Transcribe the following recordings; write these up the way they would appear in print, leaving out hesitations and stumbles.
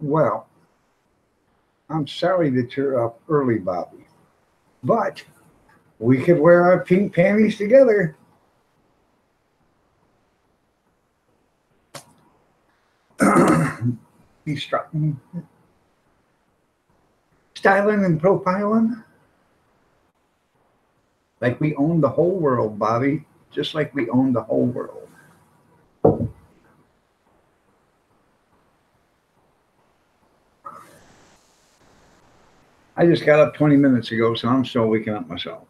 Well, I'm sorry that you're up early, Bobby, but we could wear our pink panties together. Be strutting, styling, and profiling like we own the whole world, Bobby. Just like we own the whole world. I just got up 20 minutes ago, so I'm still waking up myself.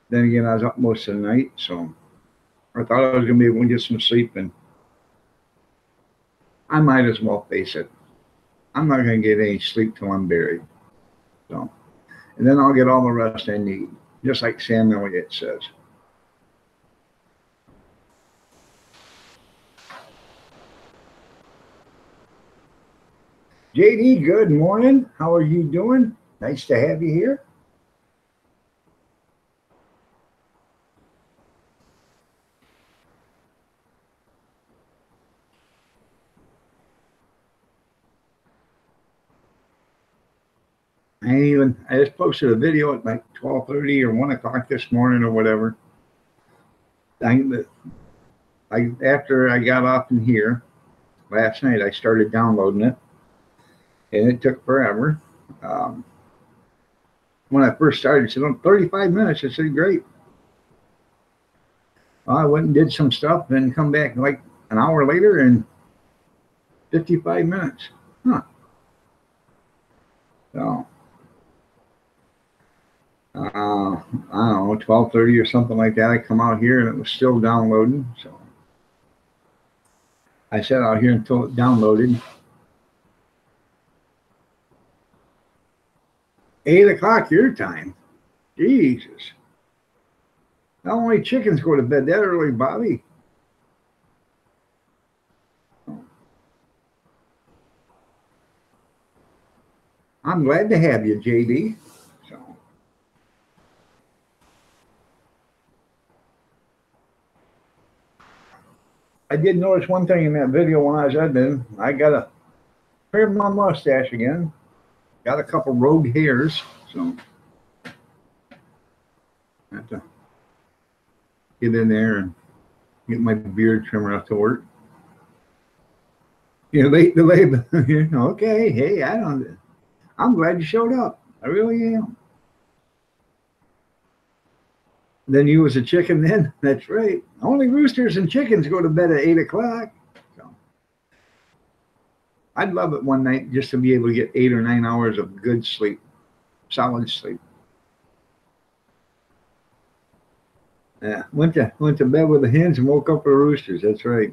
Then again, I was up most of the night, so I thought I was going to be able to get some sleep, and I might as well face it. I'm not going to get any sleep till I'm buried. So, and then I'll get all the rest I need, just like Sam Elliott says. JD, good morning. How are you doing? Nice to have you here. I just posted a video at like 12:30 or 1 o'clock this morning or whatever. After I got off in here last night, I started downloading it, and it took forever. Um, when I first started, it said, 35 minutes. I said, great. Well, I went and did some stuff, then come back like an hour later and 55 minutes. Huh. So, I don't know, 12:30 or something like that. I come out here and it was still downloading. So I sat out here until it downloaded. 8 o'clock your time. Jesus. Not only chickens go to bed that early, Bobby. I'm glad to have you, JD. So I did notice one thing in that video when I was editing. I got a trim my mustache again. Got a couple rogue hairs, so I have to get in there and get my beard trimmer up to work. You're late to labor. Okay, hey, I'm glad you showed up. I really am. Then you was a chicken then? That's right. Only roosters and chickens go to bed at 8 o'clock. So I'd love it one night just to be able to get 8 or 9 hours of good sleep, solid sleep. Yeah, went to bed with the hens and woke up with the roosters. That's right.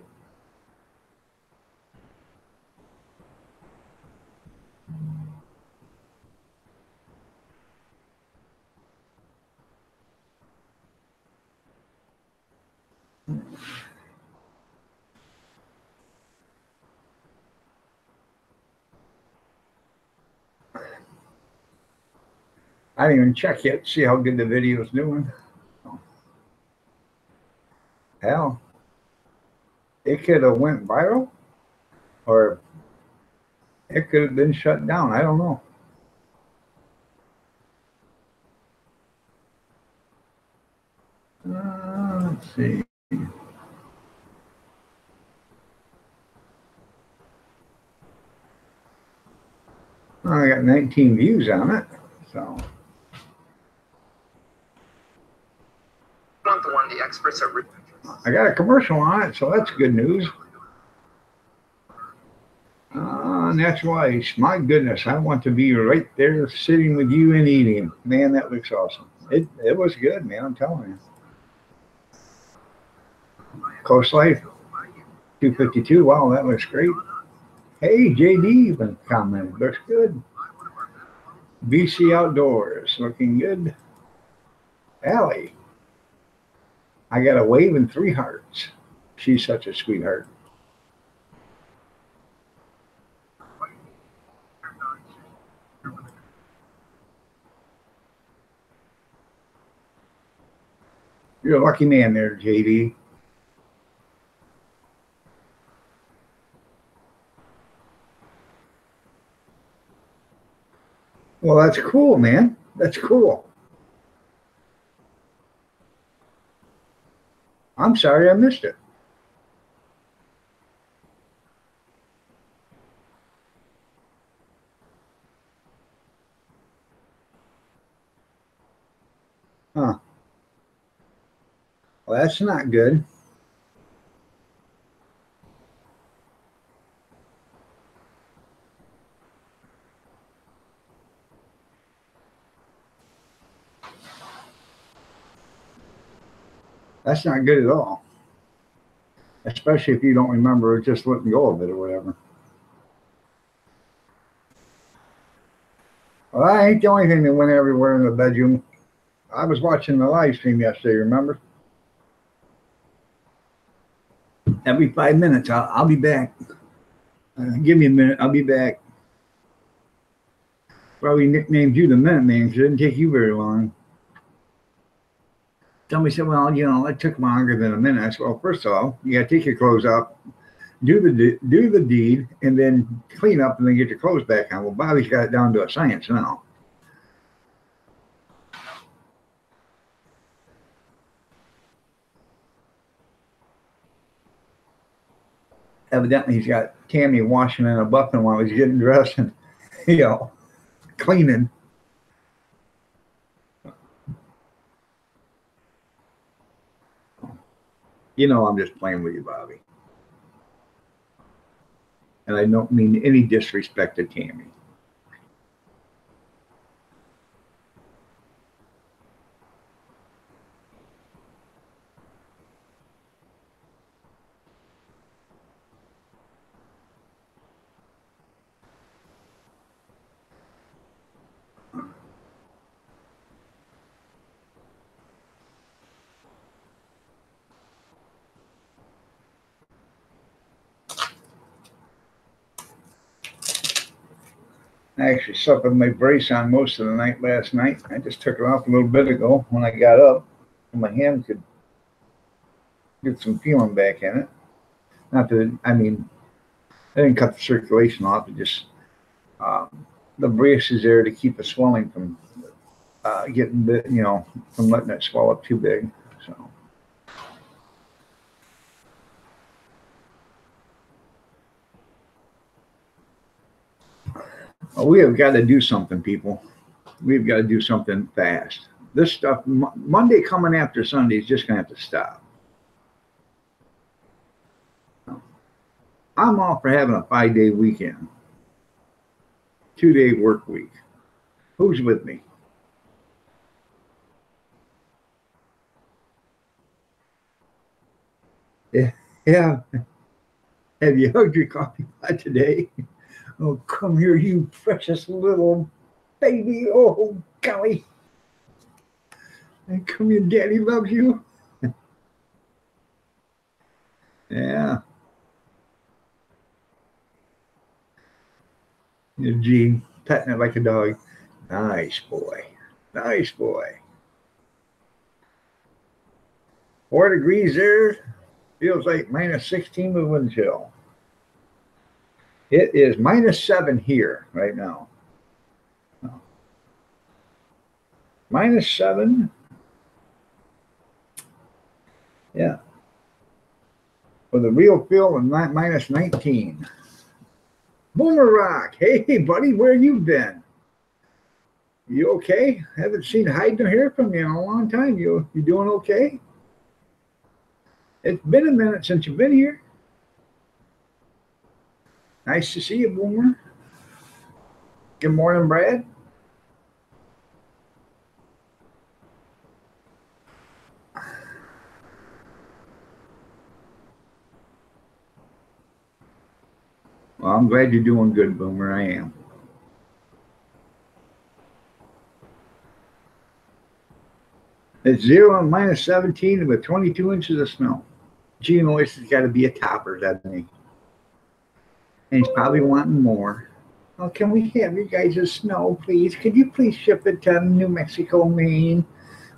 I didn't even check yet to see how good the video is doing. Hell, it could have went viral, or it could have been shut down. I don't know. Let's see. I got 19 views on it, so. Not the one the experts are. I got a commercial on it, so that's good news. Natural ice. My goodness, I want to be right there sitting with you and eating. Man, that looks awesome. It was good, man. I'm telling you. Coast Life 252. Wow, that looks great. Hey, JD even commented. Looks good. BC Outdoors looking good. Allie, I got a wave and 3 hearts. She's such a sweetheart. You're a lucky man there, JD. Well, that's cool, man. That's cool. I'm sorry I missed it. Huh. Well, that's not good. That's not good at all. Especially if you don't remember just letting go of it or whatever. Well, I ain't the only thing that went everywhere in the bedroom. I was watching the live stream yesterday, remember? Every 5 minutes, I'll be back. Give me a minute, I'll be back. Probably nicknamed you the Minute Man because it didn't take you very long. Somebody said, well, it took longer than a minute. I said, well, first of all, you got to take your clothes off, do the deed, and then clean up and then get your clothes back on. Well, Bobby's got it down to a science now. Evidently, he's got Tammy washing and a buffing while he's getting dressed and, cleaning. I'm just playing with you, Bobby. And I don't mean any disrespect to Tammy. I actually slept with my brace on most of the night last night. I just took it off a little bit ago when I got up, and my hand could get some feeling back in it. Not that, I didn't cut the circulation off. It just, the brace is there to keep the swelling from getting, from letting it swell up too big. So. Well, we have got to do something, people. We've got to do something fast. This stuff, Monday coming after Sunday, is just going to have to stop. I'm all for having a 5-day weekend, 2-day work week. Who's with me? Yeah. Yeah. Have you hugged your coffee pot today? Oh, come here, you precious little baby. Oh, golly. And come here, daddy loves you. Yeah. Gene, petting it like a dog. Nice boy. Nice boy. 4 degrees there. Feels like -16 with wind chill. It is -7 here right now. -7. Yeah. With a real feel of -19. Boomer Rock. Hey, buddy, where you been? You okay? Haven't seen hide nor hair from you in a long time. You doing okay? It's been a minute since you've been here. Nice to see you, Boomer. Good morning, Brad. Well, I'm glad you're doing good, Boomer. I am. It's 0 and -17 with 22 inches of snow. Gene has got to be a topper, doesn't he? And he's probably wanting more. Oh, can we have you guys' snow, please? Could you please ship it to New Mexico, Maine?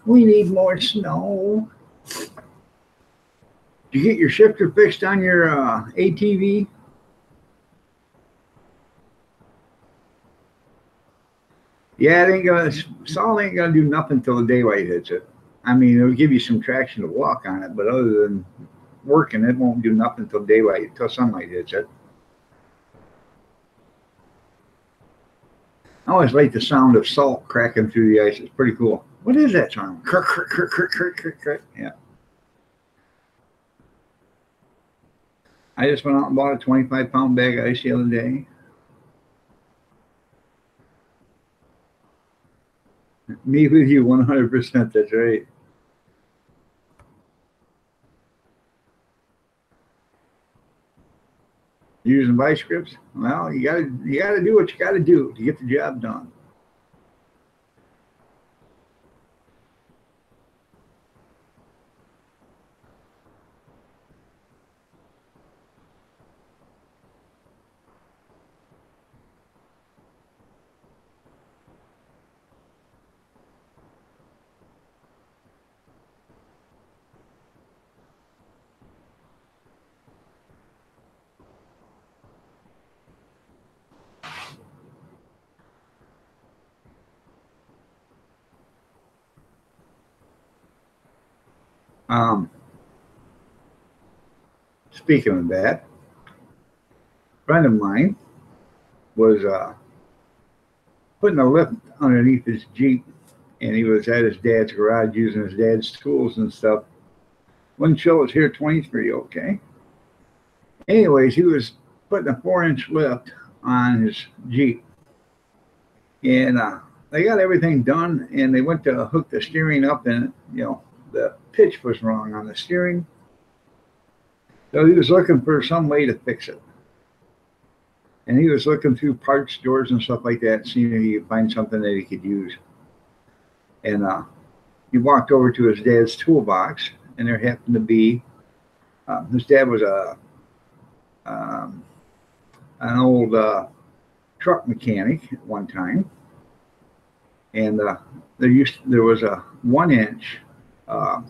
We need more snow. Did you get your shifter fixed on your ATV? Yeah, it ain't gonna. Salt ain't gonna do nothing till the daylight hits it. I mean, it'll give you some traction to walk on it, but other than working, it won't do nothing till daylight, till sunlight hits it. I always like the sound of salt cracking through the ice. It's pretty cool. What is that sound? Crick, crick, crick, crick, crick, crick, crick. Yeah. I just went out and bought a 25-pound bag of ice the other day. Me with you, 100%. That's right. Using vice grips. Well, you gotta do what you gotta do to get the job done. Um, Speaking of that, a friend of mine was putting a lift underneath his Jeep, and he was at his dad's garage using his dad's tools and stuff. Wind chill was here 23, okay. Anyways, he was putting a 4-inch lift on his Jeep, and they got everything done, and they went to hook the steering up, and the pitch was wrong on the steering, so he was looking for some way to fix it. And he was looking through parts stores and stuff like that, seeing if he could find something that he could use. And he walked over to his dad's toolbox, and there happened to be his dad was um, an old truck mechanic at one time, and there was a 1-inch uh,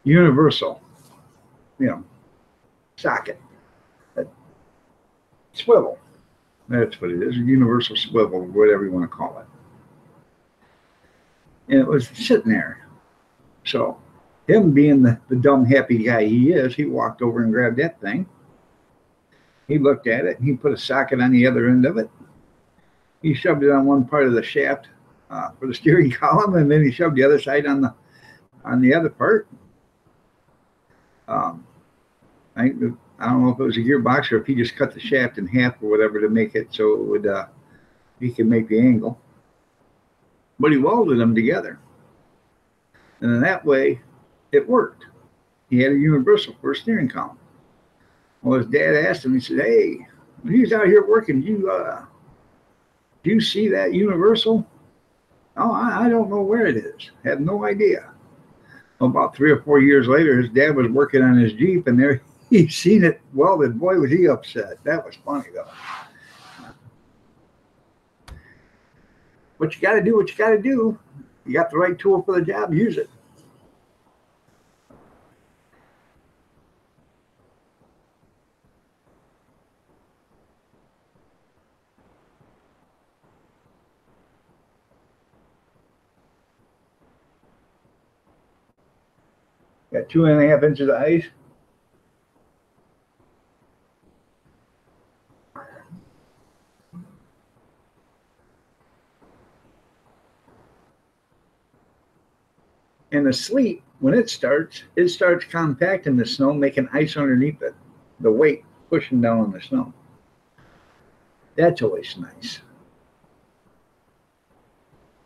universal, you know, socket, a swivel. That's what it is, a universal swivel, whatever you want to call it. And it was sitting there. So, him being the dumb, happy guy he is, he walked over and grabbed that thing. He looked at it, and he put a socket on the other end of it. He shoved it on one part of the shaft for the steering column, and then he shoved the other side on the other part. Um, I don't know if it was a gearbox or if he just cut the shaft in half or whatever to make it so it would he could make the angle. But he welded them together, and in that way, it worked. He had a universal for a steering column. Well, his dad asked him. He said, "Hey, when he was out here working, do you see that universal?" "Oh, I don't know where it is. Have no idea." Well, about 3 or 4 years later, his dad was working on his Jeep, and there he seen it welded. Boy, was he upset. That was funny though. But you got to do what you got to do. You got the right tool for the job, use it. Got 2.5 inches of ice. And the sleet, when it starts compacting the snow, making ice underneath it. The weight pushing down on the snow. That's always nice.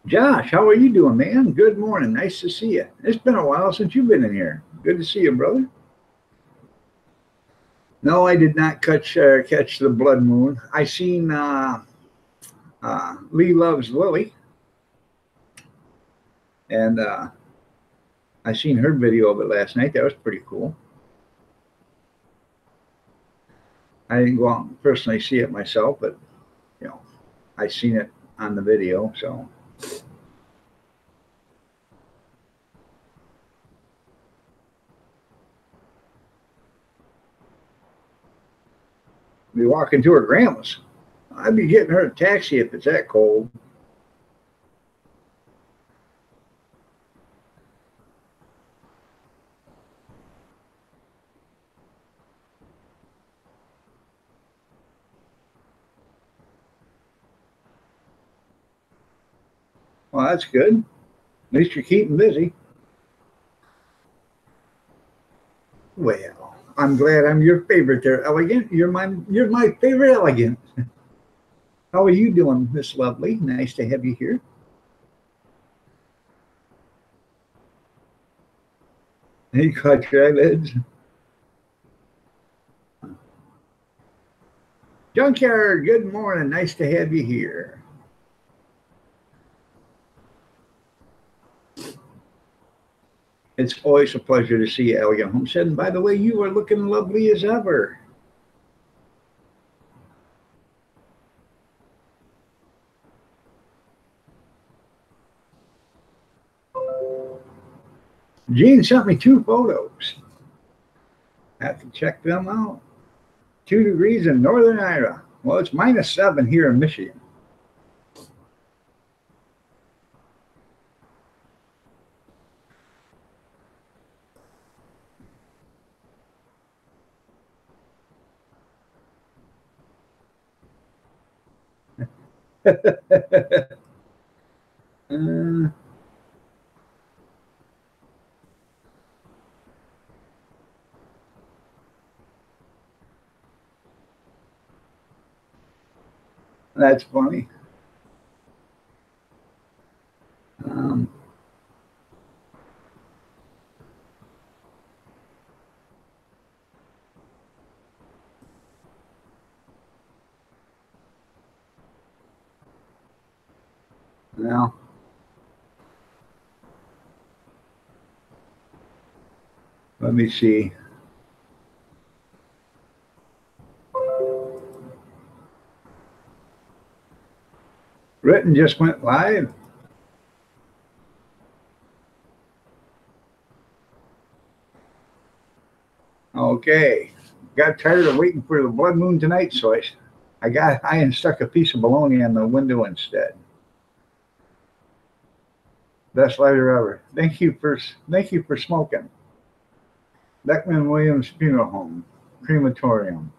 Josh, how are you doing, man? Good morning. Nice to see you. It's been a while since you've been in here. Good to see you, brother. No, I did not catch the blood moon. I seen Lee Loves Lily, and I seen her video of it last night. That was pretty cool. I didn't go out and personally see it myself, but I seen it on the video. So be walking to her grandma's. I'd be getting her a taxi if it's that cold. Well, that's good. At least you're keeping busy. Well, I'm glad I'm your favorite there, Elegant. You're my favorite Elegant. How are you doing, Miss Lovely? Nice to have you here. Hey, caught your eyelids. Junkyard, good morning. Nice to have you here. It's always a pleasure to see you, Elegant Homestead. And by the way, you are looking lovely as ever. Gene sent me two photos. Have to check them out. 2 degrees in northern Iowa. Well, it's -7 here in Michigan. Uh, that's funny. Um, now, let me see. Written just went live. Okay. Got tired of waiting for the blood moon tonight, so I stuck a piece of bologna on the window instead. Best lighter ever. Thank you for smoking. Beckman Williams Funeral Home, crematorium.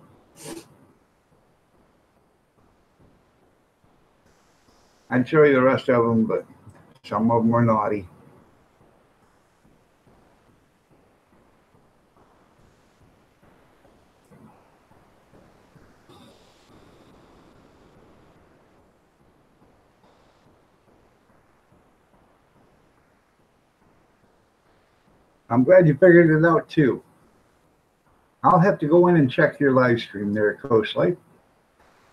I'd show you the rest of them, but some of them are naughty. I'm glad you figured it out too. I'll have to go in and check your live stream there at Coast Life.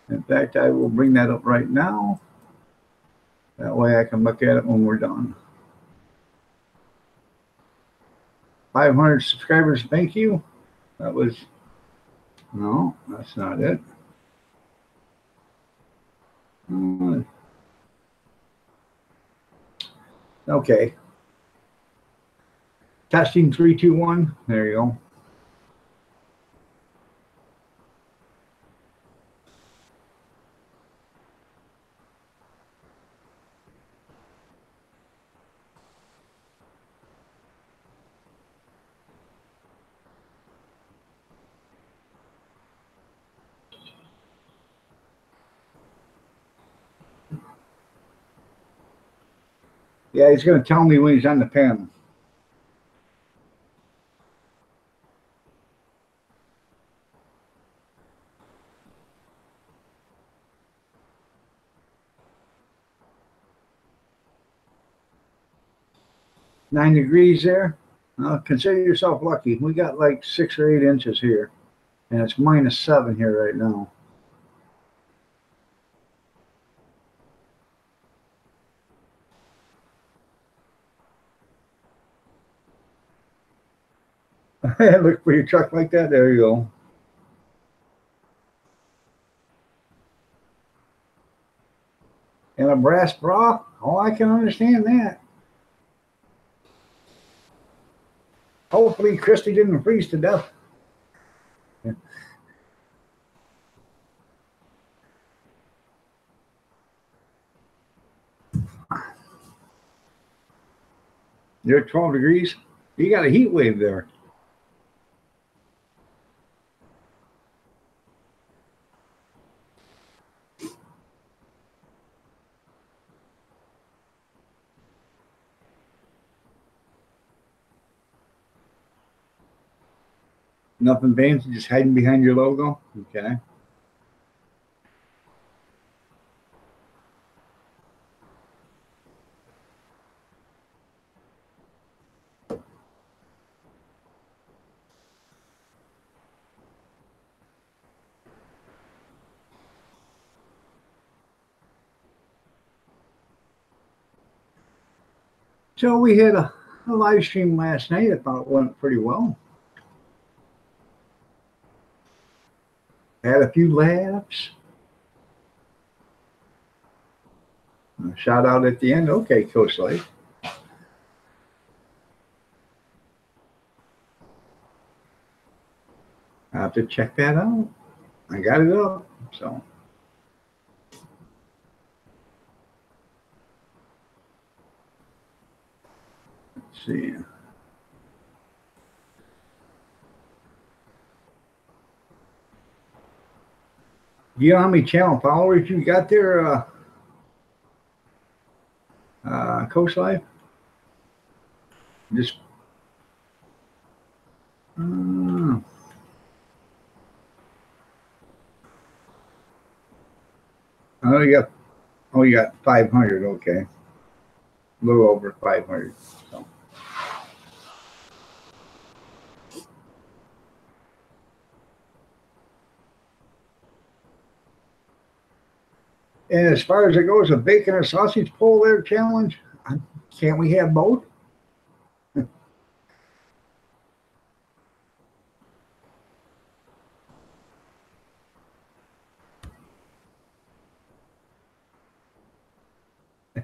In fact, I will bring that up right now. That way I can look at it when we're done. 500 subscribers, thank you. That was, no, that's not it. Okay. Testing 3, 2, 1. There you go. Yeah, he's going to tell me when he's on the panel. Nine degrees there. Consider yourself lucky. We got like 6 or 8 inches here, and it's -7 here right now. Look for your truck like that. There you go. And a brass bra. Oh, I can understand that. Hopefully, Christy didn't freeze to death. You're at 12 degrees. You got a heat wave there. Nothing fancy, just hiding behind your logo. Okay. So we had a live stream last night. I thought it went pretty well. Had a few laughs. Shout out at the end. Okay, Coach Life. I have to check that out. I got it up. So let's see. Do you know how many channel followers you got there, Coach Life? Just oh, you got 500. Okay, a little over 500. So. And as far as it goes, a bacon or sausage pull there challenge, can't we have both?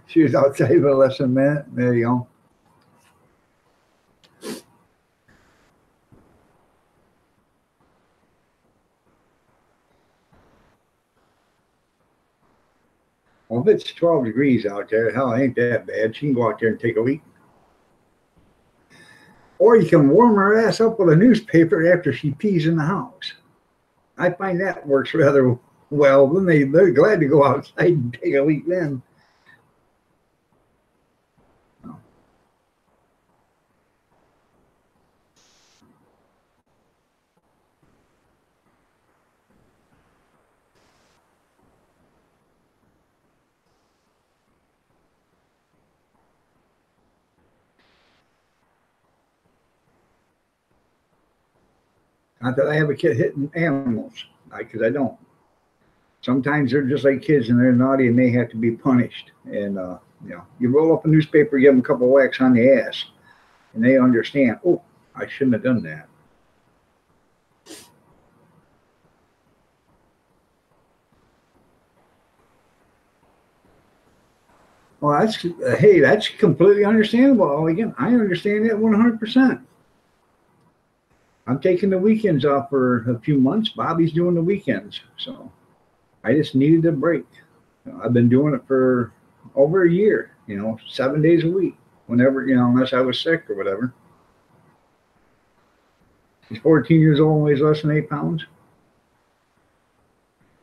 She was outside for less than a minute. There you go. Well, if it's 12 degrees out there, hell, it ain't that bad. She can go out there and take a leak. Or you can warm her ass up with a newspaper after she pees in the house. I find that works rather well. Then they're glad to go outside and take a leak then. Not that I have a kid hitting animals, because I don't. Sometimes they're just like kids and they're naughty and they have to be punished. And you roll up a newspaper, give them a couple of whacks on the ass, and they understand. Oh, I shouldn't have done that. Well, that's completely understandable. Again, I understand that 100%. I'm taking the weekends off for a few months. Bobby's doing the weekends, so I just needed a break. I've been doing it for over a year. 7 days a week, whenever unless I was sick or whatever. He's 14 years old and weighs less than 8 pounds.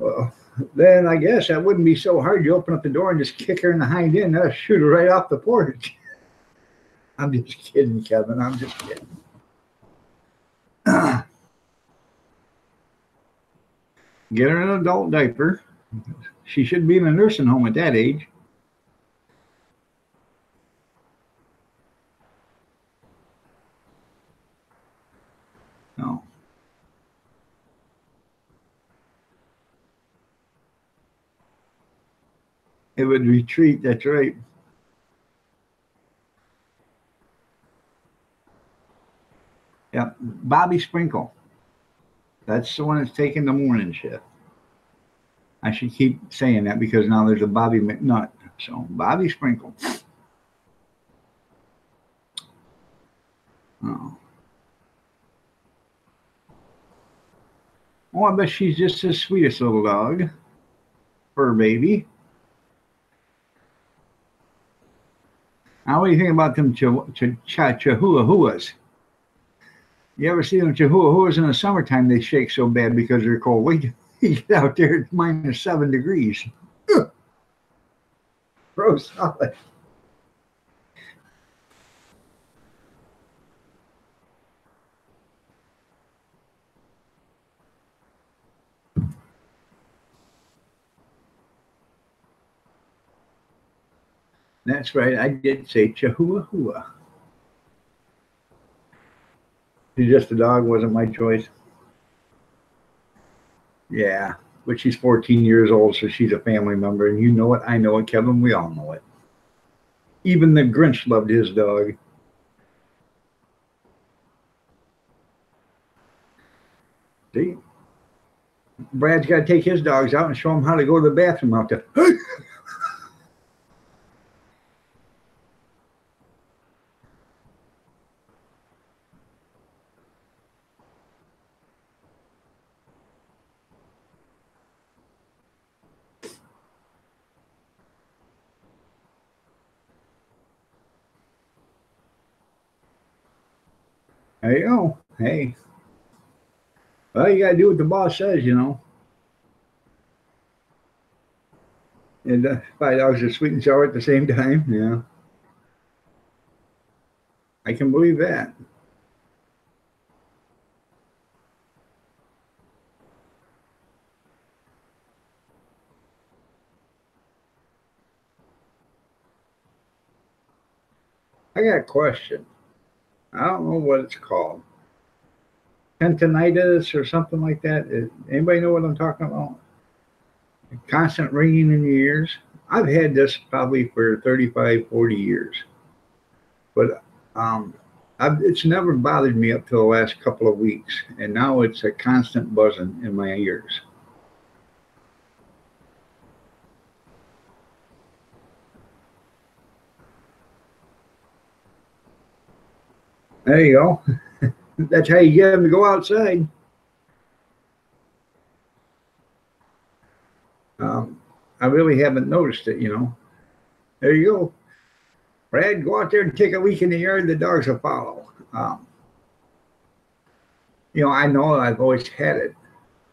Well, then I guess that wouldn't be so hard. You open up the door and just kick her in the hind end. That'll shoot her right off the porch. I'm just kidding, Kevin. I'm just kidding. Get her an adult diaper. She should be in a nursing home at that age. No. It would retreat. That's right. Yeah, Bobby Sprinkle. That's the one that's taking the morning shift. I should keep saying that because now there's a Bobby McNutt. So Bobby Sprinkle. Oh. Oh, I bet she's just the sweetest little dog. Fur baby. Now, what do you think about them chihuahuas? You ever see them chihuahuas in the summertime? They shake so bad because they're cold. Wait, you get out there, it's -7 degrees. Gross solid. That's right. I did say Chihuahua. It's just the dog wasn't my choice. Yeah, but she's 14 years old, so she's a family member, and you know it. I know it, Kevin. We all know it. Even the Grinch loved his dog. See, Brad's got to take his dogs out and show them how to go to the bathroom out there. There you go. Hey, well, you got to do what the boss says, you know. And 5 dogs are sweet and sour at the same time. Yeah, I can believe that. I got a question. I don't know what it's called. Tendinitis or something like that. Anybody know what I'm talking about? Constant ringing in your ears. I've had this probably for 35, 40 years, but um, it's never bothered me up to the last couple of weeks, and now it's a constant buzzing in my ears. There you go. That's how you get them to go outside. Um, I really haven't noticed it, you know. There you go. Brad, go out there and take a leak in the yard. The dogs will follow. I know I've always had it.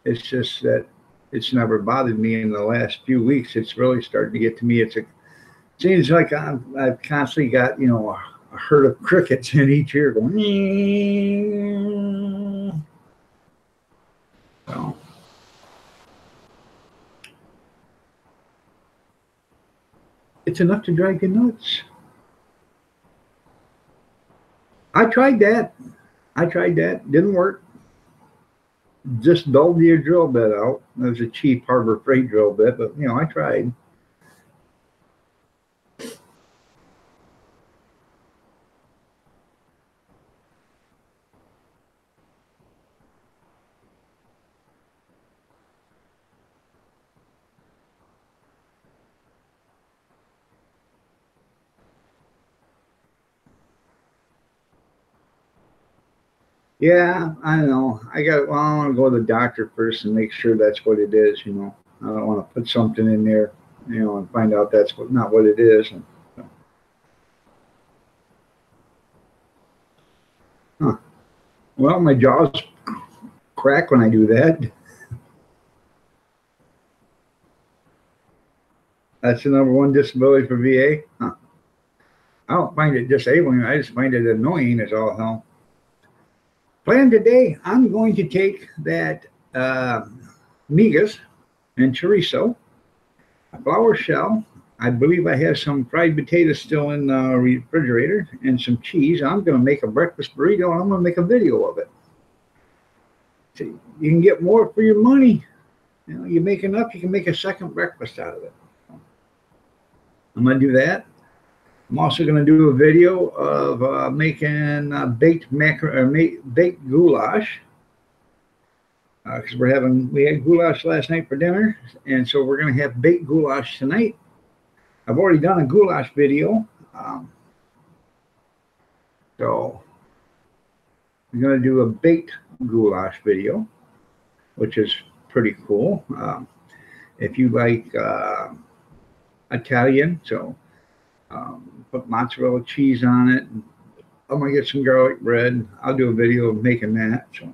It's just that it's never bothered me in the last few weeks. It's really starting to get to me. Seems like I've constantly got, a herd of crickets in each ear going. So, it's enough to drive you nuts. I tried that. Didn't work. Just dulled your drill bit out. It was a cheap Harbor Freight drill bit, but I tried. Yeah, I know. I want to go to the doctor first and make sure that's what it is. I don't want to put something in there, and find out that's not what it is. Huh. Well, my jaws crack when I do that. That's the number one disability for VA. Huh. I don't find it disabling. I just find it annoying as all hell. Plan today, I'm going to take that migas and chorizo, a flour shell. I believe I have some fried potatoes still in the refrigerator and some cheese. I'm going to make a breakfast burrito and I'm going to make a video of it. So you can get more for your money. You make enough, you can make a second breakfast out of it. I'm going to do that. I'm also going to do a video of making baked goulash, because we had goulash last night for dinner, and so we're going to have baked goulash tonight. I've already done a goulash video, so we're going to do a baked goulash video, which is pretty cool. If you like Italian, so put mozzarella cheese on it. I'm gonna get some garlic bread. I'll do a video of making that. So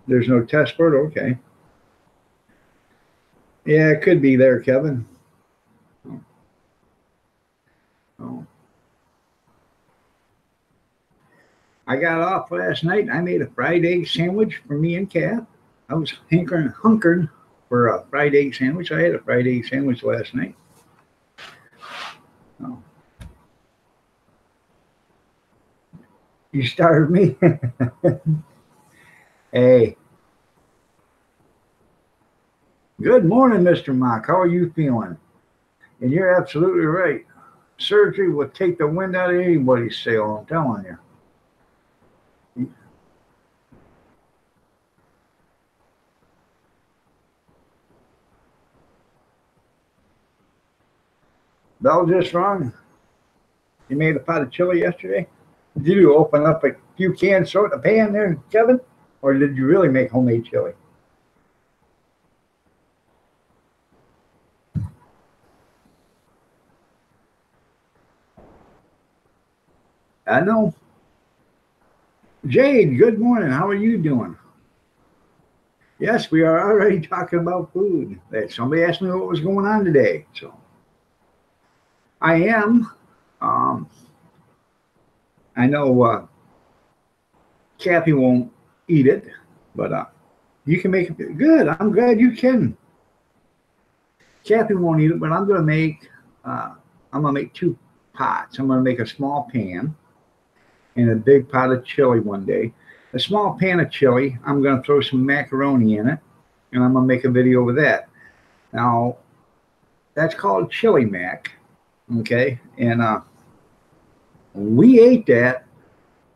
there's no test for it. Okay. Yeah, it could be there, Kevin. Oh. I got off last night and I made a fried egg sandwich for me and Kath. I was hunkering for a fried egg sandwich. I had a fried egg sandwich last night. Oh, you started me. Hey, good morning, Mr. Mock. How are you feeling? And you're absolutely right. Surgery will take the wind out of anybody's sail, I'm telling you. Bell just rung. You made a pot of chili yesterday? Did you open up a few cans, throw it in the pan there, Kevin? Or did you really make homemade chili? I know. Jade, good morning. How are you doing? Yes, we are already talking about food. Somebody asked me what was going on today. So I am. Um, I know Kathy won't eat it, but you can make it good. I'm glad you can. Kathy won't eat it, but I'm gonna make two pots. I'm gonna make a small pan and a big pot of chili one day. A small pan of chili, I'm gonna throw some macaroni in it, and I'm gonna make a video with that. Now, that's called chili mac, okay? And we ate that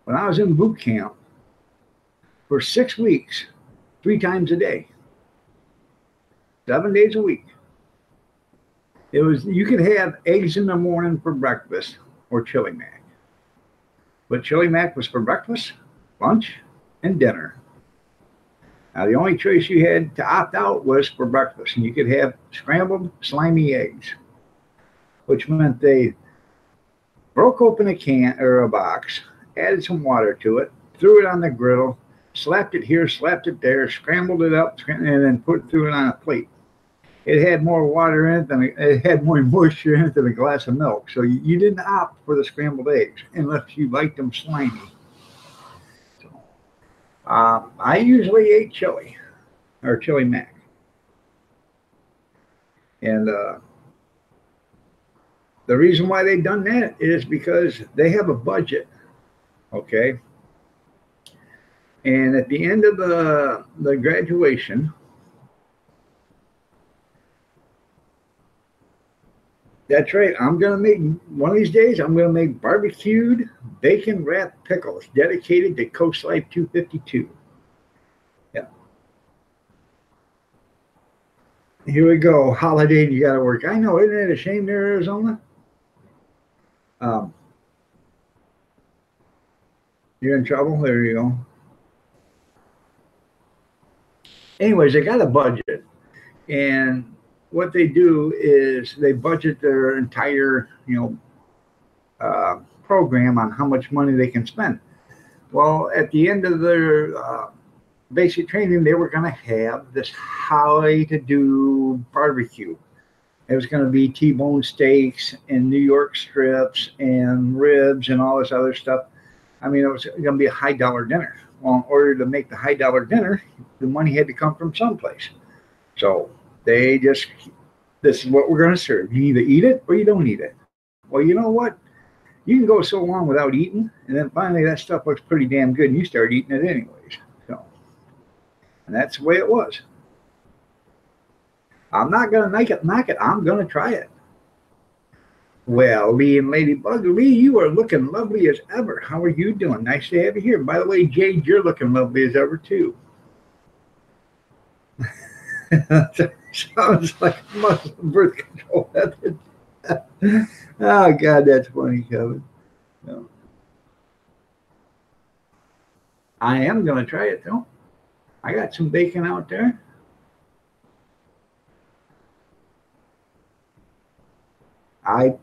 when I was in boot camp for 6 weeks, 3 times a day, 7 days a week. It was you could have eggs in the morning for breakfast or chili mac, but chili mac was for breakfast, lunch, and dinner. Now the only choice you had to opt out was for breakfast, and you could have scrambled slimy eggs, which meant they broke open a can or a box, added some water to it, threw it on the griddle, slapped it here, slapped it there, scrambled it up, and then threw it on a plate. It had more water in it than it had more moisture in it than a glass of milk. So you didn't opt for the scrambled eggs unless you liked them slimy. So, I usually ate chili or chili mac, and the reason why they've done that is because they have a budget, okay? And at the end of the graduation, that's right, I'm going to make, one of these days, I'm going to make barbecued bacon wrapped pickles dedicated to Coast Life 252. Yeah. Here we go. Holiday and you got to work. I know, isn't it a shame there, Arizona? Um, you're in trouble? There you go. Anyways, they got a budget. And what they do is they budget their entire, program on how much money they can spend. Well, at the end of their basic training, they were going to have this how to do barbecue. It was going to be T-bone steaks and New York strips and ribs and all this other stuff. I mean, it was going to be a high dollar dinner. Well, in order to make the high dollar dinner, the money had to come from someplace. So this is what we're going to serve. You either eat it or you don't eat it. Well, you know what? You can go so long without eating, and then finally that stuff looks pretty damn good, and you start eating it anyways. So, and that's the way it was. I'm not going to knock it. I'm going to try it. Well, Lee and Ladybug, Lee, you are looking lovely as ever. How are you doing? Nice to have you here. By the way, Jade, you're looking lovely as ever, too. Sounds like a Muslim birth control method. Oh, God, that's funny, Kevin. No. I am going to try it, though. I got some bacon out there. I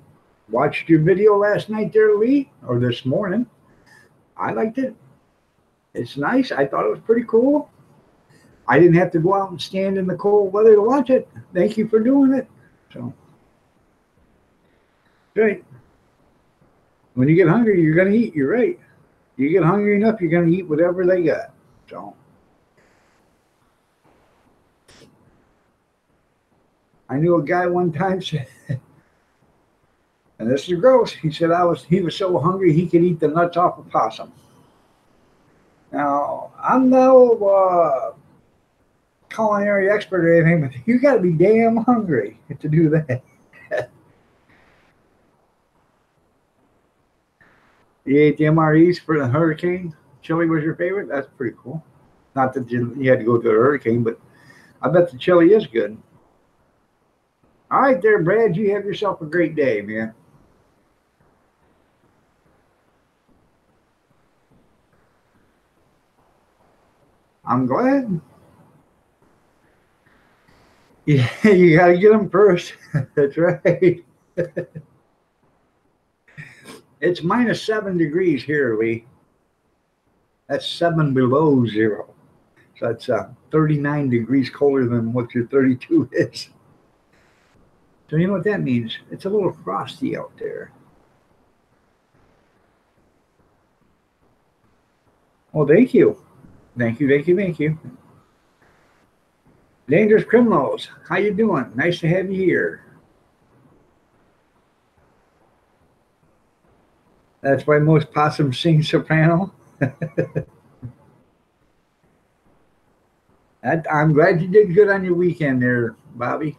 watched your video last night there, Lee, or this morning. I liked it. It's nice. I thought it was pretty cool. I didn't have to go out and stand in the cold weather to watch it. Thank you for doing it. So, right. When you get hungry, you're going to eat. You're right. You get hungry enough, you're going to eat whatever they got. So, I knew a guy one time said, and this is gross. He said he was so hungry he could eat the nuts off a possum. Now I'm no culinary expert or anything, but you got to be damn hungry to do that. You ate the MREs for the hurricane. Chili was your favorite. That's pretty cool. Not that you had to go through a hurricane, but I bet the chili is good. All right, there, Brad. You have yourself a great day, man. I'm glad. Yeah, you got to get them first. That's right. It's -7 degrees here, Lee. That's 7 below 0. So that's 39 degrees colder than what your 32 is. So you know what that means? It's a little frosty out there. Well, thank you. Thank you, thank you, thank you. Dangerous Criminals, how you doing? Nice to have you here. That's why most possums sing soprano. I'm glad you did good on your weekend there, Bobby.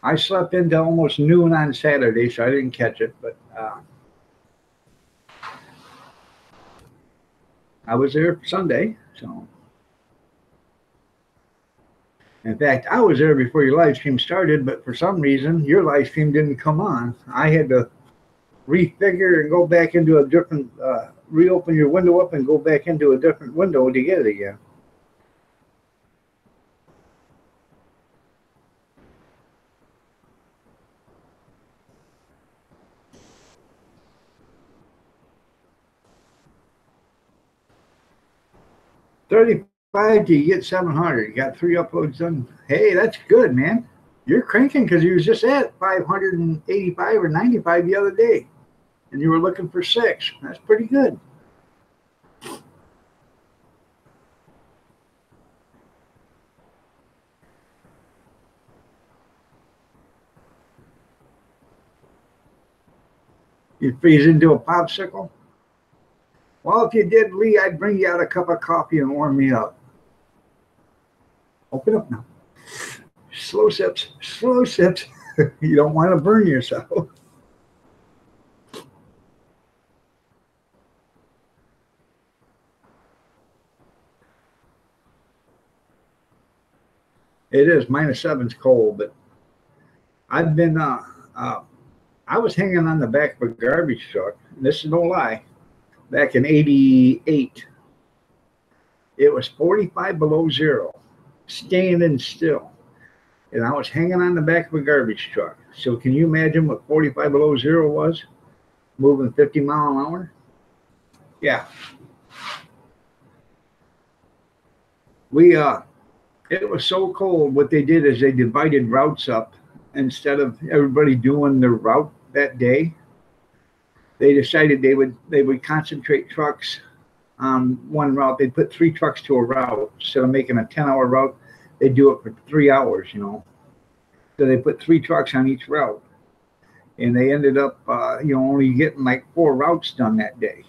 I slept into almost noon on Saturday, so I didn't catch it, but I was there Sunday. So, in fact, I was there before your live stream started, but for some reason, your live stream didn't come on. I had to refigure and go back into a different, reopen your window up and go back into a different window to get it again. 35 to get 700. You got 3 uploads done. Hey, that's good, man. You're cranking because you was just at 585 or 95 the other day, and you were looking for 6. That's pretty good. You freeze into a popsicle? Well, if you did, Lee, I'd bring you out a cup of coffee and warm me up. Open up now. Slow sips, slow sips. You don't want to burn yourself. It is -7's cold, but I've been I was hanging on the back of a garbage truck. This is no lie. Back in '88, it was 45 below 0, standing still, and I was hanging on the back of a garbage truck. So can you imagine what 45 below 0 was? Moving 50 mile an hour? Yeah. We it was so cold. What they did is they divided routes up. Instead of everybody doing their route that day, they decided they would concentrate trucks on one route. They'd put 3 trucks to a route. Instead of making a 10-hour route, they'd do it for 3 hours, you know. So they put 3 trucks on each route. And they ended up, only getting like 4 routes done that day.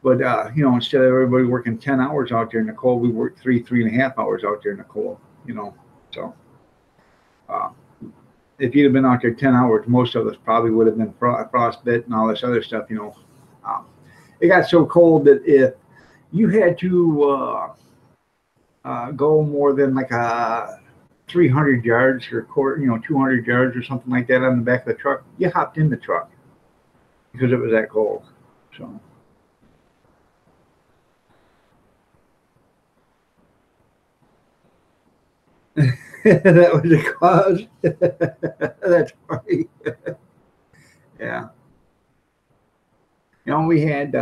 But, instead of everybody working 10 hours out there in the cold, we worked 3.5 hours out there in the cold, So if you'd have been out there 10 hours, most of us probably would have been frostbit and all this other stuff, It got so cold that if you had to go more than like 300 yards or 200 yards or something like that on the back of the truck, you hopped in the truck because it was that cold. So. That was the cause. That's funny. Yeah. We had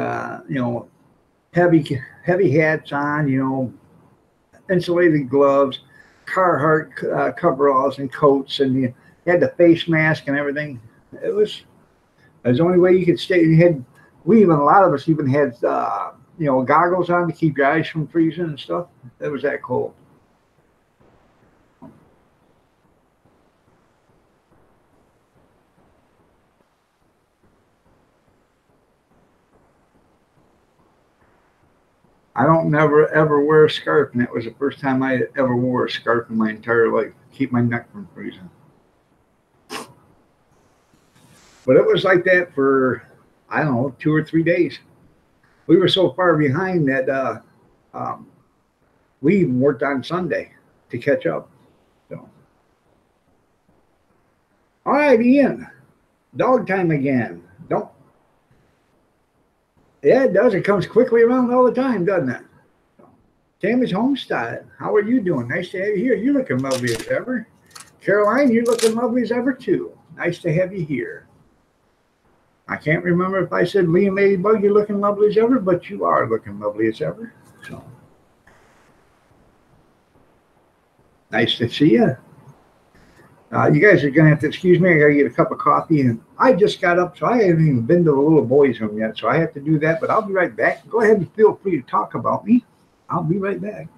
heavy hats on, insulated gloves, Carhartt coveralls and coats, and you had the face mask and everything. It was the only way you could stay. A lot of us even had goggles on to keep your eyes from freezing and stuff. It was that cold. I don't never ever wear a scarf, and that was the first time I ever wore a scarf in my entire life. Keep my neck from freezing. But it was like that for, I don't know, 2 or 3 days. We were so far behind that um, we even worked on Sunday to catch up. So, all right, Ian, dog time again. Don't. Yeah, it does. It comes quickly around all the time, doesn't it? Tammy's Homestead. How are you doing? Nice to have you here. You're looking lovely as ever. Caroline, you're looking lovely as ever too. Nice to have you here. I can't remember if I said Liam Ladybug, you're looking lovely as ever, but you are looking lovely as ever. So nice to see you. You guys are gonna have to excuse me. I gotta get a cup of coffee, and I just got up, so I haven't even been to the little boys' home yet. So I have to do that. But I'll be right back. Go ahead and feel free to talk about me. I'll be right back.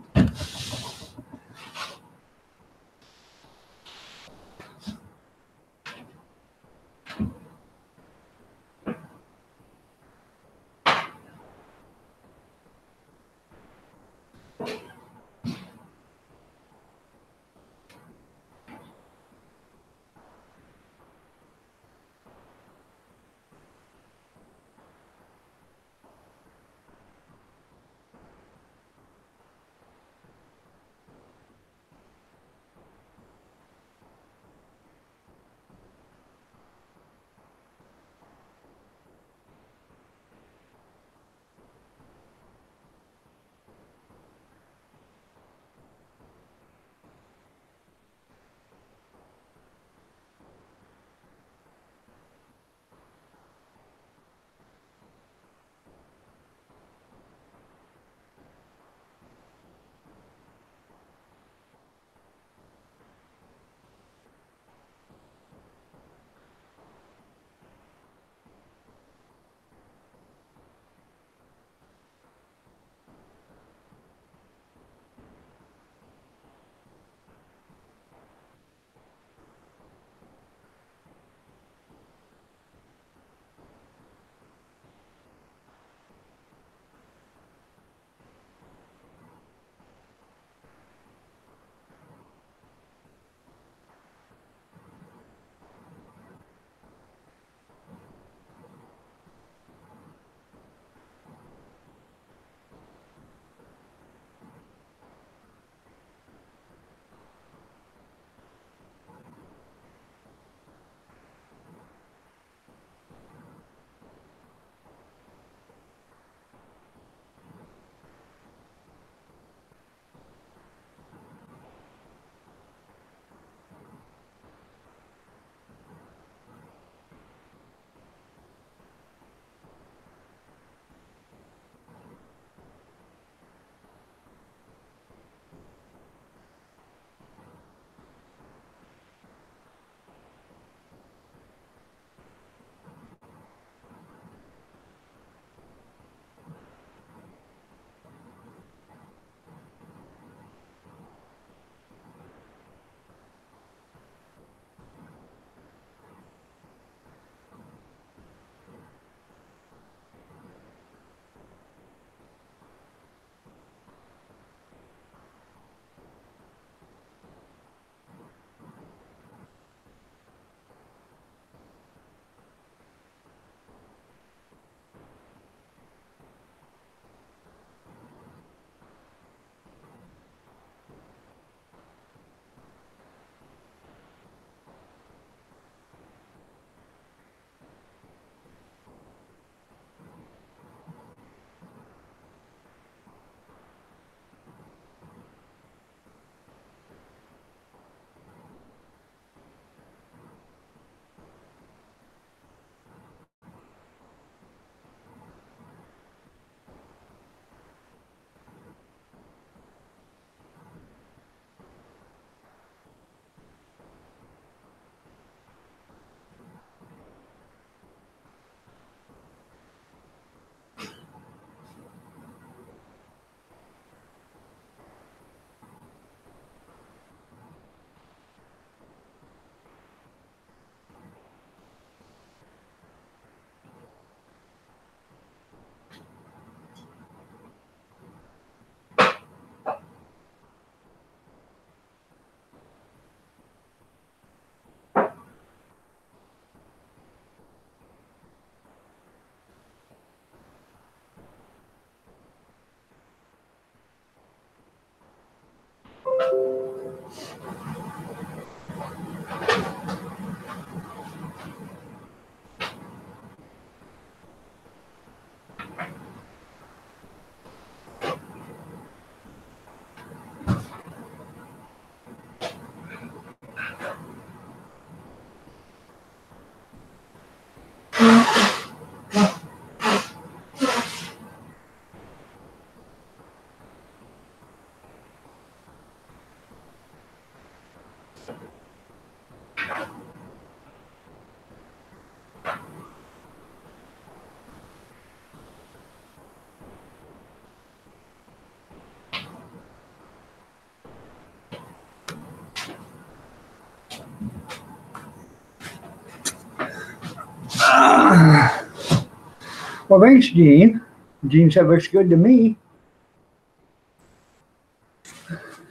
Well, thanks, Gene. Gene said looks good to me.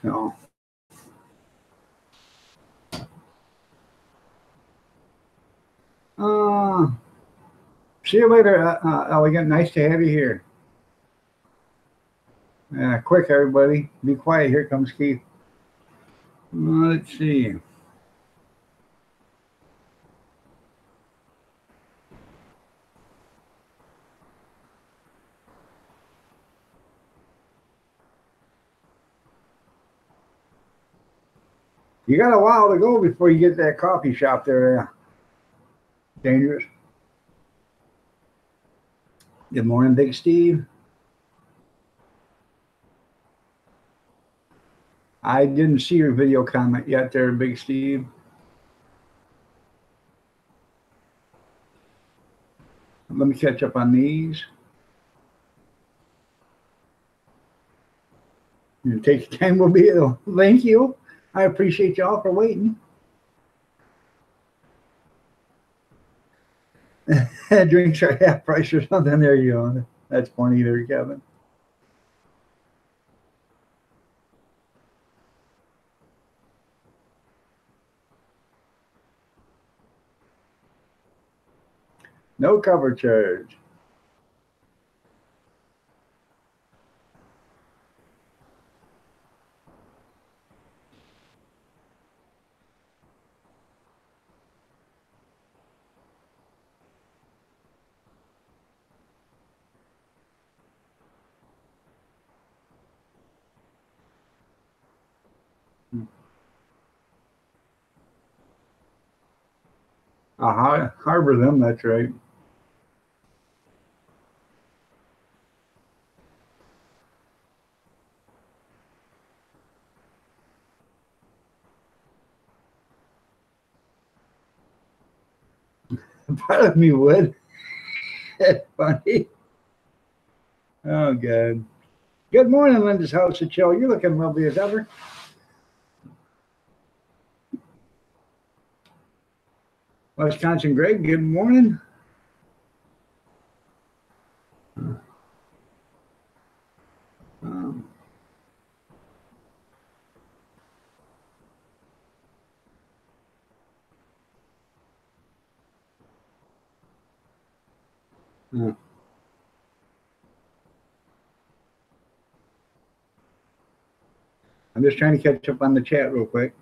So, uh, see you later, Elegant. Nice to have you here. Quick, everybody. Be quiet. Here comes Keith. Let's see. You got a while to go before you get that coffee shop there. Dangerous. Good morning, Big Steve. I didn't see your video comment yet there, Big Steve. Let me catch up on these. You take your time, will be. Thank you. I appreciate y'all for waiting. Drinks are half price or something. There you go. That's funny there, Kevin. No cover charge. Harbor them, that's right. Part of me would. That's funny. Oh, God. Good morning, Linda's House of Chill. You're looking lovely as ever. Wisconsin Greg, good morning. Um, uh, I'm just trying to catch up on the chat real quick.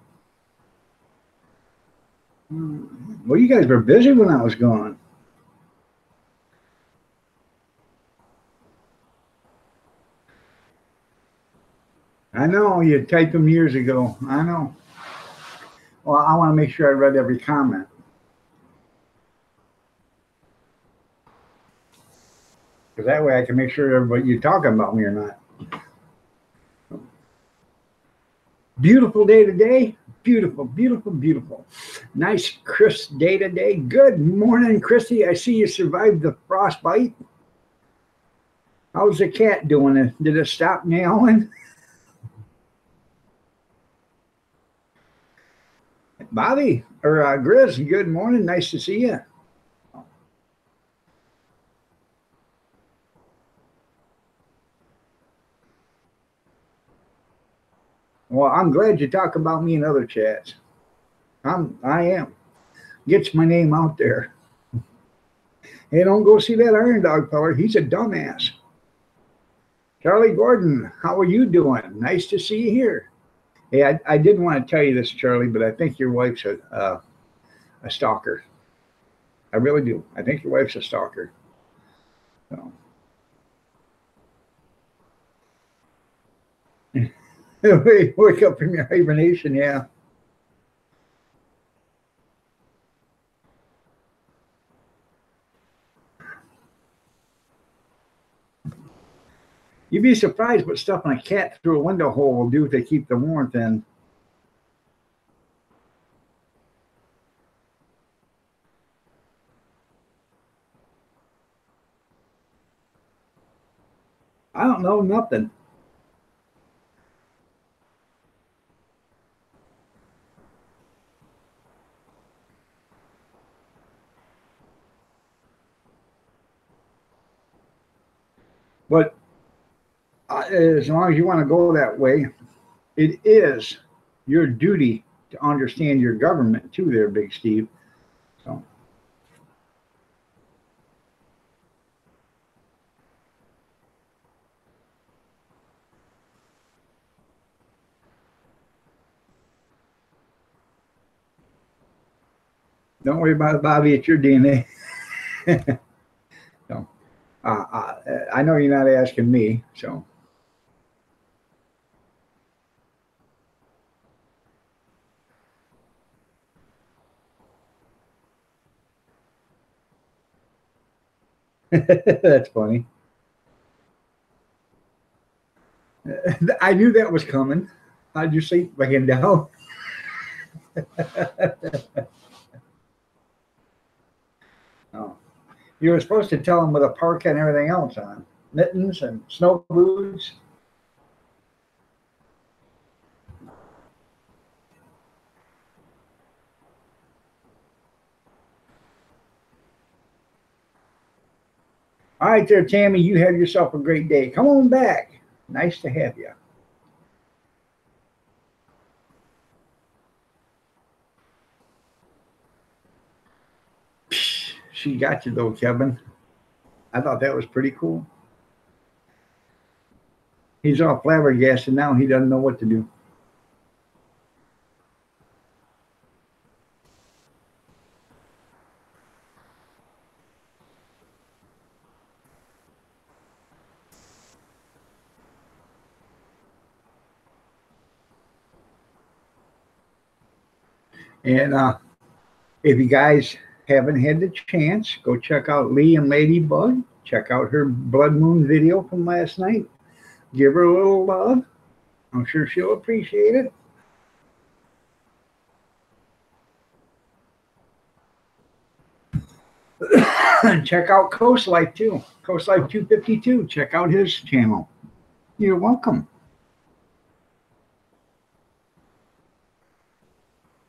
Well, you guys were busy when I was gone. I know you typed them years ago. I know. Well, I want to make sure I read every comment. Because that way I can make sure everybody you're talking about me or not. Beautiful day today. Beautiful, beautiful, beautiful. Nice, crisp day today. Good morning, Christy. I see you survived the frostbite. How's the cat doing? Did it stop meowing? Bobby or Grizz, good morning. Nice to see you. Well, I'm glad you talk about me in other chats. I am. Gets my name out there. Hey, don't go see that Iron Dog feller. He's a dumbass. Charlie Gordon, how are you doing? Nice to see you here. Hey, I didn't want to tell you this, Charlie, but I think your wife's a stalker. I really do. I think your wife's a stalker. So. Wake up from your hibernation, yeah. You'd be surprised what stuff a cat through a window hole will do to keep the warmth in. I don't know nothing. But as long as you want to go that way, it is your duty to understand your government too, there, Big Steve. So don't worry about it, Bobby. It's your DNA. So, I know you're not asking me. So that's funny. I knew that was coming. How'd you sleep laying down? Oh. You were supposed to tell him with a parka and everything else on, mittens and snow boots. All right, there, Tammy. You have yourself a great day. Come on back. Nice to have you. She got you though, Kevin. I thought that was pretty cool. He's all flabbergasted now. He doesn't know what to do. And if you guys haven't had the chance, go check out Lee and Ladybug. Check out her Blood Moon video from last night. Give her a little love. I'm sure she'll appreciate it. And check out Coast Life too. Coast Life 252. Check out his channel. You're welcome.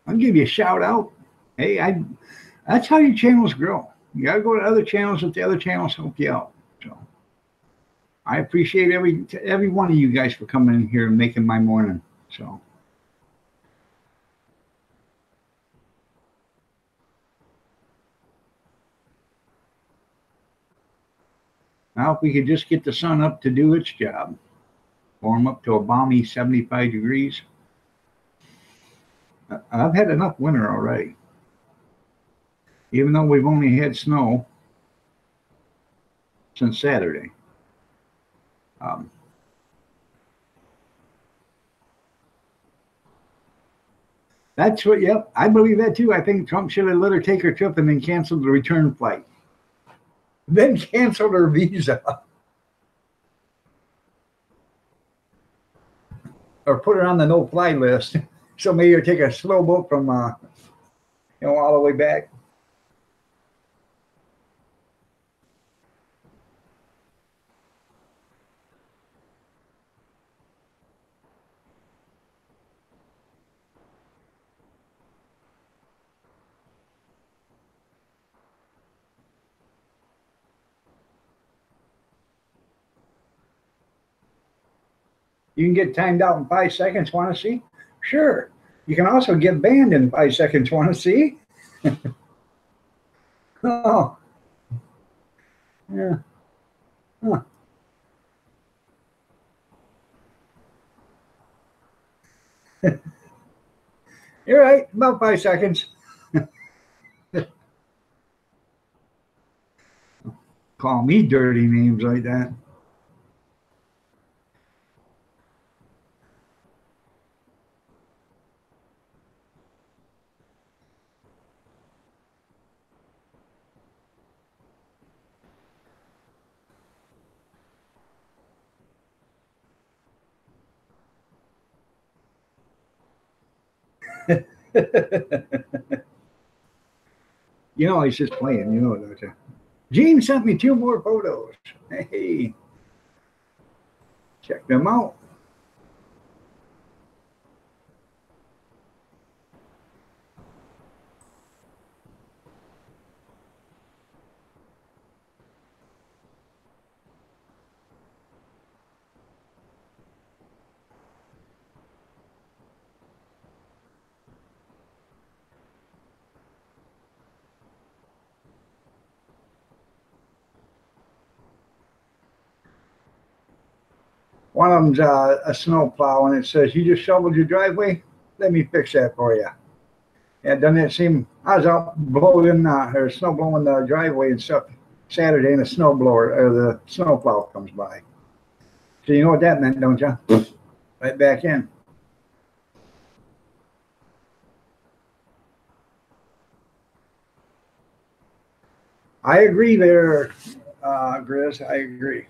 I'll give you a shout out. Hey, that's how your channels grow. You gotta go to other channels if the other channels help you out. So I appreciate every one of you guys for coming in here and making my morning. So now if we could just get the sun up to do its job, warm up to a balmy 75 degrees. I've had enough winter already. Even though we've only had snow since Saturday. Um, that's what, yep, I believe that too. I think Trump should have let her take her trip and then canceled the return flight. Then canceled her visa. Or put her on the no-fly list. So maybe you'll take a slow boat from, all the way back. You can get timed out in 5 seconds. Want to see? Sure. You can also get banned in 5 seconds. Want to see? Oh, yeah. Huh. You're right. About 5 seconds. Call me dirty names like that. He's just playing, don't you? Gene sent me two more photos. Hey, check them out. One of them's a snow plow, and it says, "You just shoveled your driveway. Let me fix that for you." And doesn't it seem? I was out blowing or snow blowing the driveway and stuff Saturday, and the snow blower or the snow plow comes by. So you know what that meant, don't you? Right back in. I agree there, Grizz. I agree.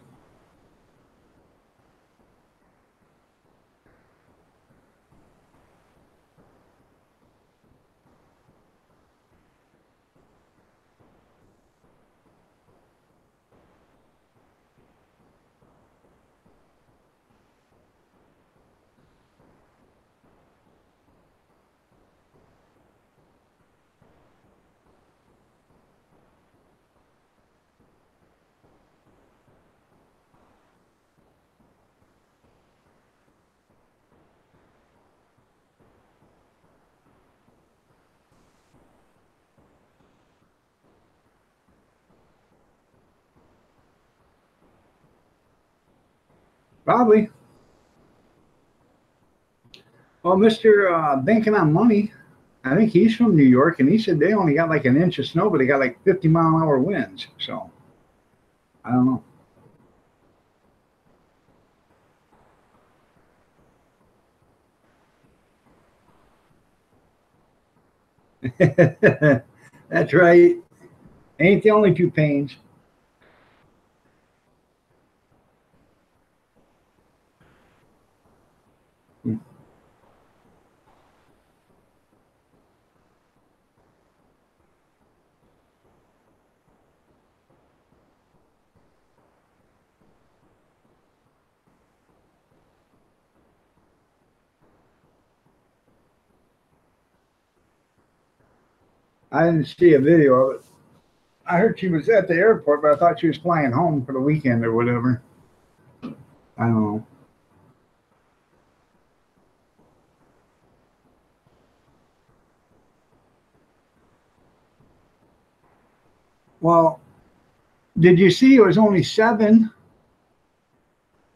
Probably. Well, Mister Banking on Money, I think he's from New York, and he said they only got like an inch of snow, but they got like 50-mile-an-hour winds. So I don't know. That's right. Ain't the only two pains. I didn't see a video of it. I heard she was at the airport, but I thought she was flying home for the weekend or whatever. I don't know. Well, did you see it was only seven?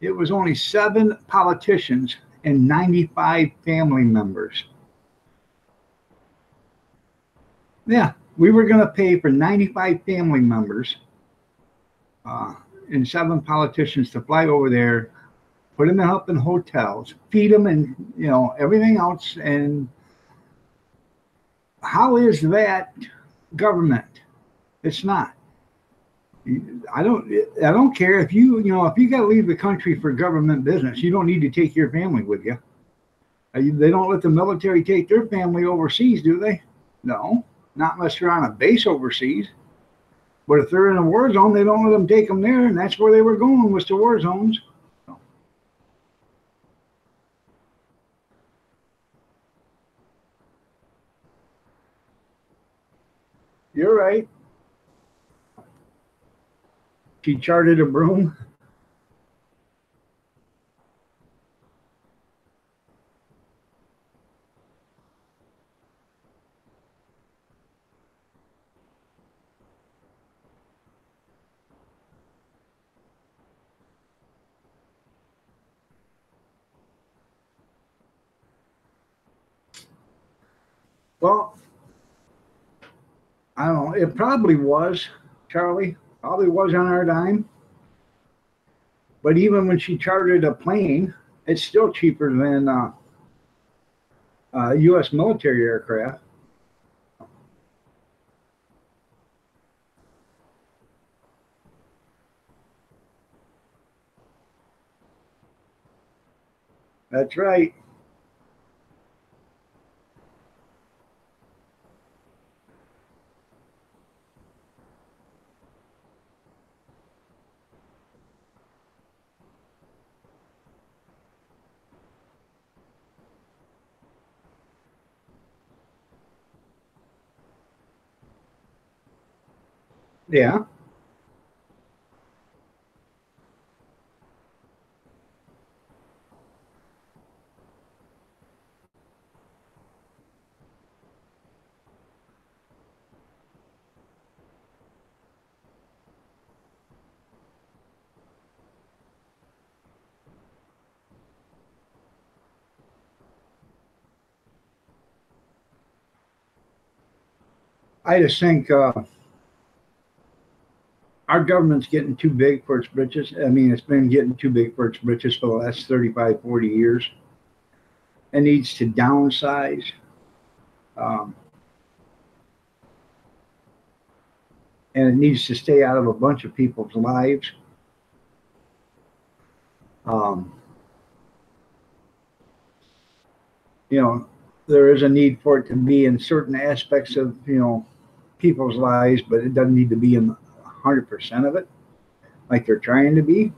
It was only seven politicians and 95 family members. Yeah, we were going to pay for 95 family members uh, and seven politicians to fly over there, put them up in hotels, feed them, and everything else. And how is that government? It's not. I don't. I don't care if if you got to leave the country for government business. You don't need to take your family with you. They don't let the military take their family overseas, do they? No, not unless they're on a base overseas. But if they're in a war zone, they don't let them take them there, and that's where they were going, was to war zones. You're right. She chartered a broom. Well, I don't know. It probably was, Charlie. Probably was on our dime. But even when she chartered a plane, it's still cheaper than U.S. military aircraft. That's right. Yeah. I just think our government's getting too big for its britches. I mean, it's been getting too big for its britches for the last 35, 40 years. It needs to downsize. Um, and it needs to stay out of a bunch of people's lives. Um, you know, there is a need for it to be in certain aspects of, people's lives, but it doesn't need to be in 100% of it like they're trying to be.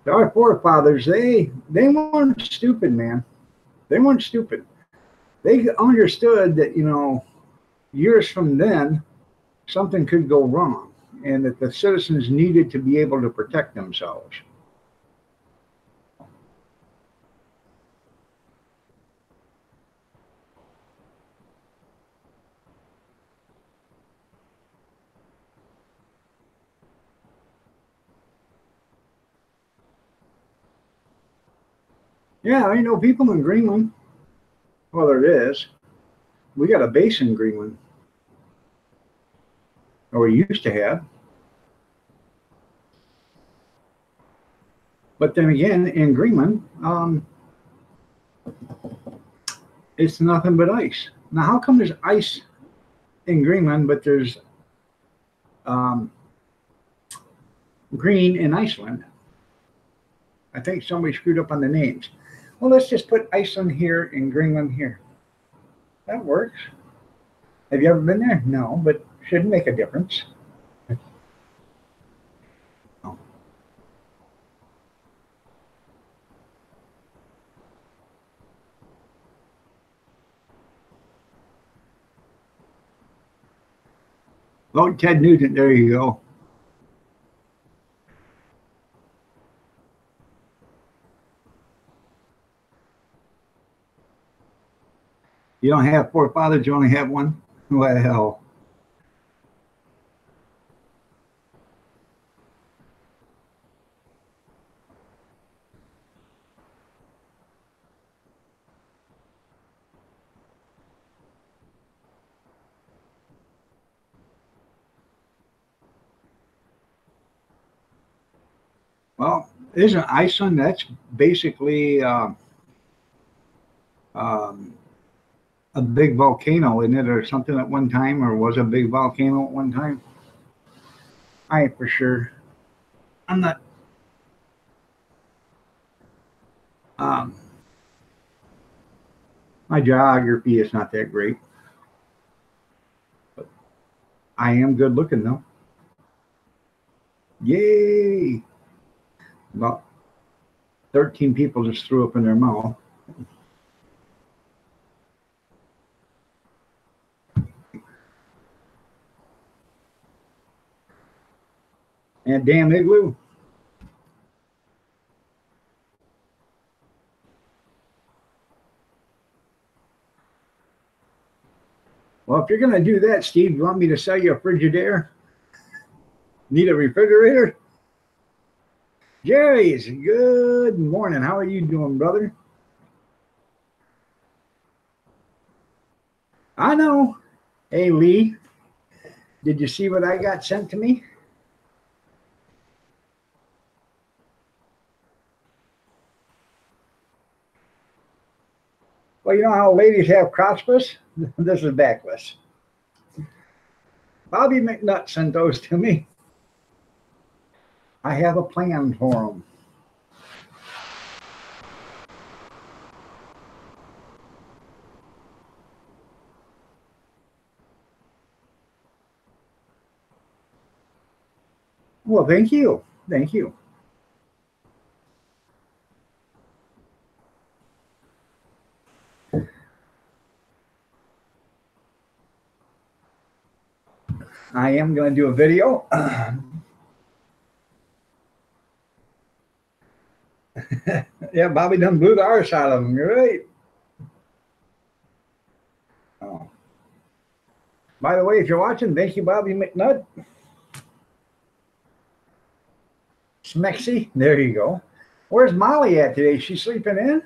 Our forefathers, they weren't stupid, man. They weren't stupid. They understood that, years from then, something could go wrong and that the citizens needed to be able to protect themselves. Yeah, I know people in Greenland. Well, there is. We got a base in Greenland, or we used to have. But then again, in Greenland, it's nothing but ice. Now, how come there's ice in Greenland, but there's um, green in Iceland? I think somebody screwed up on the names. Well, let's just put Iceland here and Greenland here. That works. Have you ever been there? No, but shouldn't make a difference. Oh. Oh, Ted Nugent, there you go. You don't have forefathers, you only have one? Well, well, isn't Iceland, that's basically um, a big volcano, isn't it, or something at one time, or was a big volcano at one time? I ain't for sure. I'm not. Um, my geography is not that great, but I am good looking though. Yay! About 13 people just threw up in their mouth. And damn igloo. Well, if you're going to do that, Steve, you want me to sell you a Frigidaire? Need a refrigerator? Jerry's, good morning. How are you doing, brother? I know. Hey, Lee, did you see what I got sent to me? Well, you know how ladies have crotchless? This is backless. Bobby McNutt sent those to me. I have a plan for them. Well, thank you. Thank you. I am going to do a video. Yeah, Bobby done blew the arse out of them. You're right. Oh. By the way, if you're watching, thank you, Bobby McNutt. Smexy. There you go. Where's Molly at today? She sleeping in?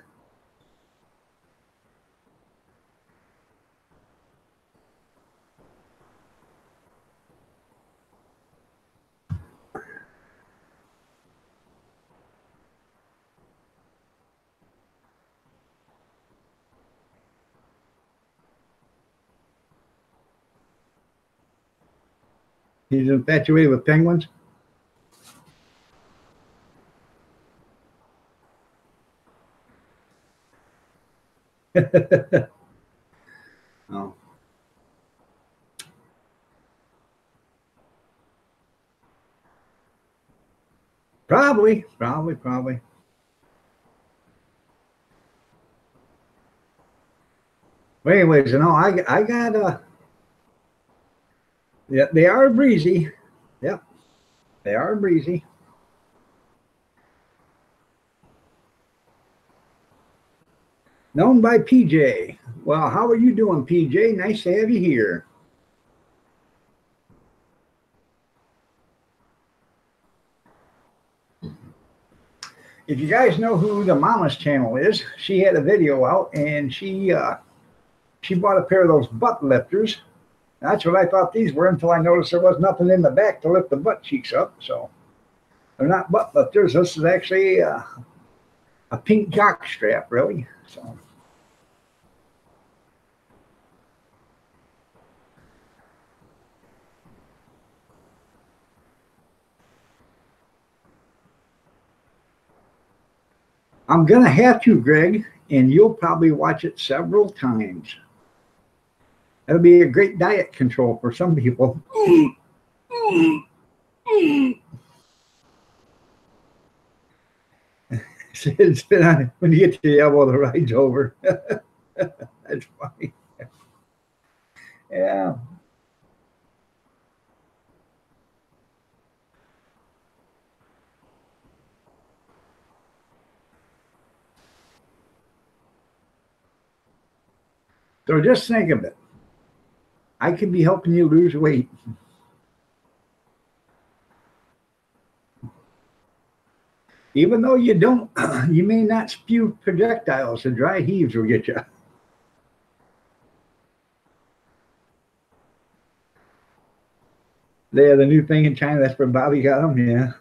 He's infatuated with penguins. Oh. Probably. But anyways, I got yeah, they are breezy. Yep, they are breezy. Known by PJ. Well, how are you doing, PJ? Nice to have you here. If you guys know who the Mama's channel is, she had a video out and she bought a pair of those butt lifters. That's what I thought these were until I noticed there was nothing in the back to lift the butt cheeks up. So they're not butt lifters. This is actually a pink jock strap, really. So I'm gonna have to, Greg, and you'll probably watch it several times. That'll be a great diet control for some people. It's been on when you get to the elbow, the ride's over. That's funny. Yeah. So just think of it. I could be helping you lose weight. Even though you don't, you may not spew projectiles. The dry heaves will get you. Yeah, the new thing in China, that's where Bobby got them. Yeah.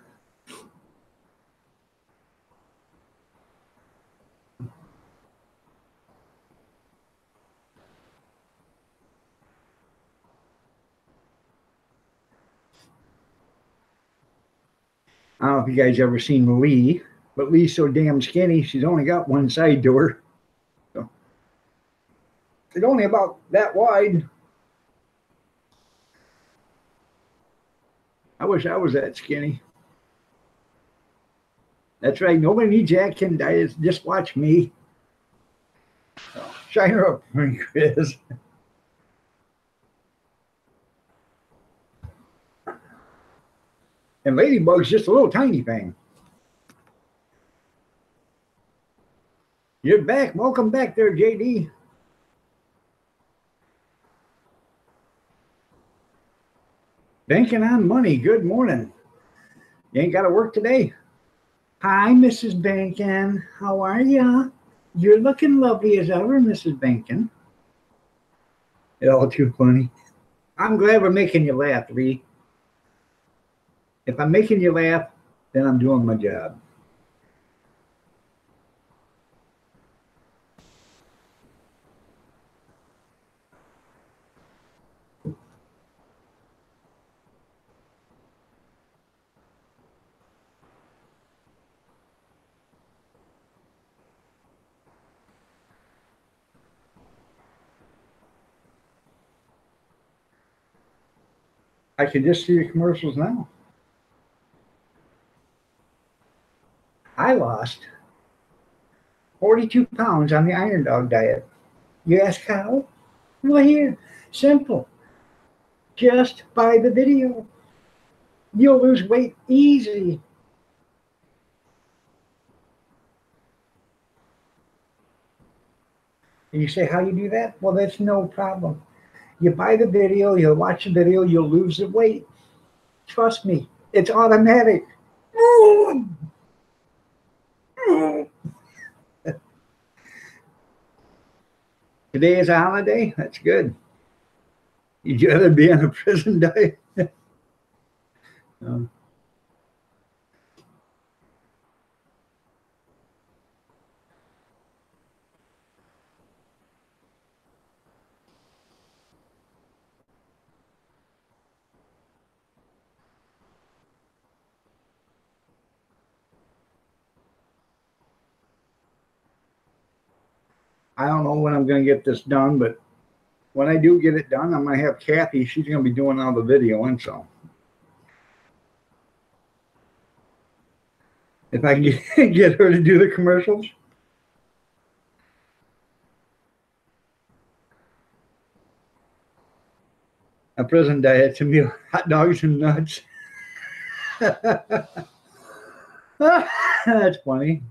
I don't know if you guys ever seen Lee, but Lee's so damn skinny, she's only got one side to her. So it's only about that wide. I wish I was that skinny. That's right. Nobody needs Atkins diets. Just watch me. So, shine her up for me, Chris. And Ladybug's just a little tiny thing. You're back. Welcome back there, JD. Banking on money. Good morning. You ain't got to work today? Hi, Mrs. Bankin. How are ya? You're looking lovely as ever, Mrs. Bankin. It's all too funny. I'm glad we're making you laugh, Lee. If I'm making you laugh, then I'm doing my job. I can just see the commercials now. I lost 42 pounds on the Iron Dog diet. You ask how? Well, here, simple. Just buy the video. You'll lose weight easy. And you say, how you do that? Well, that's no problem. You buy the video, you'll watch the video, you'll lose the weight. Trust me, it's automatic. Today is a holiday. That's good. You'd rather be on a prison diet? No. I don't know when I'm going to get this done, but when I do get it done, I'm going to have Kathy. She's going to be doing all the video, and so if I can get her to do the commercials. A prison diet to me, hot dogs and nuts. That's funny.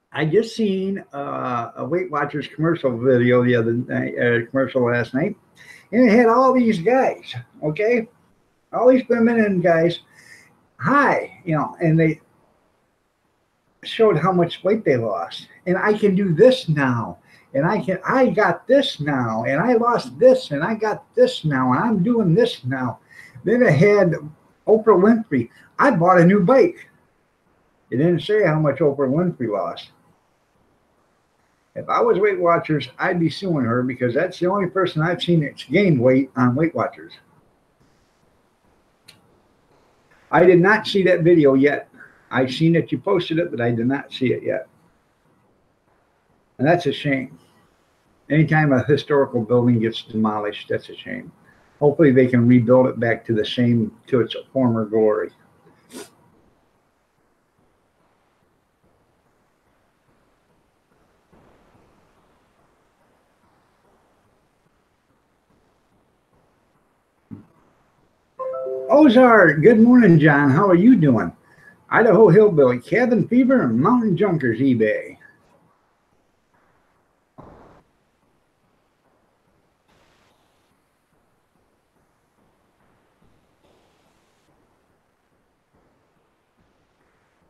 I just seen a Weight Watchers commercial video the other night, commercial last night, and it had all these guys, okay, all these women and guys, hi, and they showed how much weight they lost, and I can do this now, and I got this now, and I lost this, and I got this now, and I'm doing this now. Then it had Oprah Winfrey. I bought a new bike. It didn't say how much Oprah Winfrey lost. If I was Weight Watchers, I'd be suing her because that's the only person I've seen that's gained weight on Weight Watchers. I did not see that video yet. I've seen that you posted it, but I did not see it yet. And that's a shame. Anytime a historical building gets demolished, that's a shame. Hopefully they can rebuild it back to its former glory. Ozark, good morning, John. How are you doing? Idaho Hillbilly, Cabin Fever, and Mountain Junkers eBay.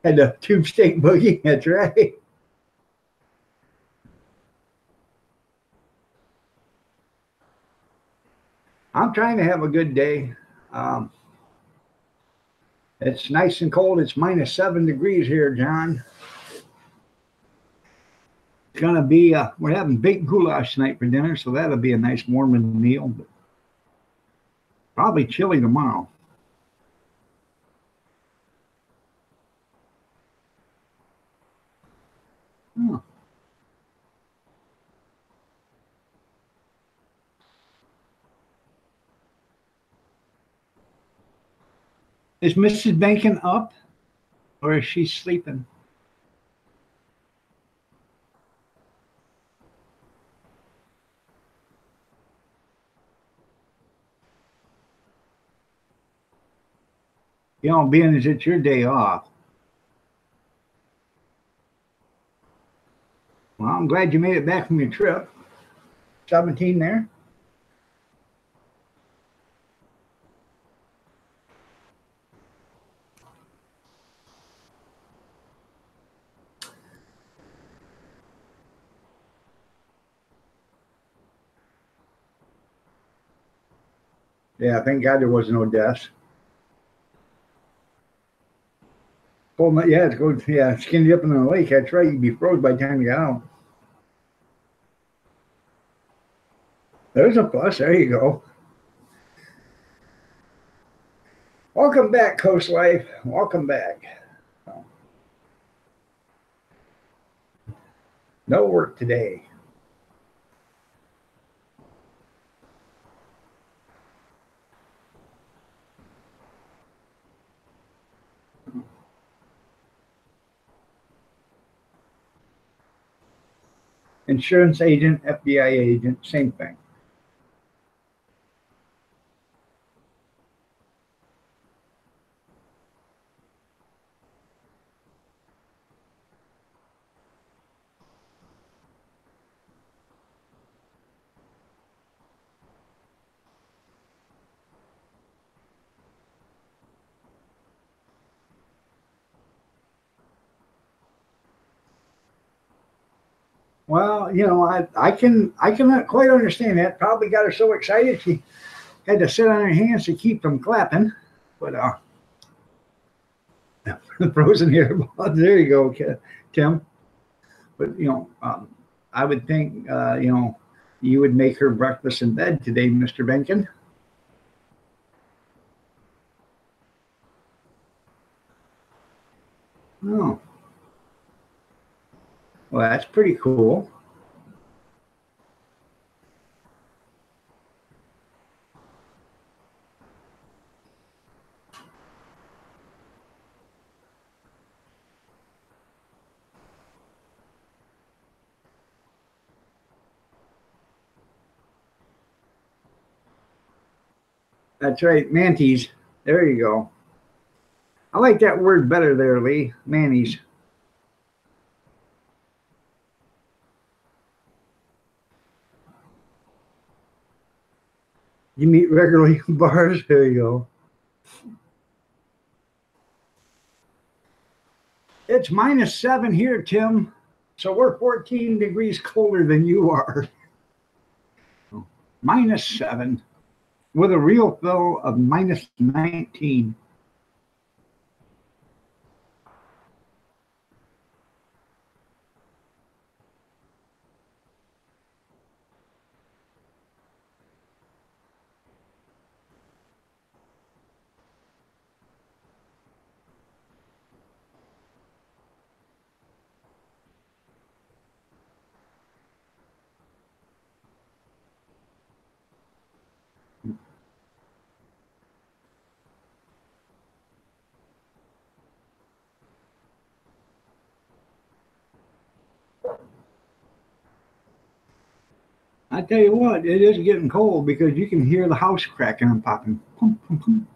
Had the tube steak boogie, that's right. I'm trying to have a good day. It's nice and cold. It's -7 degrees here, John. It's gonna be we're having baked goulash tonight for dinner, so that'll be a nice Mormon meal. But probably chilly tomorrow. Oh. Is Mrs. Bacon up, or is she sleeping? Being as it's your day off. Well, I'm glad you made it back from your trip. 17 there. Yeah, thank God there was no deaths. Cold, yeah, it's good. Yeah, skin you up in the lake. That's right. You'd be froze by the time you got out. There's a plus. There you go. Welcome back, Coast Life. Welcome back. No work today. Insurance agent, FBI agent, same thing. Well, you know, I cannot quite understand that. Probably got her so excited she had to sit on her hands to keep from clapping. But frozen here. There you go, Tim. But you know, I would think you know, you would make her breakfast in bed today, Mr. Benkin. Oh, well, that's pretty cool. That's right, manties. There you go. I like that word better there, Lee. Manties. You meet regularly in bars. There you go. It's -7 here, Tim. So we're 14 degrees colder than you are. -7 with a real feel of -19. I tell you what, it is getting cold because you can hear the house cracking and popping. Pum, pum, pum.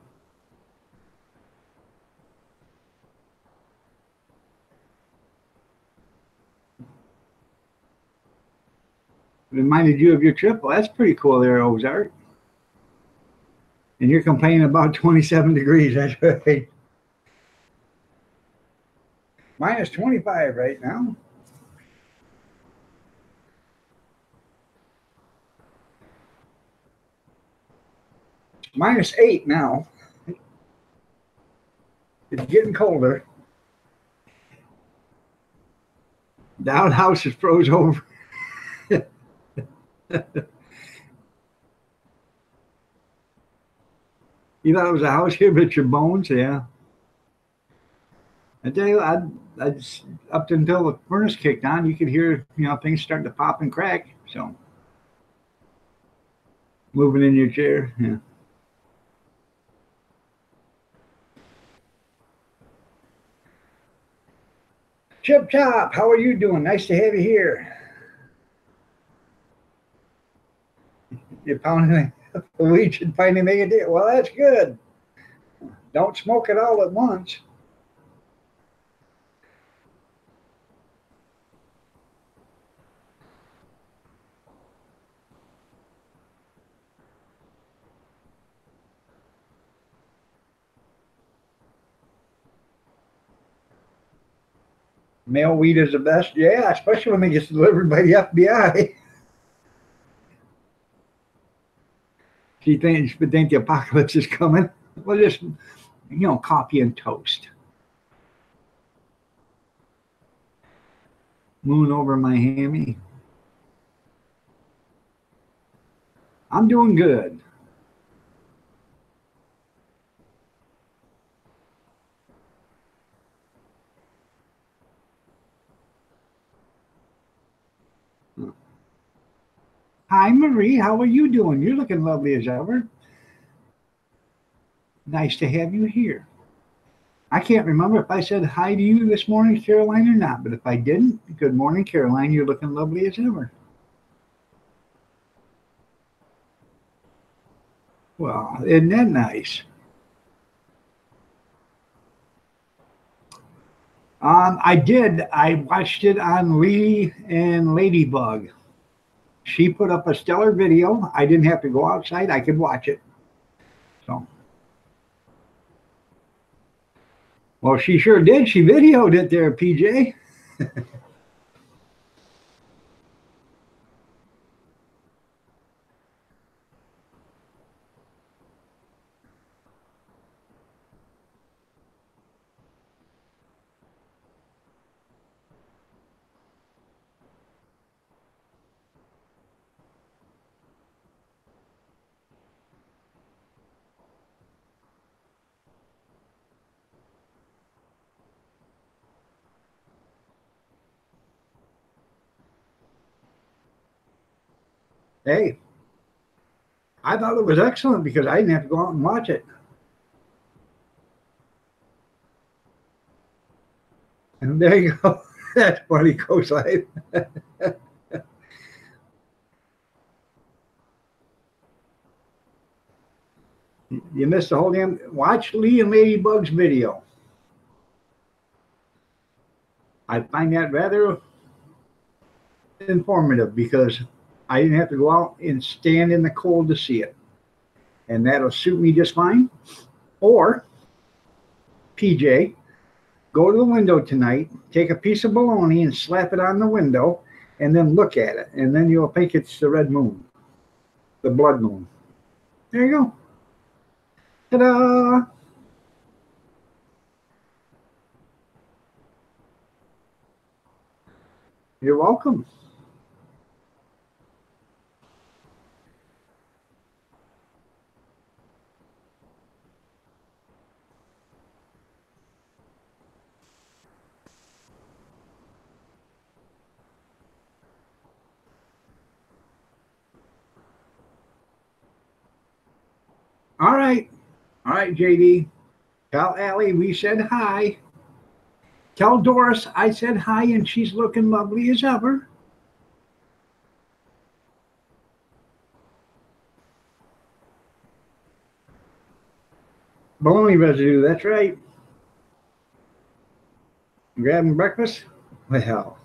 Reminded you of your trip. Well, that's pretty cool there, Ozark. And you're complaining about 27 degrees. That's right. -25 right now. -8 now. It's getting colder. The outhouse is froze over. You thought it was a house here, but it's your bones, yeah. I tell you, I just, up until the furnace kicked on, you could hear, you know, things starting to pop and crack. So moving in your chair, yeah. Chip Chop, how are you doing? Nice to have you here. You're pounding the weed and finally make a deal. Well, that's good. Don't smoke it all at once. Male weed is the best. Yeah, especially when it gets delivered by the FBI. She thinks, but think the apocalypse is coming. Well, just, you know, coffee and toast. Moon over my hammy. I'm doing good. Hi, Marie. How are you doing? You're looking lovely as ever. Nice to have you here. I can't remember if I said hi to you this morning, Caroline, or not, but if I didn't, good morning, Caroline. You're looking lovely as ever. Well, isn't that nice? I did. I watched it on Lee and Ladybug. She put up a stellar video. I didn't have to go outside. I could watch it. So, well, she sure did. She videoed it there, PJ. Hey, I thought it was excellent because I didn't have to go out and watch it. And there you go. That's funny, Coach Life. You missed the whole damn. Watch Lee and Ladybug's video. I find that rather informative because I didn't have to go out and stand in the cold to see it. And that'll suit me just fine. Or, PJ, go to the window tonight, take a piece of bologna and slap it on the window, and then look at it. And then you'll think it's the red moon, the blood moon. There you go. Ta-da! You're welcome. All right. All right, JD. Tell Allie we said hi. Tell Doris I said hi and she's looking lovely as ever. Bologna residue, that's right. Grabbing breakfast? Well,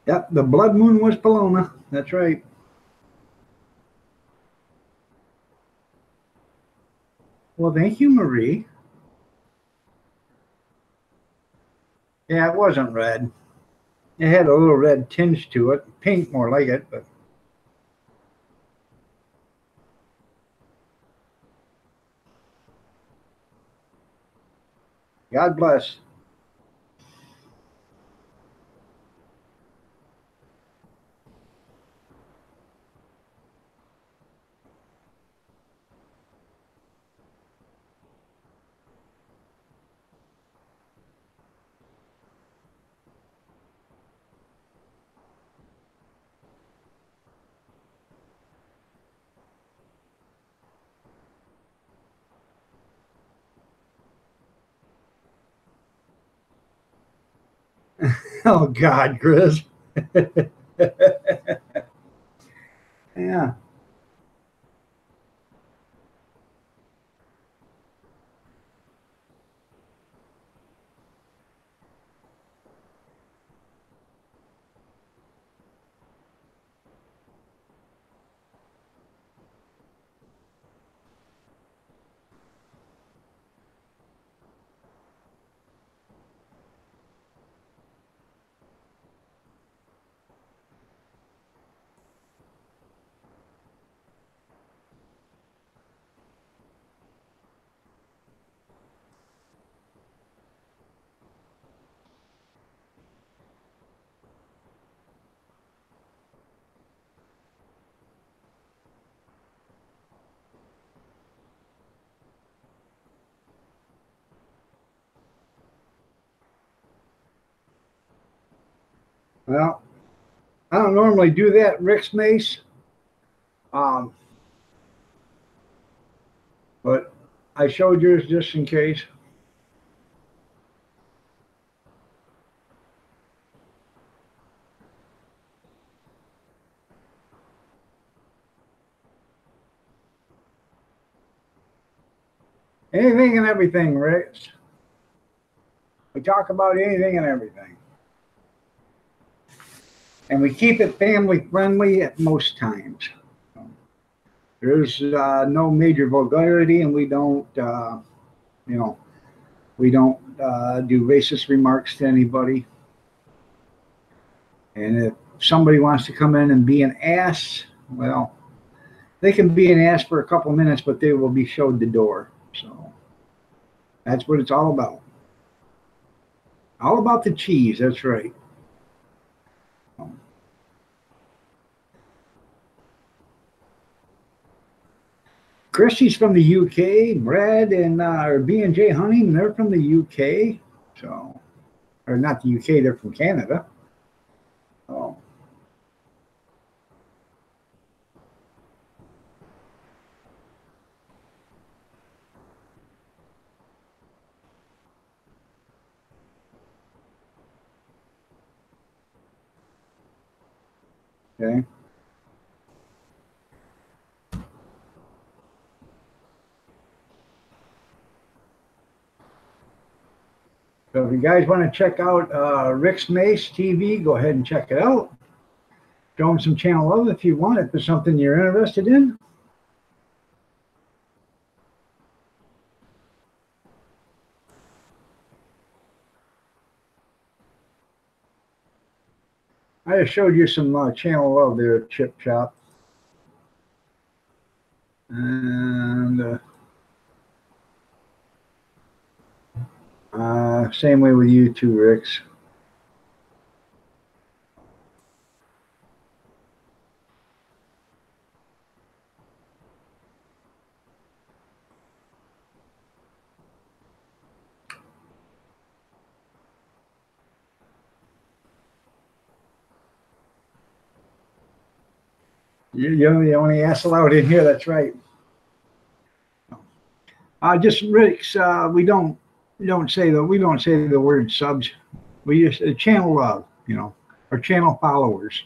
yep, the blood moon was bologna. That's right. Well, thank you, Marie. Yeah, it wasn't red. It had a little red tinge to it. Pink, more like it, but God bless. Oh, God, Chris. Yeah. Well, I don't normally do that, Rick's Mace. Um, but I showed yours just in case. Anything and everything, Rick. We talk about anything and everything. And we keep it family friendly at most times. There's no major vulgarity, and we don't, you know, we don't do racist remarks to anybody. And if somebody wants to come in and be an ass, well, they can be an ass for a couple minutes, but they will be showed the door. So that's what it's all about. All about the cheese. That's right. Christy's from the UK. Brad and B&J Hunting, they're from the UK. So, or not the UK, they're from Canada. Oh. Okay. So if you guys want to check out Rick's Mace TV, go ahead and check it out. Show him some channel love if you want, if there's something you're interested in. I just showed you some channel love there, Chip Chop. And same way with you too, Ricks. You're the only ass allowed in here. That's right. Just Ricks. We don't say the word subs. We just channel love. You know, or channel followers.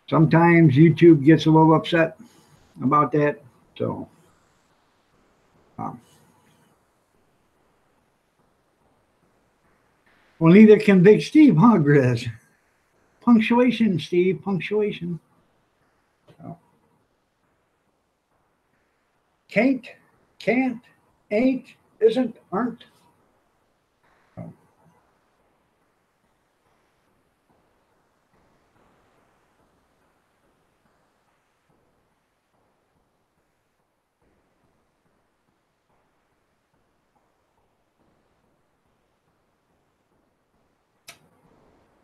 Sometimes YouTube gets a little upset about that. So. Well, neither can Big Steve, huh, Grizz? Punctuation, Steve. Punctuation. Oh. Can't, ain't, isn't, aren't. Oh.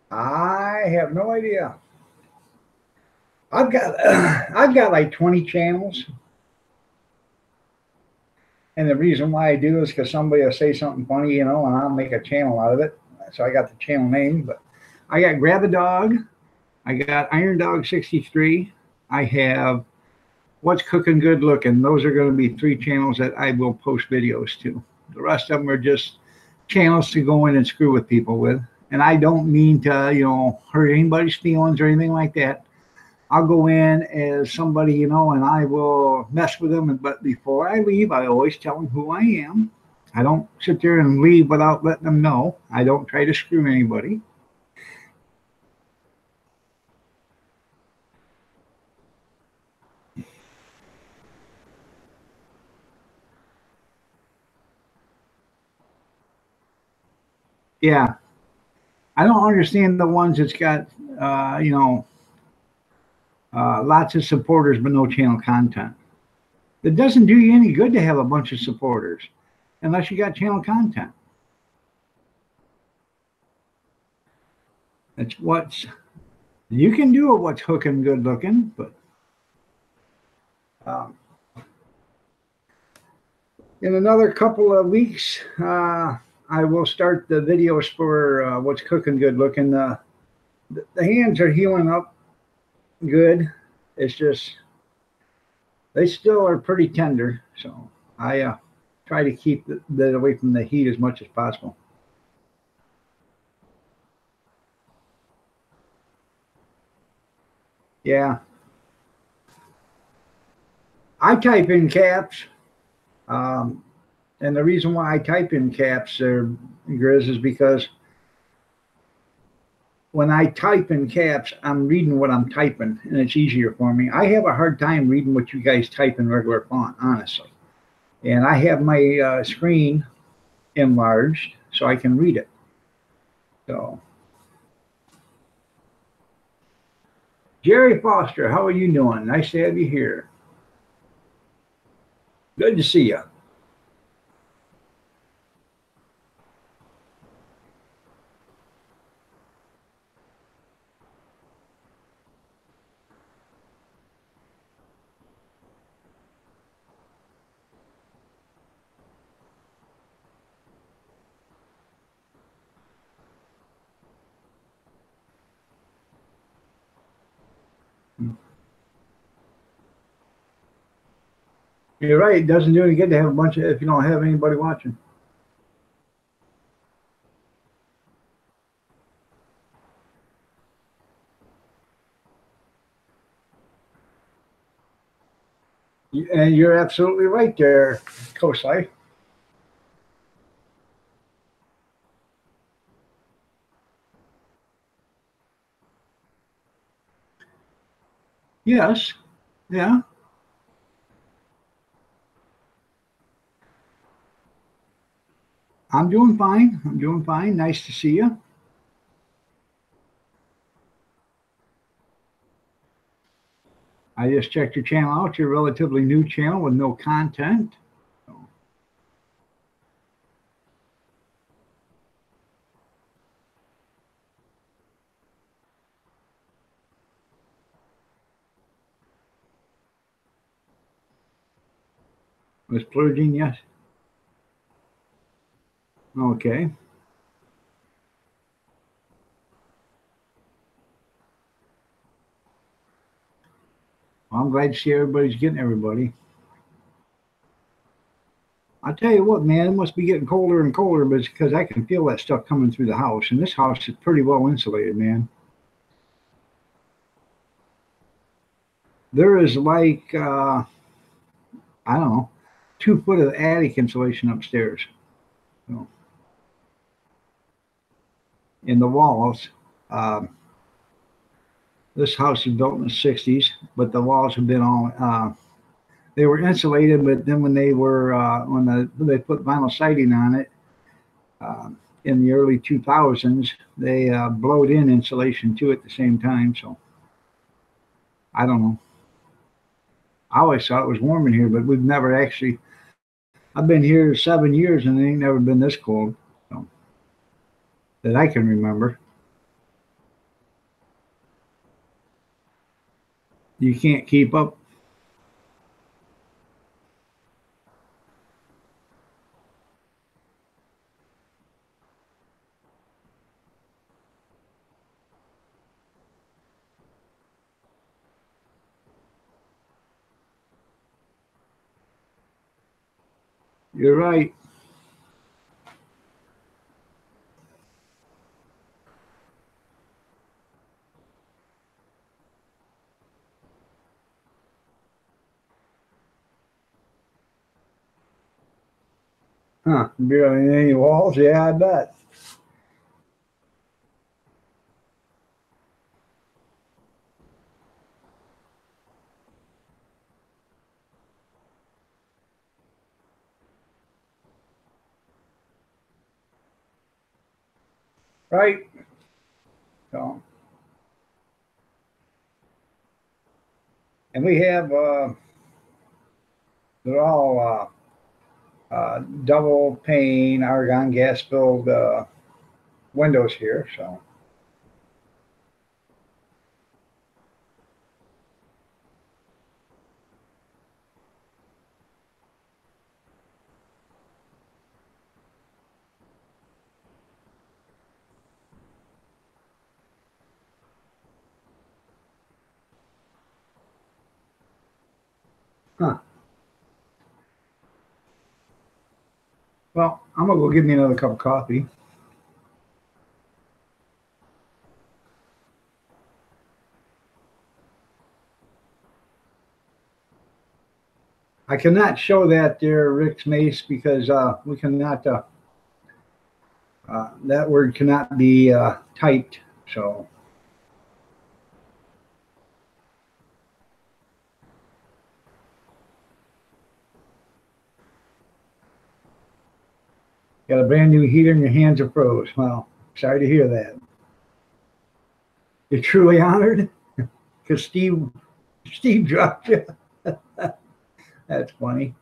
I have no idea. I've got I've got like 20 channels, and the reason why I do is because somebody will say something funny, you know, and I'll make a channel out of it. So I got the channel name, but I got Grab a Dog, I got Iron Dog 63, I have What's Cooking Good Looking. Those are going to be 3 channels that I will post videos to. The rest of them are just channels to go in and screw with people with. And I don't mean to, you know, hurt anybody's feelings or anything like that. I'll go in as somebody, you know, and I will mess with them. But before I leave, I always tell them who I am. I don't sit there and leave without letting them know. I don't try to screw anybody. Yeah. I don't understand the ones that's got, you know, lots of supporters but no channel content. It doesn't do you any good to have a bunch of supporters unless you got channel content. That's what's you can do it. What's hooking good looking, but um, in another couple of weeks, I will start the videos for what's cooking good looking. The hands are healing up good. It's just they still are pretty tender, so I try to keep that away from the heat as much as possible. Yeah, I type in caps, um, and the reason why I type in caps there, Grizz, is because when I type in caps, I'm reading what I'm typing, and it's easier for me. I have a hard time reading what you guys type in regular font, honestly. And I have my screen enlarged so I can read it. So, Jerry Foster, how are you doing? Nice to have you here. Good to see you. You're right. It doesn't do any good to have a bunch of if you don't have anybody watching. And you're absolutely right there, Kosai. Yes. Yeah. I'm doing fine. I'm doing fine. Nice to see you. I just checked your channel out. You're a relatively new channel with no content. So, was Plurging, yes? Okay. Well, I'm glad to see everybody's getting everybody. I tell you what, man, it must be getting colder and colder, but it's because I can feel that stuff coming through the house. And this house is pretty well insulated, man. There is like, I don't know, 2 foot of attic insulation upstairs. So, in the walls. Um, this house was built in the 60s, but the walls have been all, they were insulated, but then when they were, when they put vinyl siding on it, uh, in the early 2000s, they blowed in insulation too at the same time. So I don't know. I always thought it was warm in here, but we've never actually. I've been here 7 years and it ain't never been this cold, so, that I can remember. You can't keep up. You're right. Huh? Barely any walls? Yeah, I bet. Right. So, and we have they're all double pane argon gas filled windows here. So, huh? Well, I'm gonna go get me another cup of coffee. I cannot show that there, Rick's Mace, because we cannot. That word cannot be typed. So, got a brand new heater and your hands are froze. Well, sorry to hear that. You're truly honored because Steve dropped you. That's funny.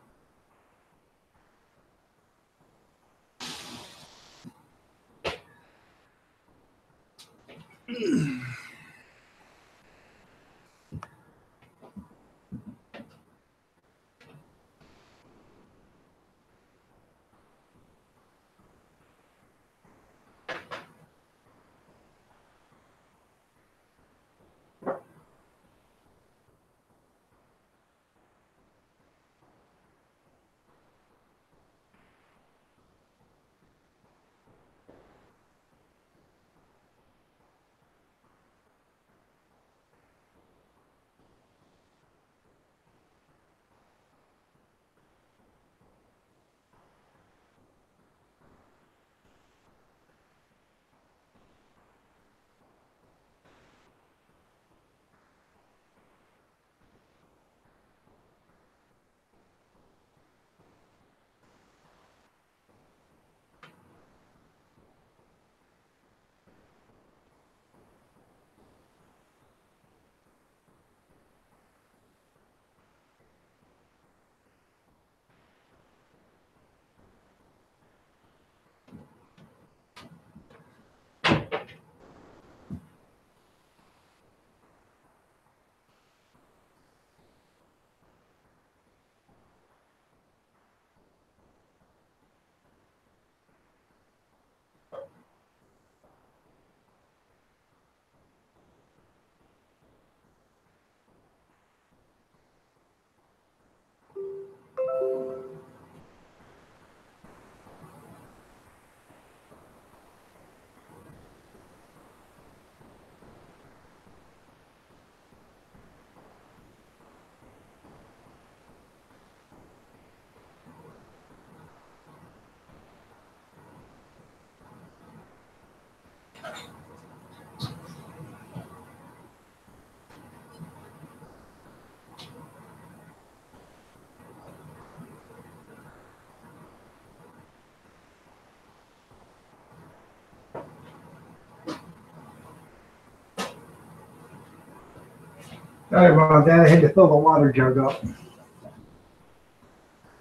Sorry about that. I had to fill the water jug up.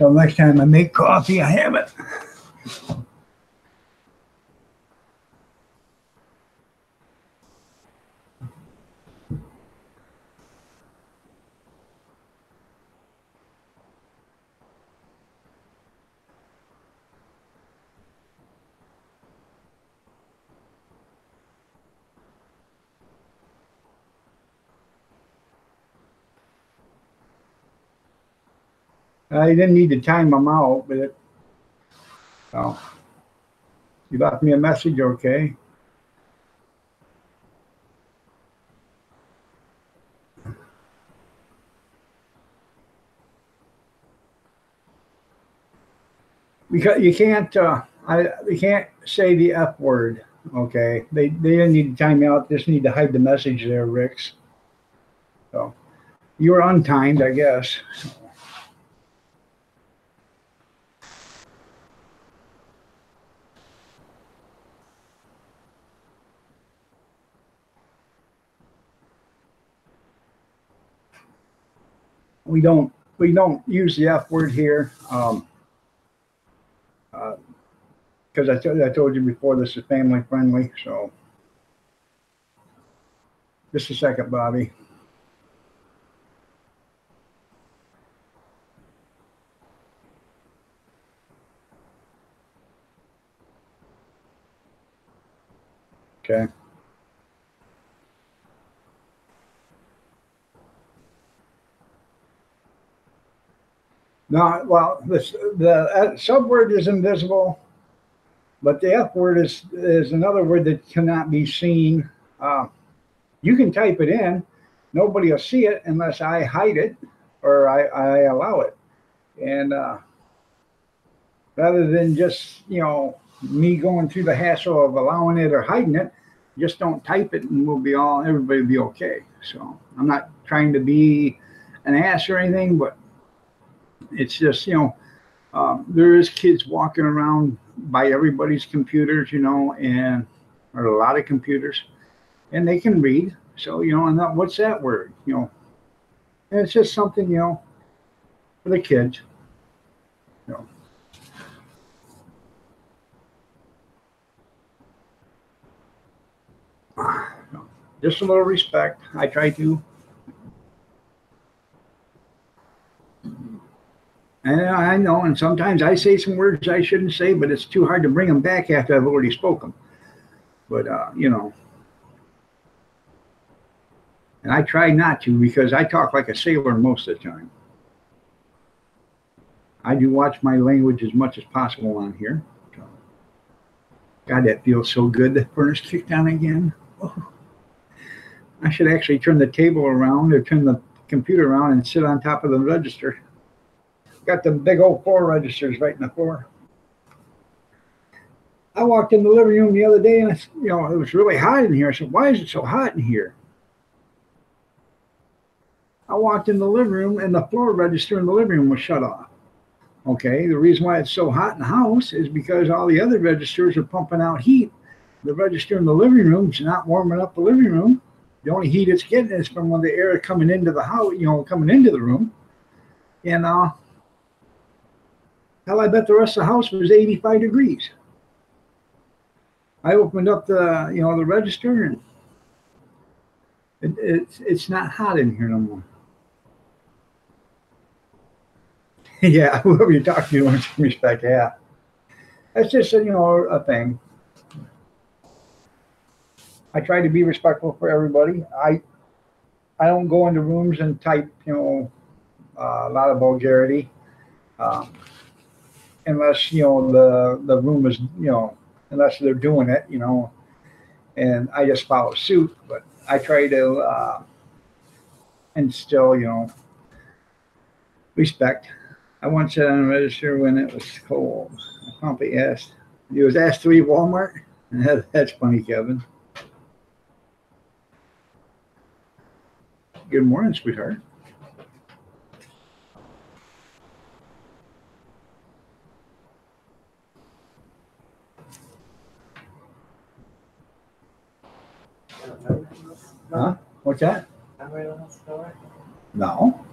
So next time I make coffee, I have it. I didn't need to time them out, but oh, you left me a message, okay? Because you can't, you can't say the F word, okay? They didn't need to time you out. They just need to hide the message there, Ricks. So you were untimed, I guess. We don't use the F word here. Because I told you before, this is family friendly. So just a second, Bobby. Okay. No, well, the sub word is invisible, but the F word is another word that cannot be seen. Uh, you can type it in, nobody will see it unless I hide it or I allow it. And rather than just me going through the hassle of allowing it or hiding it, just don't type it and everybody will be okay. So I'm not trying to be an ass or anything, but it's just there is kids walking around by everybody's computers, and or a lot of computers, and they can read. So and what's that word? And it's just something for the kids. You know. Just a little respect. I try to. And I know, and sometimes I say some words I shouldn't say, but it's too hard to bring them back after I've already spoken. But and I try not to because I talk like a sailor most of the time. I do watch my language as much as possible on here. So, God, that feels so good. The furnace kicked on again. Oh, I should actually turn the table around or turn the computer around and sit on top of the register. Got the big old four registers right in the floor. I walked in the living room the other day and it was really hot in here. I said, why is it so hot in here? I walked in the living room and the floor register in the living room was shut off. Okay, the reason why it's so hot in the house is because all the other registers are pumping out heat. The register in the living room is not warming up the living room. The only heat it's getting is from when the air coming into the house, coming into the room. And hell, I bet the rest of the house was 85 degrees. I opened up the register and it's not hot in here no more. Yeah, whoever you're talking to wants some respect. Yeah, that's just a thing. I try to be respectful for everybody. I don't go into rooms and type a lot of vulgarity, unless the room is unless they're doing it and I just follow suit. But I try to instill respect. I once sat on a register when it was cold. I promptly asked. He was asked to leave Walmart. That's funny, Kevin. Good morning, sweetheart. Huh? What's that? No.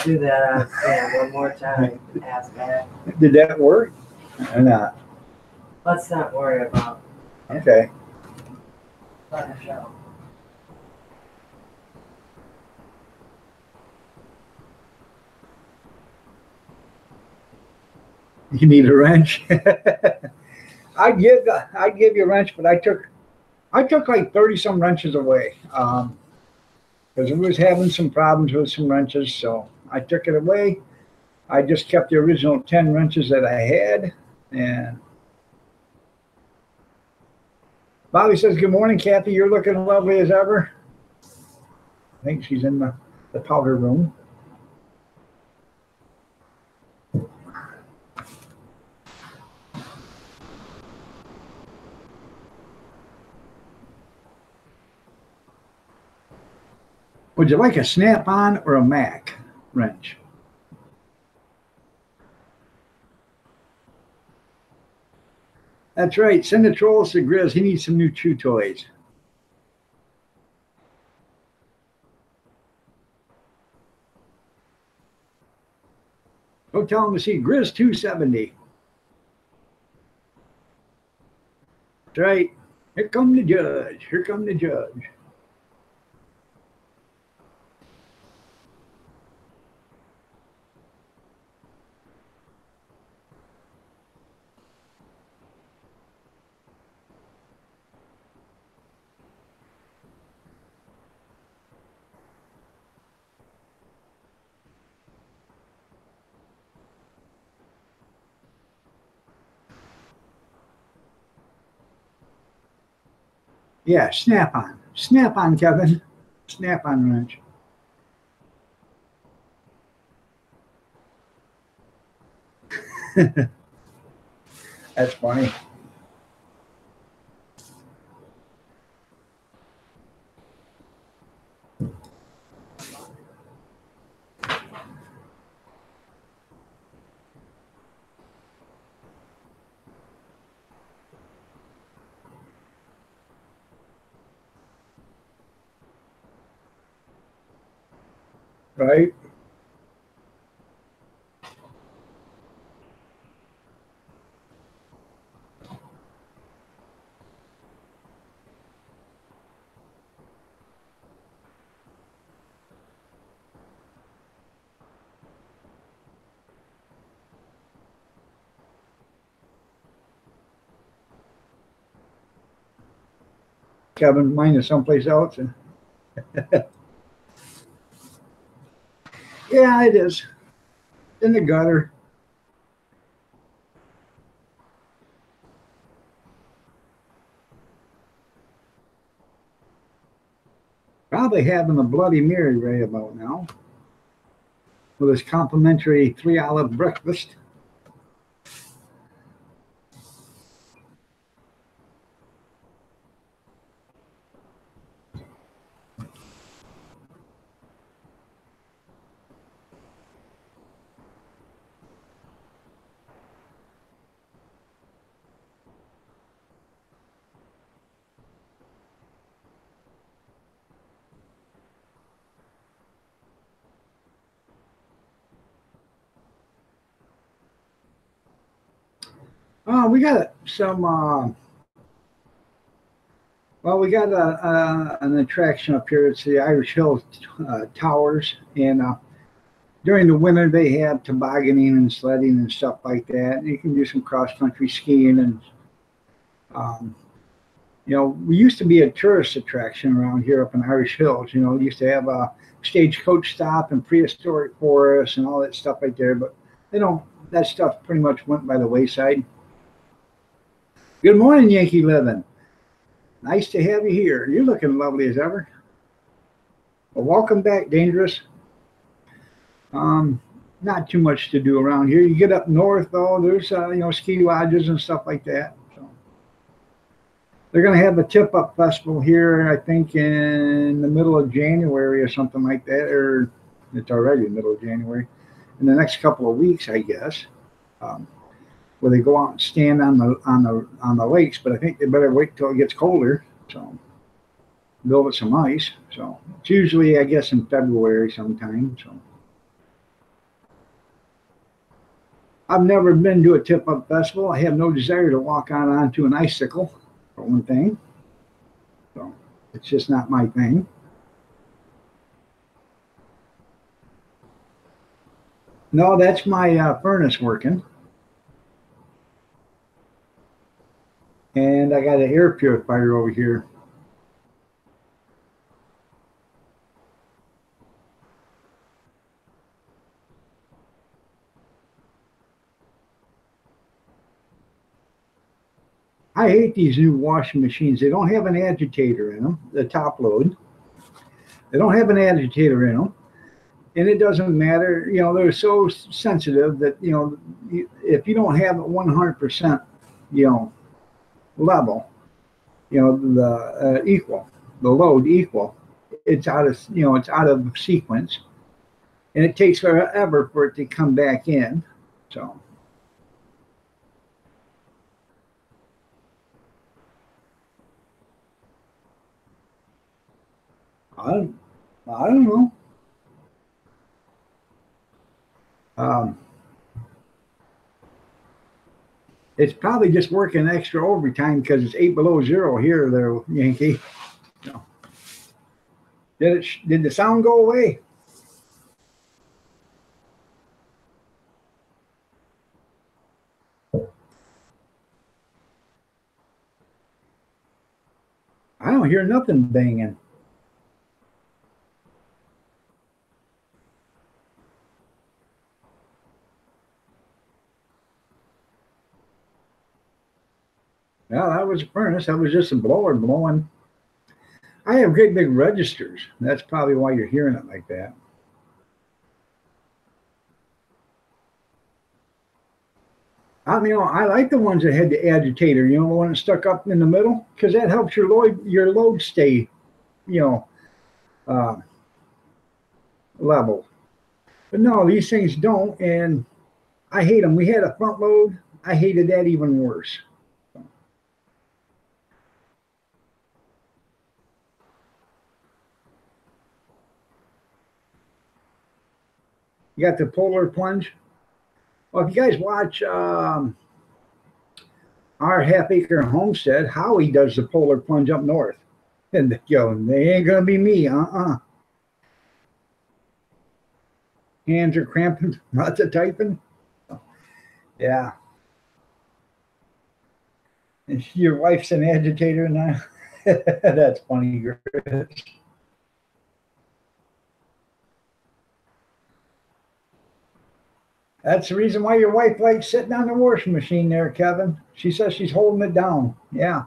Do that on stand one more time. Ask back. Did that work or not? Let's not worry about Okay. the show. You need a wrench. I'd give you a wrench, but I took like 30 some wrenches away because it was having some problems with some wrenches, so I took it away. I just kept the original 10 wrenches that I had. And Bobby says, "Good morning, Kathy. You're looking lovely as ever." I think she's in the powder room. Would you like a Snap-on or a Mac wrench? That's right. Send the trolls to Grizz. He needs some new chew toys. Go tell him to see Grizz 270. That's right. Here come the judge. Here come the judge. Yeah, Snap-on. Snap-on, Kevin. Snap-on wrench. That's funny. Right? Kevin, mine is someplace else. Yeah, it is. In the gutter. Probably having a Bloody Mary right about now. With his complimentary 3 olive breakfast. Oh, we got some. Well, we got an attraction up here. It's the Irish Hill Towers, and during the winter they have tobogganing and sledding and stuff like that. You can do some cross country skiing, and um, we used to be a tourist attraction around here up in Irish Hills. We used to have a stagecoach stop and prehistoric forest and all that stuff right there, but that stuff pretty much went by the wayside. Good morning, Yankee Living. Nice to have you here. You're looking lovely as ever. Well, welcome back, Dangerous. Not too much to do around here. You get up north, though, there's ski lodges and stuff like that. So they're going to have a tip-up festival here, I think, in the middle of January or something like that, or it's already the middle of January. In the next couple of weeks, I guess. where they go out and stand on the lakes. But I think they better wait till it gets colder. So build it some ice. So it's usually, I guess, in February sometime. So I've never been to a tip-up festival. I have no desire to walk out onto an icicle, for one thing. So it's just not my thing. No, that's my furnace working. And I got an air purifier over here. I hate these new washing machines. They don't have an agitator in them, the top load. They don't have an agitator in them. And it doesn't matter, they're so sensitive that, if you don't have it 100%, level, the equal, the load equal, it's out of sequence, and it takes forever for it to come back in. So I don't, I don't know. Um, it's probably just working extra overtime because it's 8 below 0 here, there, Yankee. So, did the sound go away? I don't hear nothing banging. Well, that was a furnace. That was just a blower blowing. I have great big registers. That's probably why you're hearing it like that. I like the ones that had the agitator, the one that stuck up in the middle, because that helps your load stay, you know, uh, level. But no, these things don't, and I hate them. We had a front load. I hated that even worse. You got the polar plunge. Well, if you guys watch our half acre homestead, Howie does the polar plunge up north. And they ain't gonna be me. Hands are cramping, lots of typing. Yeah. And your wife's an agitator now. That's funny, Chris. That's the reason why your wife likes sitting on the washing machine there, Kevin. She says she's holding it down. Yeah.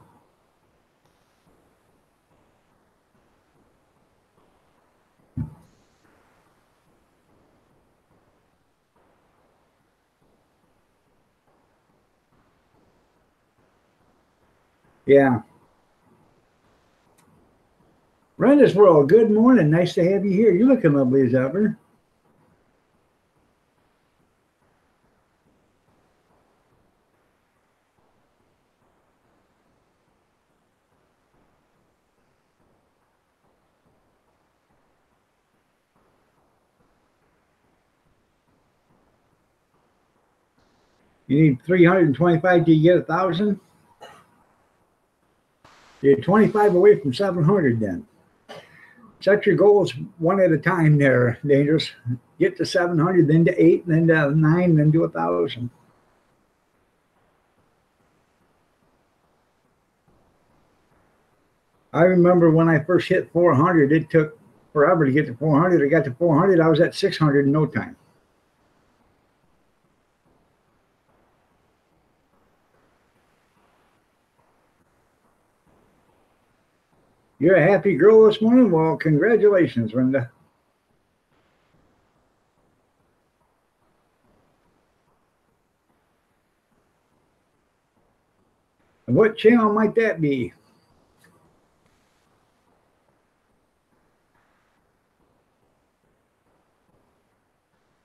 Yeah. Renda's World, good morning. Nice to have you here. You're looking lovely as ever. You need 325. Do you get 1,000? You're 25 away from 700 then. Set your goals one at a time there, Dangerous. Get to 700, then to 8, then to 9, then to 1,000. I remember when I first hit 400, it took forever to get to 400. I got to 400, I was at 600 in no time. You're a happy girl this morning? Well, congratulations, Renda. And what channel might that be?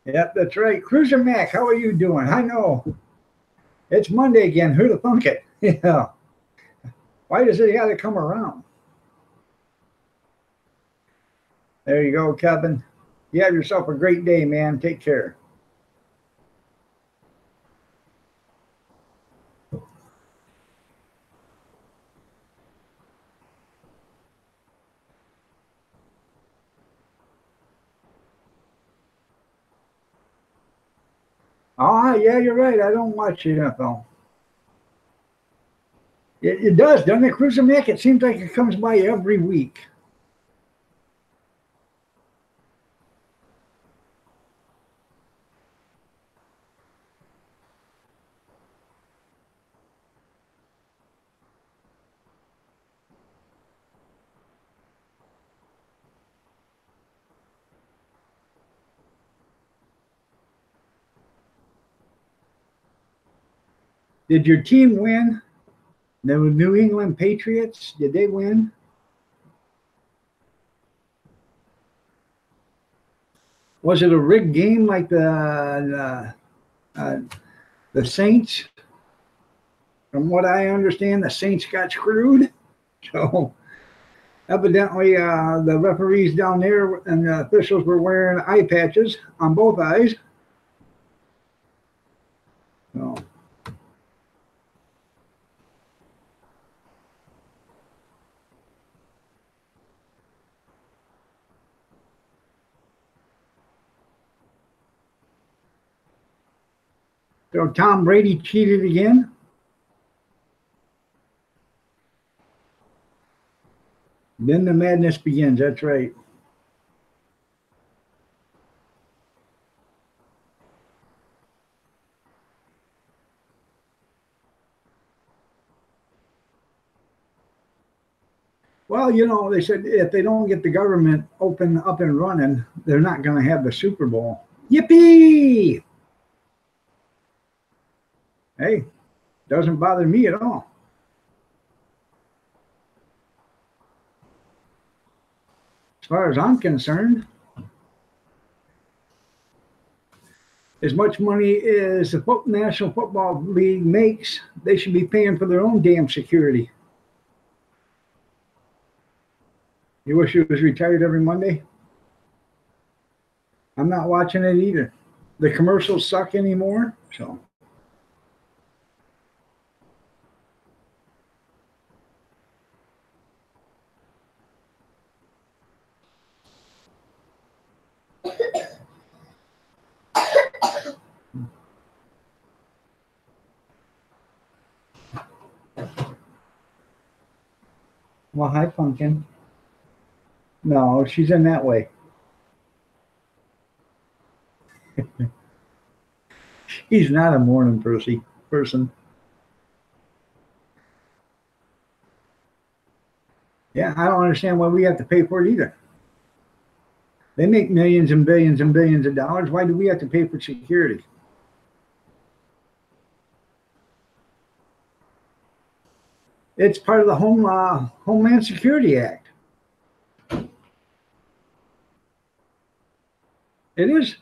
Yep, that's right. Cruiser Mac, how are you doing? I know. It's Monday again. Who'd have thunk it? Yeah. Why does it got to come around? There you go, Kevin. You have yourself a great day, man. Take care. Ah, yeah, you're right. I don't watch NFL. It does, doesn't it, Cruiser Mick? It seems like it comes by every week. Did your team win? The New England Patriots, did they win? Was it a rigged game like the Saints? From what I understand, the Saints got screwed. So evidently, the referees down there and the officials were wearing eye patches on both eyes. So, so Tom Brady cheated again. Then the madness begins. That's right. Well, they said if they don't get the government open up and running, they're not going to have the Super Bowl. Yippee! Hey, doesn't bother me at all. As far as I'm concerned, as much money as the National Football League makes, they should be paying for their own damn security. You wish you was retired every Monday? I'm not watching it either. The commercials suck anymore, so. Well, hi, Pumpkin. No, she's in that way. He's not a morning person. Yeah, I don't understand why we have to pay for it either. They make millions and billions of dollars. Why do we have to pay for security? It's part of the Homeland Security Act. It is.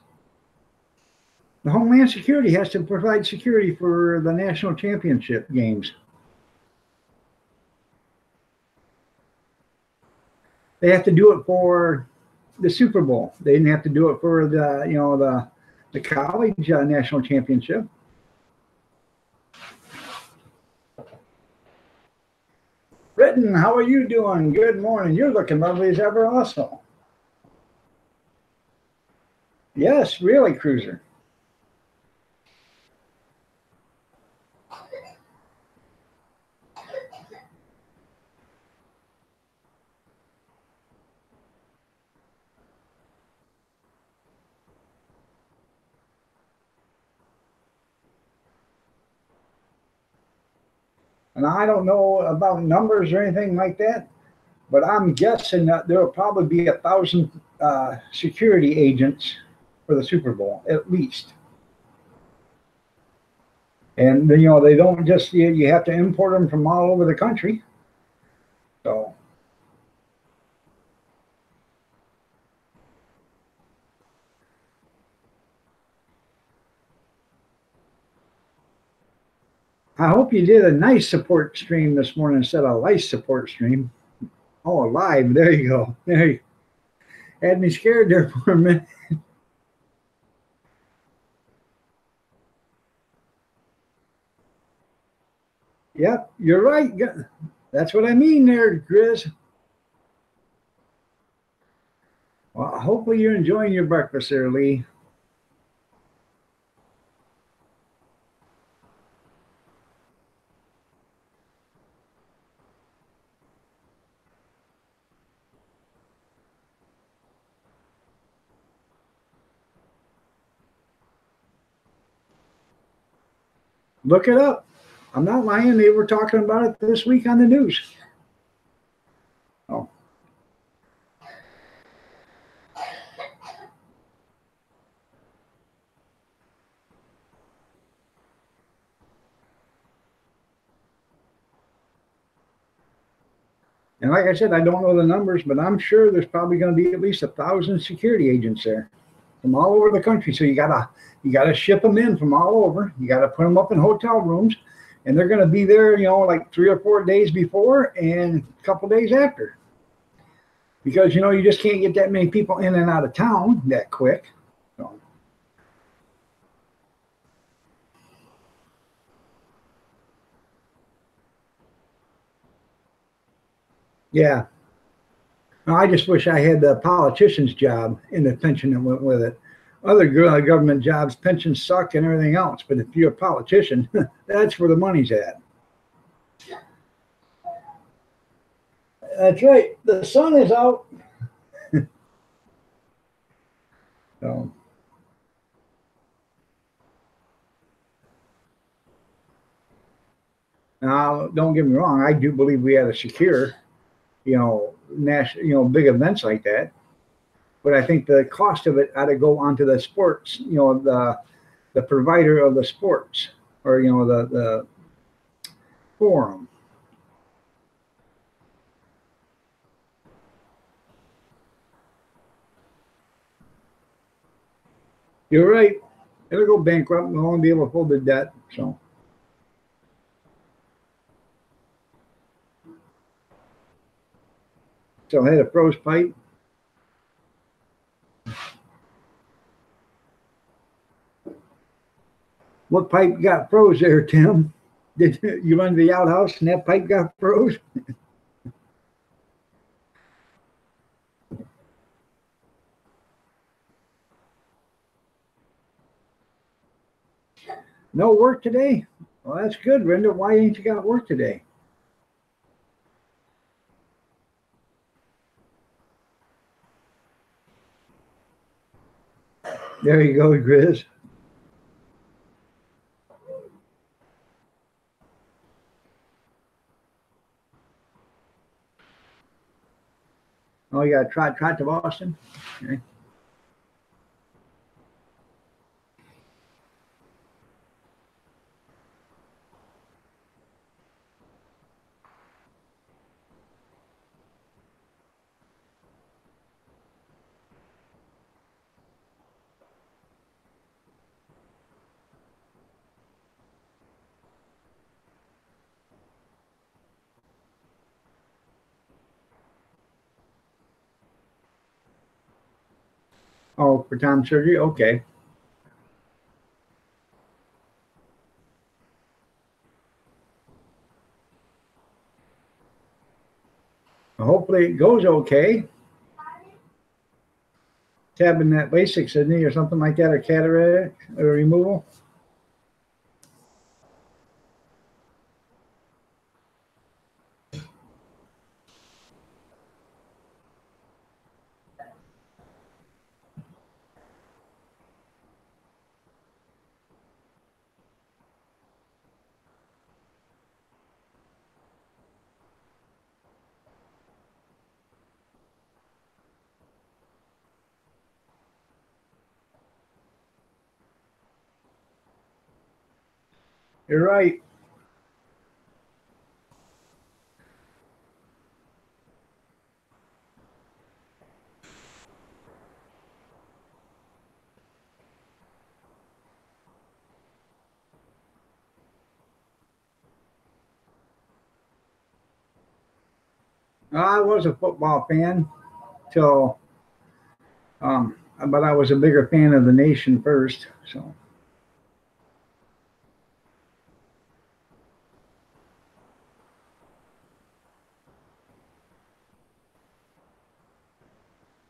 The Homeland Security has to provide security for the national championship games. They have to do it for the Super Bowl. They didn't have to do it for the college national championship. Britton, how are you doing? Good morning. You're looking lovely as ever also. Yes, really, Cruiser. And I don't know about numbers or anything like that, but I'm guessing that there will probably be 1,000 security agents for the Super Bowl, at least. And they don't just you have to import them from all over the country. So I hope you did a nice support stream this morning instead of a lice support stream. Oh, live. There you go. There you had me scared there for a minute. Yep, you're right. That's what I mean there, Grizz. Well, hopefully you're enjoying your breakfast there, Lee. Look it up. I'm not lying. They were talking about it this week on the news. Oh. And like I said, I don't know the numbers, but I'm sure there's probably going to be at least 1,000 security agents there from all over the country. So you gotta ship them in from all over. You gotta put them up in hotel rooms, and they're going to be there, like 3 or 4 days before and a couple days after, because you just can't get that many people in and out of town that quick. So. Yeah. I just wish I had the politician's job and the pension that went with it. Other government jobs, pensions suck and everything else. But if you're a politician, that's where the money's at. That's right. The sun is out. So, now, don't get me wrong. I do believe we had to secure, national, big events like that. But I think the cost of it ought to go onto the sports, the provider of the sports, or the forum. You're right. It'll go bankrupt and won't be able to hold the debt. So. So I had a froze pipe. What pipe got froze there, Tim? Did you run to the outhouse and that pipe got froze? No work today? Well, that's good, Brenda. Why ain't you got work today? There you go, Grizz. Oh, you got to trot to Boston? Okay. Oh, for Tom surgery? Okay. Well, hopefully it goes okay. Having that LASIK, isn't he, or something like that, or cataract or removal? You're right. I was a football fan till, but I was a bigger fan of the nation first. So,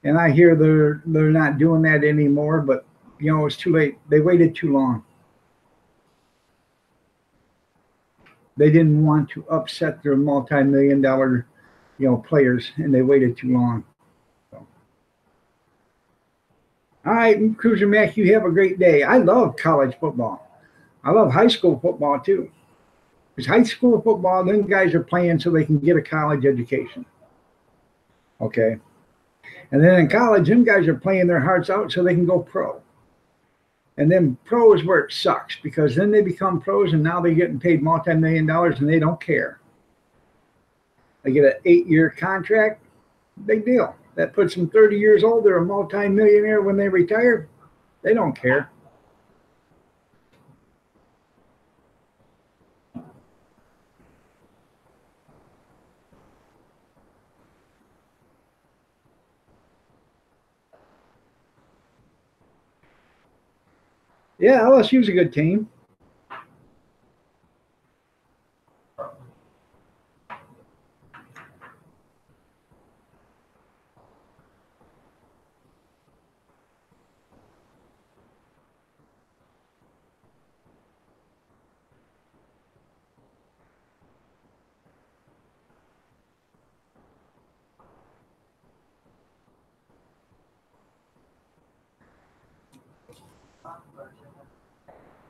and I hear they're not doing that anymore. But it's too late. They waited too long. They didn't want to upset their multi-million dollar, players, and they waited too long. So. All right, Cruiser Mac, you have a great day. I love college football. I love high school football too. Because high school football, them guys are playing so they can get a college education. Okay. And then in college, them guys are playing their hearts out so they can go pro. And then pro is where it sucks because then they become pros and now they're getting paid multi-million dollars and they don't care. They get an 8-year contract, big deal. That puts them 30 years old. They're a multi-millionaire when they retire. They don't care. Yeah, LSU's a good team.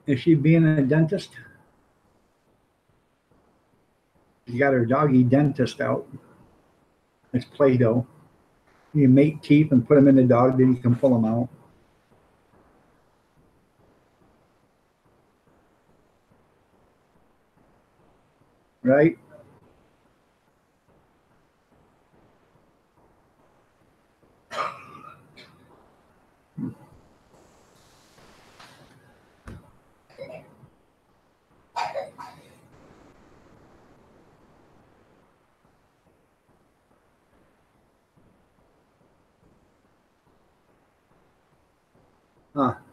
Is she being a dentist? She got her doggy dentist out. It's Play-Doh. You make teeth and put them in the dog, then you can pull them out. Right?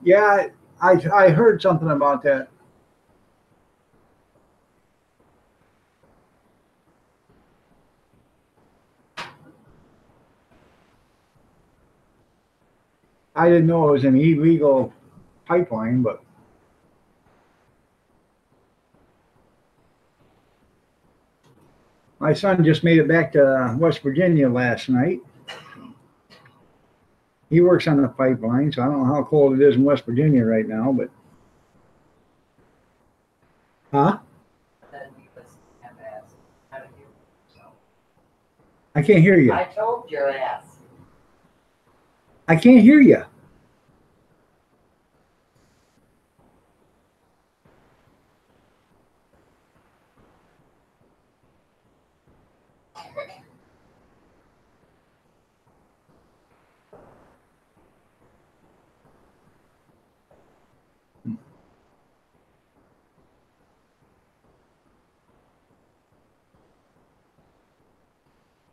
Yeah, I heard something about that. I didn't know it was an illegal pipeline, but my son just made it back to West Virginia last night. He works on the pipeline, so I don't know how cold it is in West Virginia right now, but huh? I can't hear you. I told your ass. I can't hear you.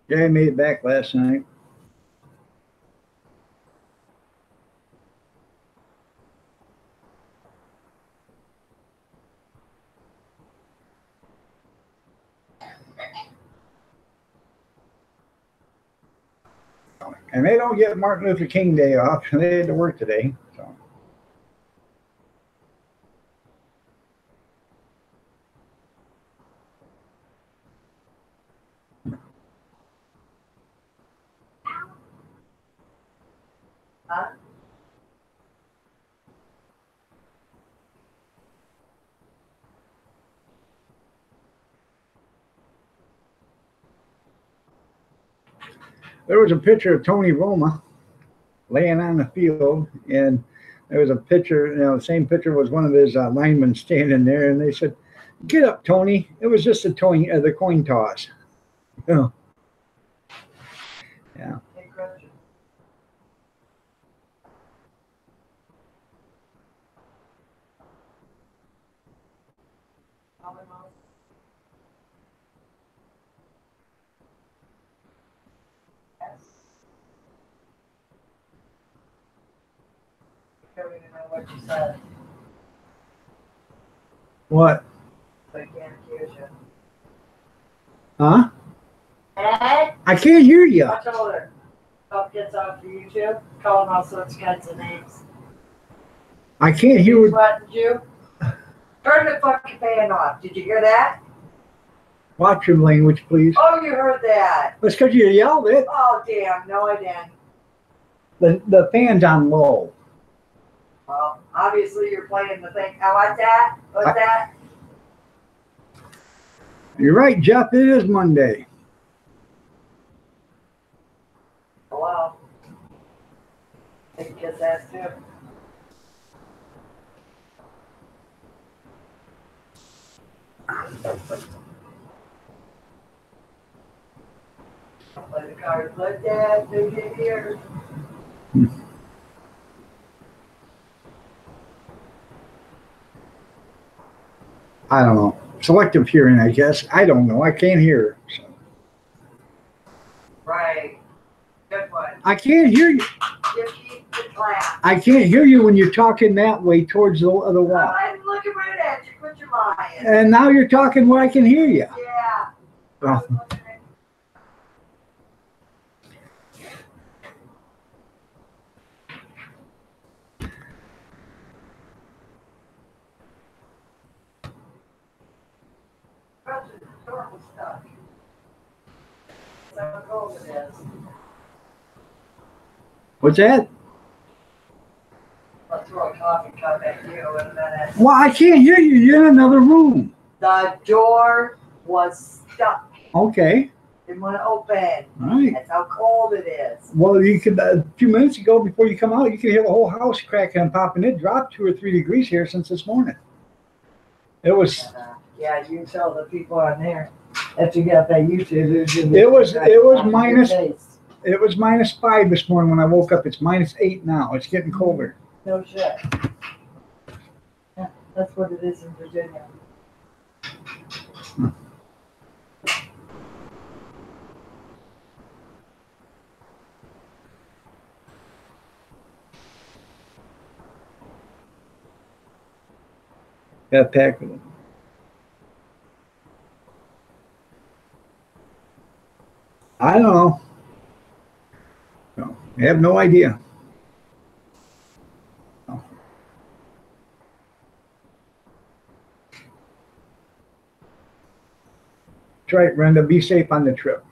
Yeah, I made it back last night. And they don't get Martin Luther King Day off. They had to work today. So. Huh? There was a picture of Tony Roma laying on the field, and there was a picture. The same picture was one of his linemen standing there, and they said, "Get up, Tony." It was just the coin toss. Oh, yeah. don't even know what you said. What? So I can't accuse you. Huh? Ed? I can't hear you. I told her. Thunk gets on for YouTube, calling all sorts of kinds of names. I can't hear He's what. what, you? Turn the fucking fan off. Did you hear that? Watch your language, please. Oh, you heard that. That's because you yelled it. Oh, damn. No, I didn't. The fan's on low. Well, obviously you're playing the thing. Oh, what's that? What's that? You're right, Jeff. It is Monday. Hello? I think kiss ass too. Play the cards like that. Big hit here. I don't know. Selective hearing, I guess. I don't know. I can't hear. So. Right. Good one. I can't hear you. You keep the class. I can't hear you when you're talking that way towards the other wall. I'm looking right at you. Quit your lying. And now you're talking where I can hear you. Yeah. Oh. The door was stuck. That's how cold it is. What's that? I'll throw a coffee cup at you in a minute. Well, I can't hear you. You're in another room. The door was stuck. Okay. Didn't want to open. All right. That's how cold it is. Well, you could a few minutes ago before you come out, you could hear the whole house cracking and popping. It dropped 2 or 3 degrees here since this morning. It was. Yeah, you tell the people on there if you get up that YouTube. It was -5 this morning when I woke up. It's -8 now. It's getting colder. No shit. Yeah, that's what it is in Virginia. Got packed with them. I don't know. No, I have no idea. No. That's right, Brenda. Be safe on the trip.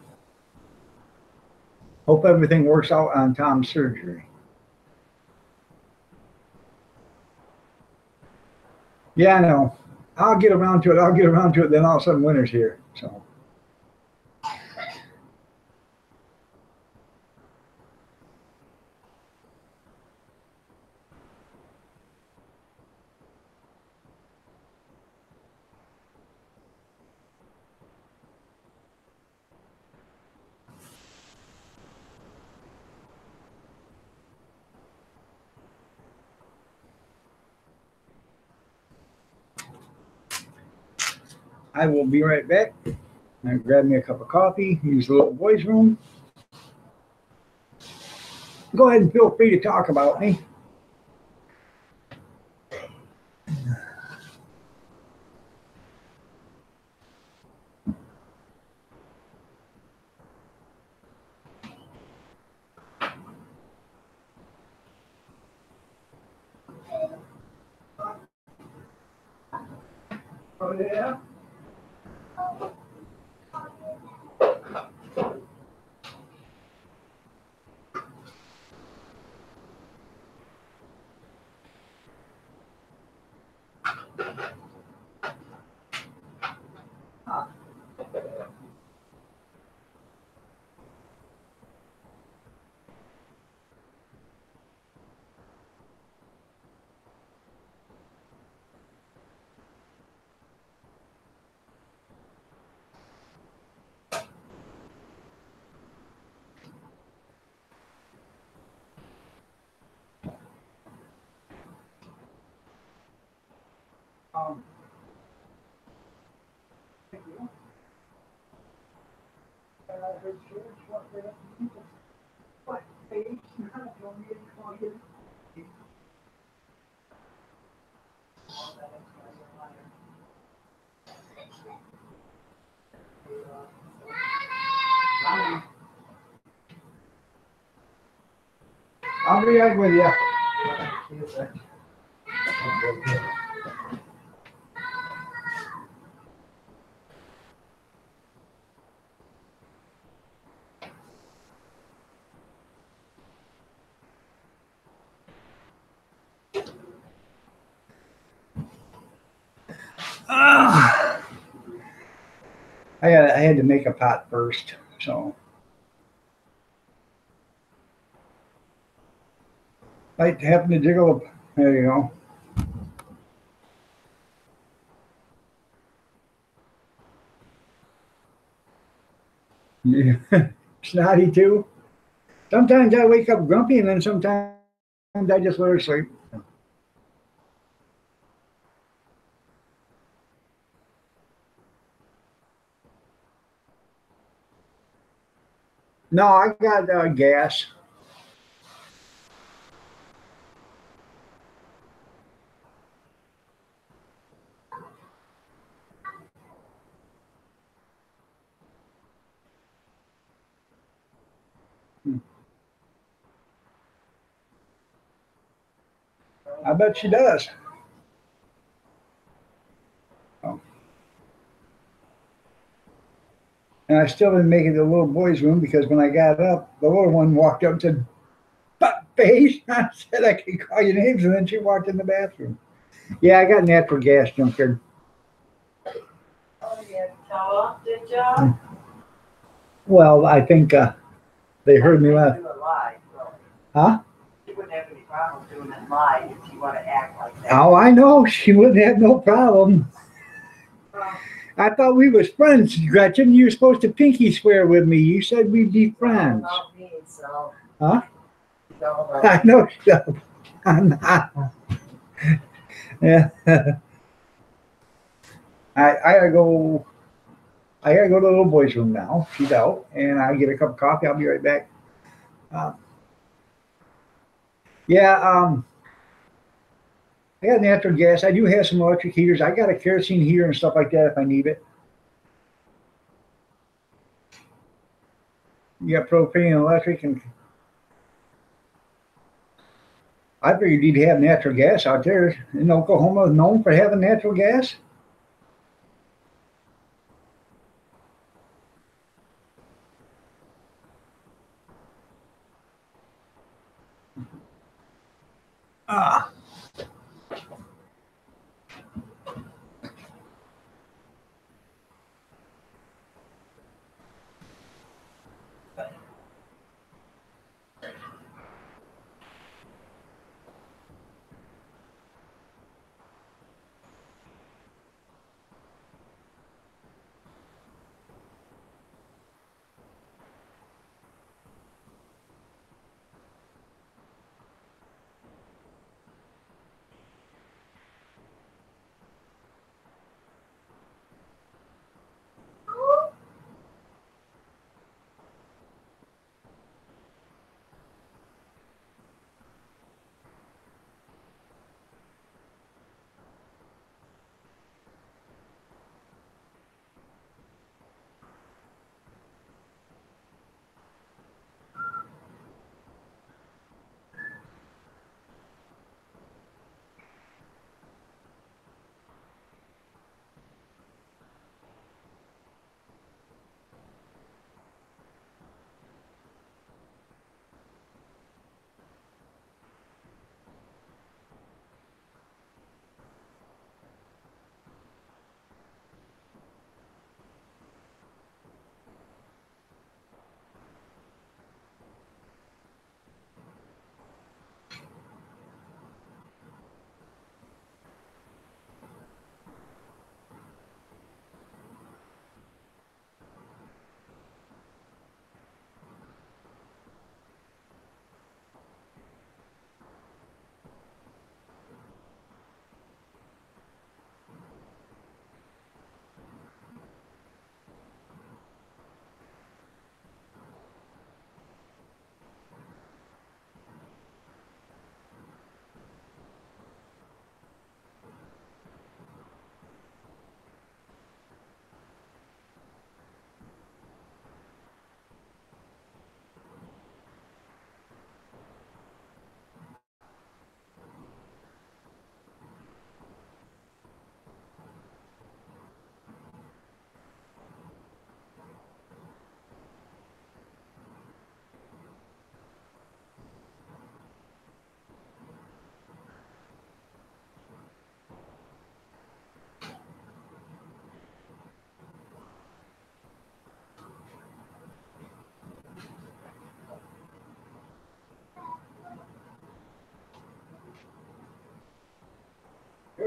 Hope everything works out on Tom's surgery. Yeah, I know. I'll get around to it. Then all of a sudden winter's here. So. I will be right back. And grab me a cup of coffee, use the little boys' room. Go ahead and feel free to talk about me. Oh, yeah? Thank you. What page? You want me to call you? I'll be right with you. Ah, I had to make a pot first, so like having to jiggle up. There you go. Yeah. Snotty too. Sometimes I wake up grumpy, and then sometimes I just let her sleep. No, I got gas. I bet she does. Oh. And I still didn't make it to the little boy's room because when I got up, the little one walked up and said, "Butt face." I said I could call your names, and then she walked in the bathroom. Yeah, I got natural gas, junkyard. Oh, you had to tell her, did ya? Well, I think they heard me laugh. Do it live, really. Huh? She wouldn't have any problem doing it live if you want to act like that. Oh, I know. She wouldn't have no problem. I thought we was friends, Gretchen. You were supposed to pinky swear with me. You said we'd be friends. About me, so. Huh? Don't know. I know stuff. I'm not. Yeah. I gotta go. I gotta go to the little boy's room now. She's out, and I get a cup of coffee. I'll be right back. Uh, yeah. I got natural gas. I do have some electric heaters. I got a kerosene heater and stuff like that if I need it. You got propane and electric, and I figured you'd have natural gas out there. In Oklahoma, known for having natural gas. Ah.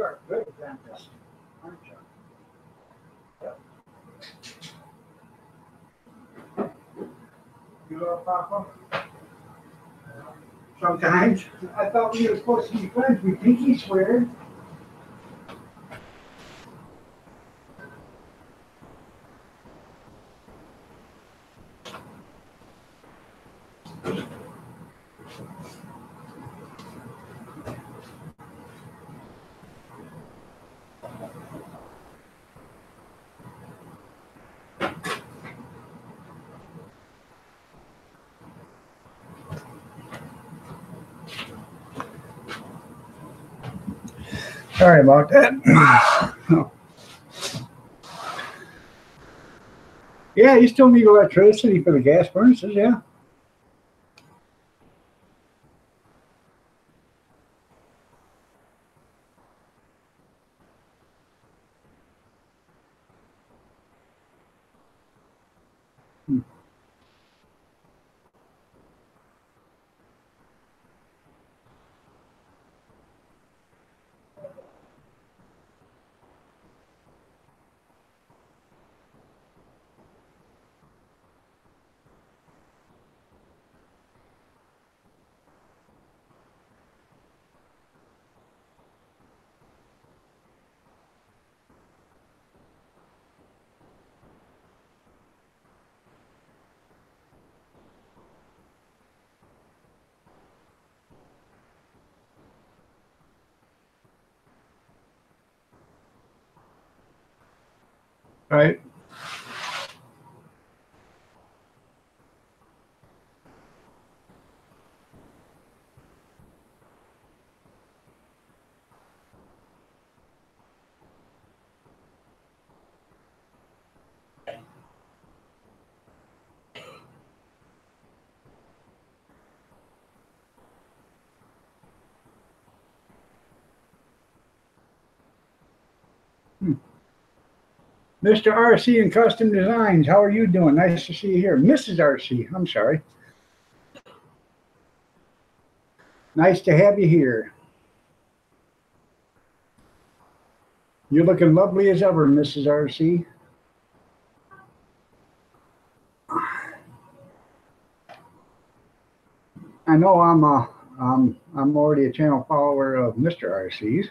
are good dentists, aren't you? Yep. You are, Papa? Sometimes. I thought we were supposed to be friends. We pinky swear. Sorry about that. Yeah, you still need electricity for the gas furnaces, yeah. Right. Mr. RC and Custom Designs, how are you doing? Nice to see you here. Mrs. RC, I'm sorry. Nice to have you here. You're looking lovely as ever, Mrs. RC. I know I'm already a channel follower of Mr. RC's.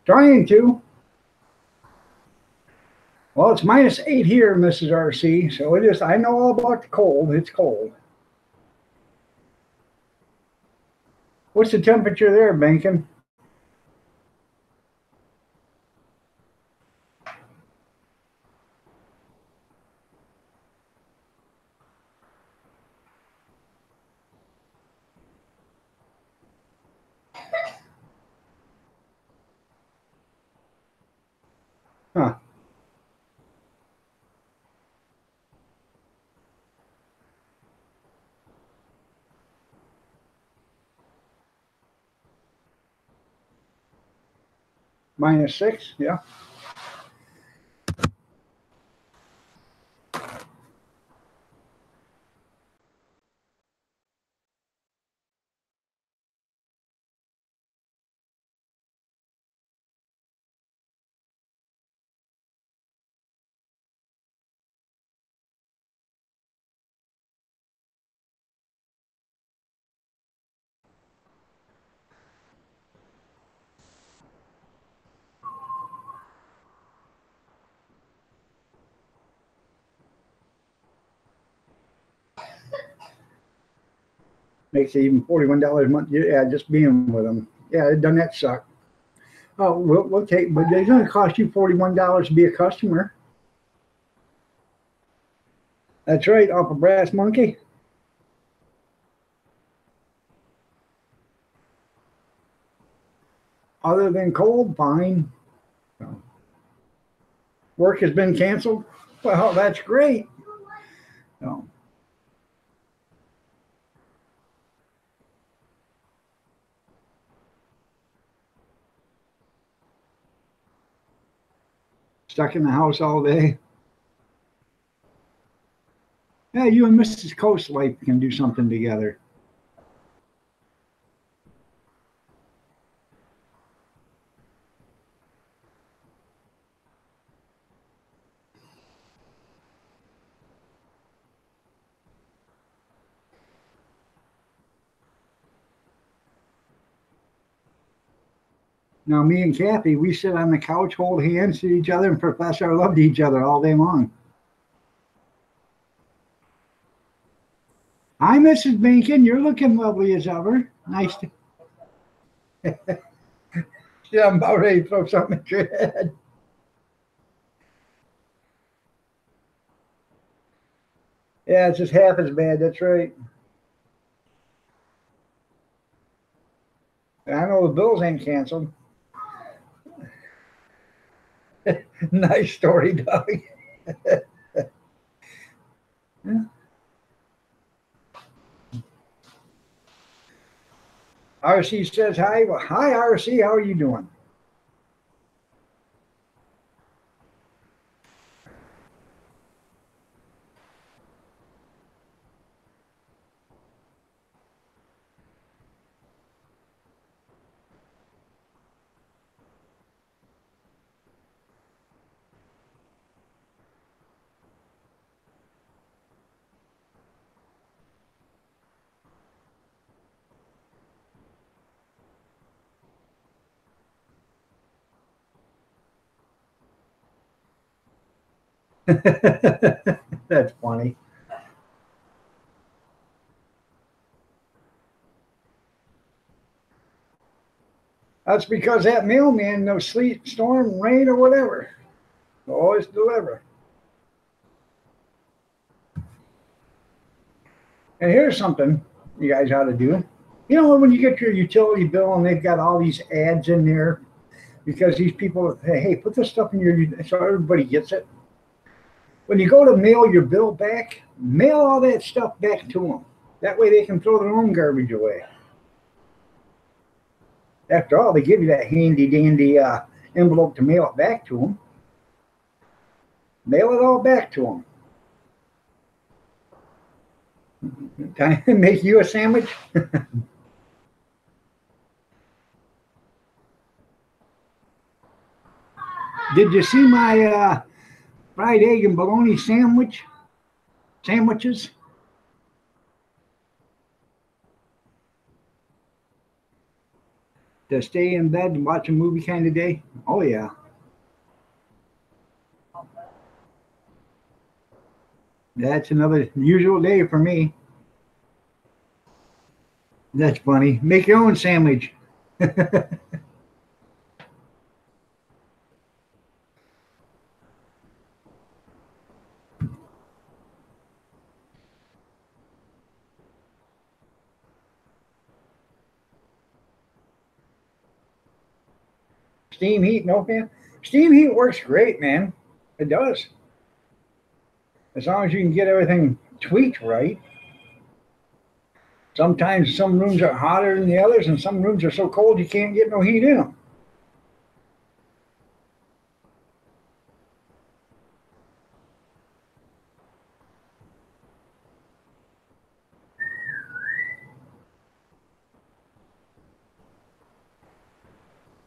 Trying to. Well, it's -8 here, Mrs. RC, so it is. I know all about the cold. It's cold. What's the temperature there, Bankin? Huh. -6, yeah. Makes it even $41 a month. Yeah, just being with them. Yeah, doesn't that suck? Oh, we'll take, but it's going to cost you $41 to be a customer. That's right, off a brass monkey. Other than cold, fine. So, work has been canceled. Well, that's great. So, Stuck in the house all day. Yeah, you and Mrs. Coast Life can do something together. Now, me and Kathy, we sit on the couch, hold hands to each other, and profess our love to each other all day long. Hi, Mrs. Bacon. You're looking lovely as ever. Nice to. Yeah, I'm about ready to throw something at your head. Yeah, it's just half as bad. That's right. I know the Bills ain't canceled. Nice story, Doug. Yeah. RC says hi. Well, hi, RC. How are you doing? That's funny. That's because that mailman, no sleet, storm, rain, or whatever, will always deliver. And here's something you guys ought to do. You know, when you get your utility bill and they've got all these ads in there because these people say, hey, put this stuff in your, so everybody gets it. When you go to mail your bill back, mail all that stuff back to them. That way they can throw their own garbage away. After all, they give you that handy dandy envelope to mail it back to them. Mail it all back to them. Can I make you a sandwich? Did you see my fried egg and bologna sandwiches? To stay in bed and watch a movie kind of day? Oh, yeah. That's another usual day for me. That's funny. Make your own sandwich. Steam heat, no fan. Steam heat works great, man. It does. As long as you can get everything tweaked right. Sometimes some rooms are hotter than the others, and some rooms are so cold you can't get no heat in them.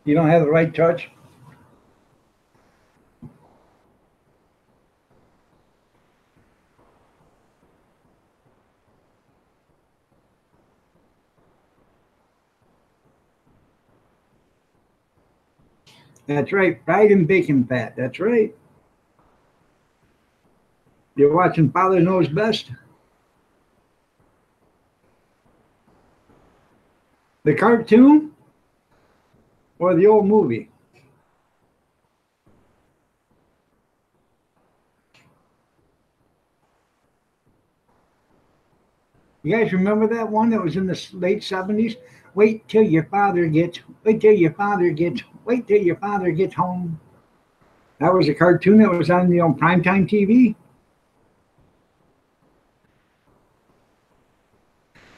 You don't have the right touch. That's right. Fried and bacon fat. That's right. You're watching Father Knows Best. The cartoon or the old movie? You guys remember that one that was in the late 70s? Wait till your father gets, wait till your father gets, wait till your father gets home. That was a cartoon that was on primetime TV.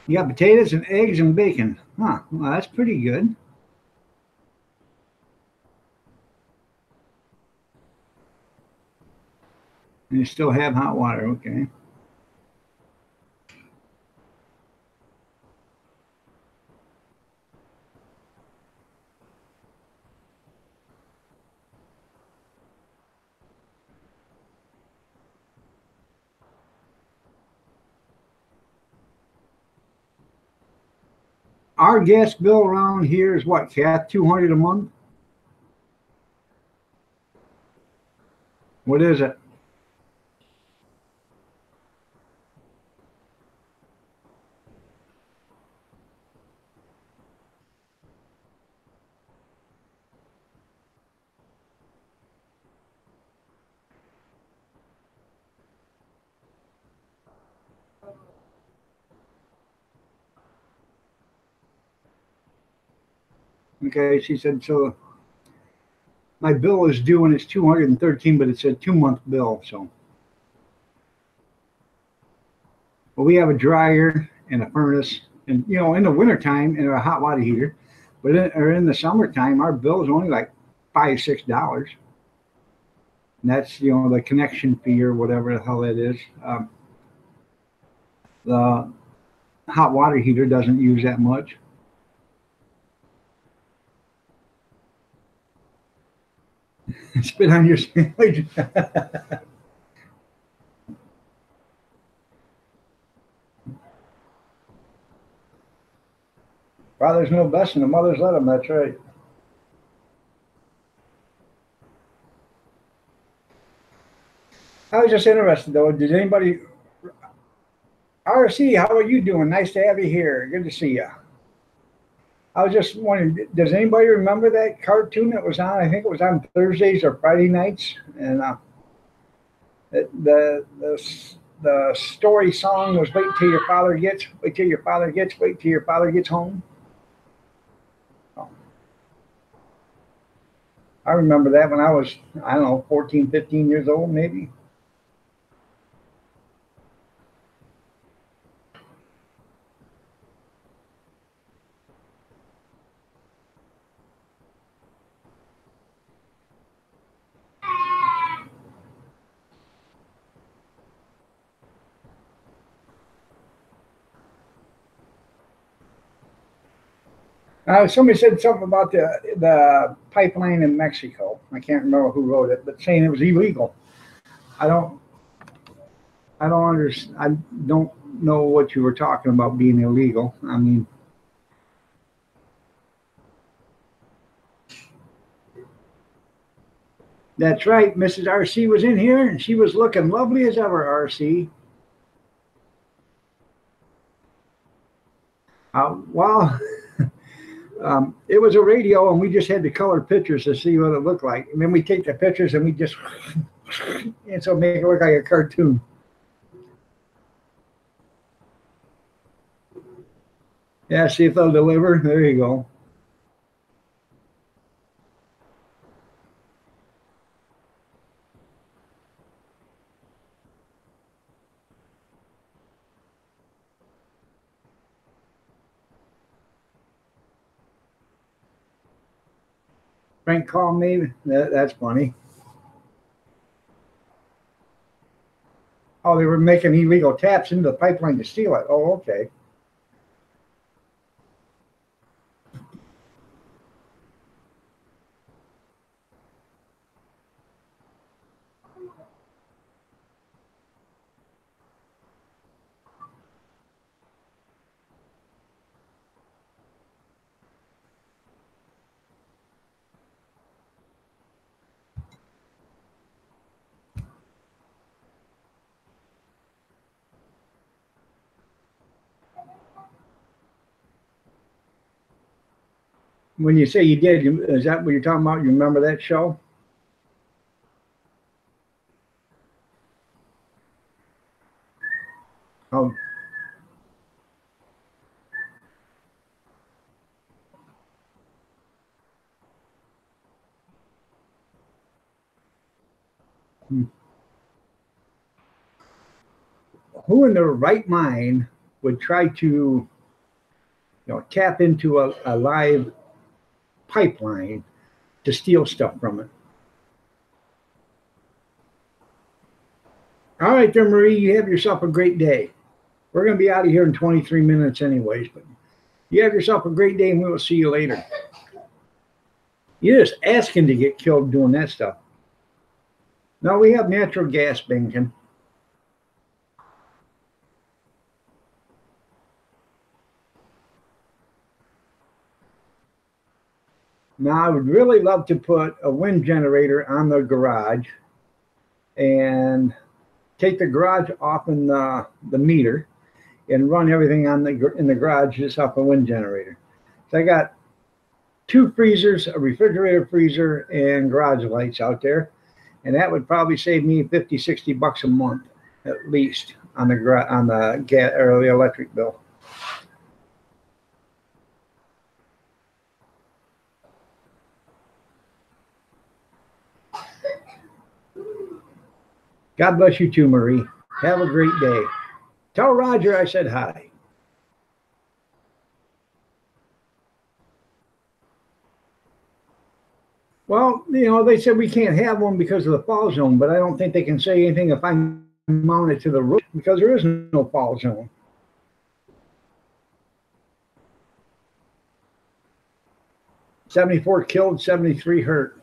You got potatoes and eggs and bacon. Huh, well, that's pretty good. And you still have hot water, okay. Our gas bill around here is what, Kath? 200 a month? What is it? Okay, she said, so my bill is due and it's 213, but it's a 2-month bill. So, well, we have a dryer and a furnace, and in the wintertime, and a hot water heater. But in the summertime, our bill is only like $5-6. And that's the connection fee or whatever the hell that is. The hot water heater doesn't use that much. Spit on your sandwich. Father's no best and the mother's let him. That's right. I was just interested though. Did anybody? RC, how are you doing? Nice to have you here. Good to see you. I was just wondering, does anybody remember that cartoon that was on? I think it was on Thursdays or Friday nights, and the story song was "Wait till your father gets, wait till your father gets, wait till your father gets home." Oh. I remember that when I was, I don't know, 14, 15 years old, maybe. Somebody said something about the pipeline in Mexico. I can't remember who wrote it, but saying it was illegal. I don't understand. I don't know what you were talking about being illegal. I mean, that's right. Mrs. RC was in here, and she was looking lovely as ever. RC. Well. It was a radio, and we just had to color pictures to see what it looked like. And then we take the pictures and we just, and so make it look like a cartoon. Yeah, see if they'll deliver. There you go. Frank called me. That's funny. Oh, they were making illegal taps into the pipeline to steal it. Oh, okay. When you say you did, is that what you're talking about? You remember that show? Oh, who in their right mind would try to, tap into a live pipeline, to steal stuff from it? All right there, Marie. You have yourself a great day. We're going to be out of here in 23 minutes anyways, but you have yourself a great day and we will see you later. You're just asking to get killed doing that stuff. No, we have natural gas banking. Now, I would really love to put a wind generator on the garage and take the garage off in the meter and run everything on in the garage just off a wind generator. So I got 2 freezers, a refrigerator freezer, and garage lights out there. And that would probably save me 50, 60 bucks a month at least on the gas or the electric bill. God bless you too, Marie. Have a great day. Tell Roger I said hi. Well, you know, they said we can't have one because of the fall zone, but I don't think they can say anything if I mount it to the roof because there is no fall zone. $74 killed, 73 hurt.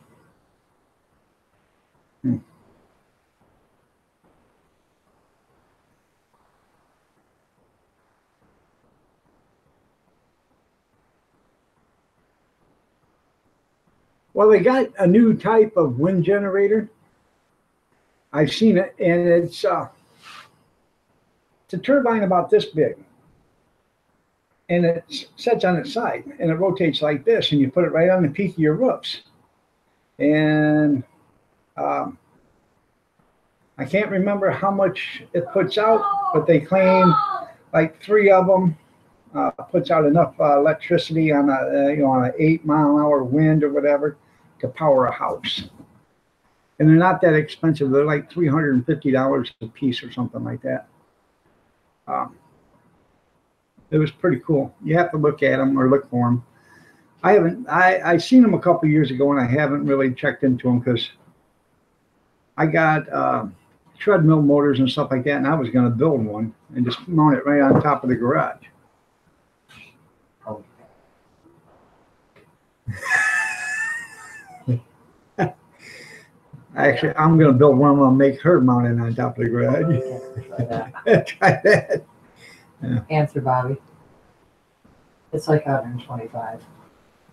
Well, they got a new type of wind generator. I've seen it, and it's a turbine about this big. And it sits on its side, and it rotates like this, and you put it right on the peak of your roofs. And I can't remember how much it puts out, but they claim like 3 of them puts out enough electricity on a on an 8-mile-an-hour wind or whatever to power a house. And they're not that expensive. They're like $350 a piece or something like that. It was pretty cool. You have to look at them or look for them. I seen them a couple years ago and I haven't really checked into them because I got treadmill motors and stuff like that, and I was going to build one and just mount it right on top of the garage. Actually, I'm going to build one. I'm going to make her mount it on top of the garage. Try that. Yeah. Answer, Bobby. It's like $125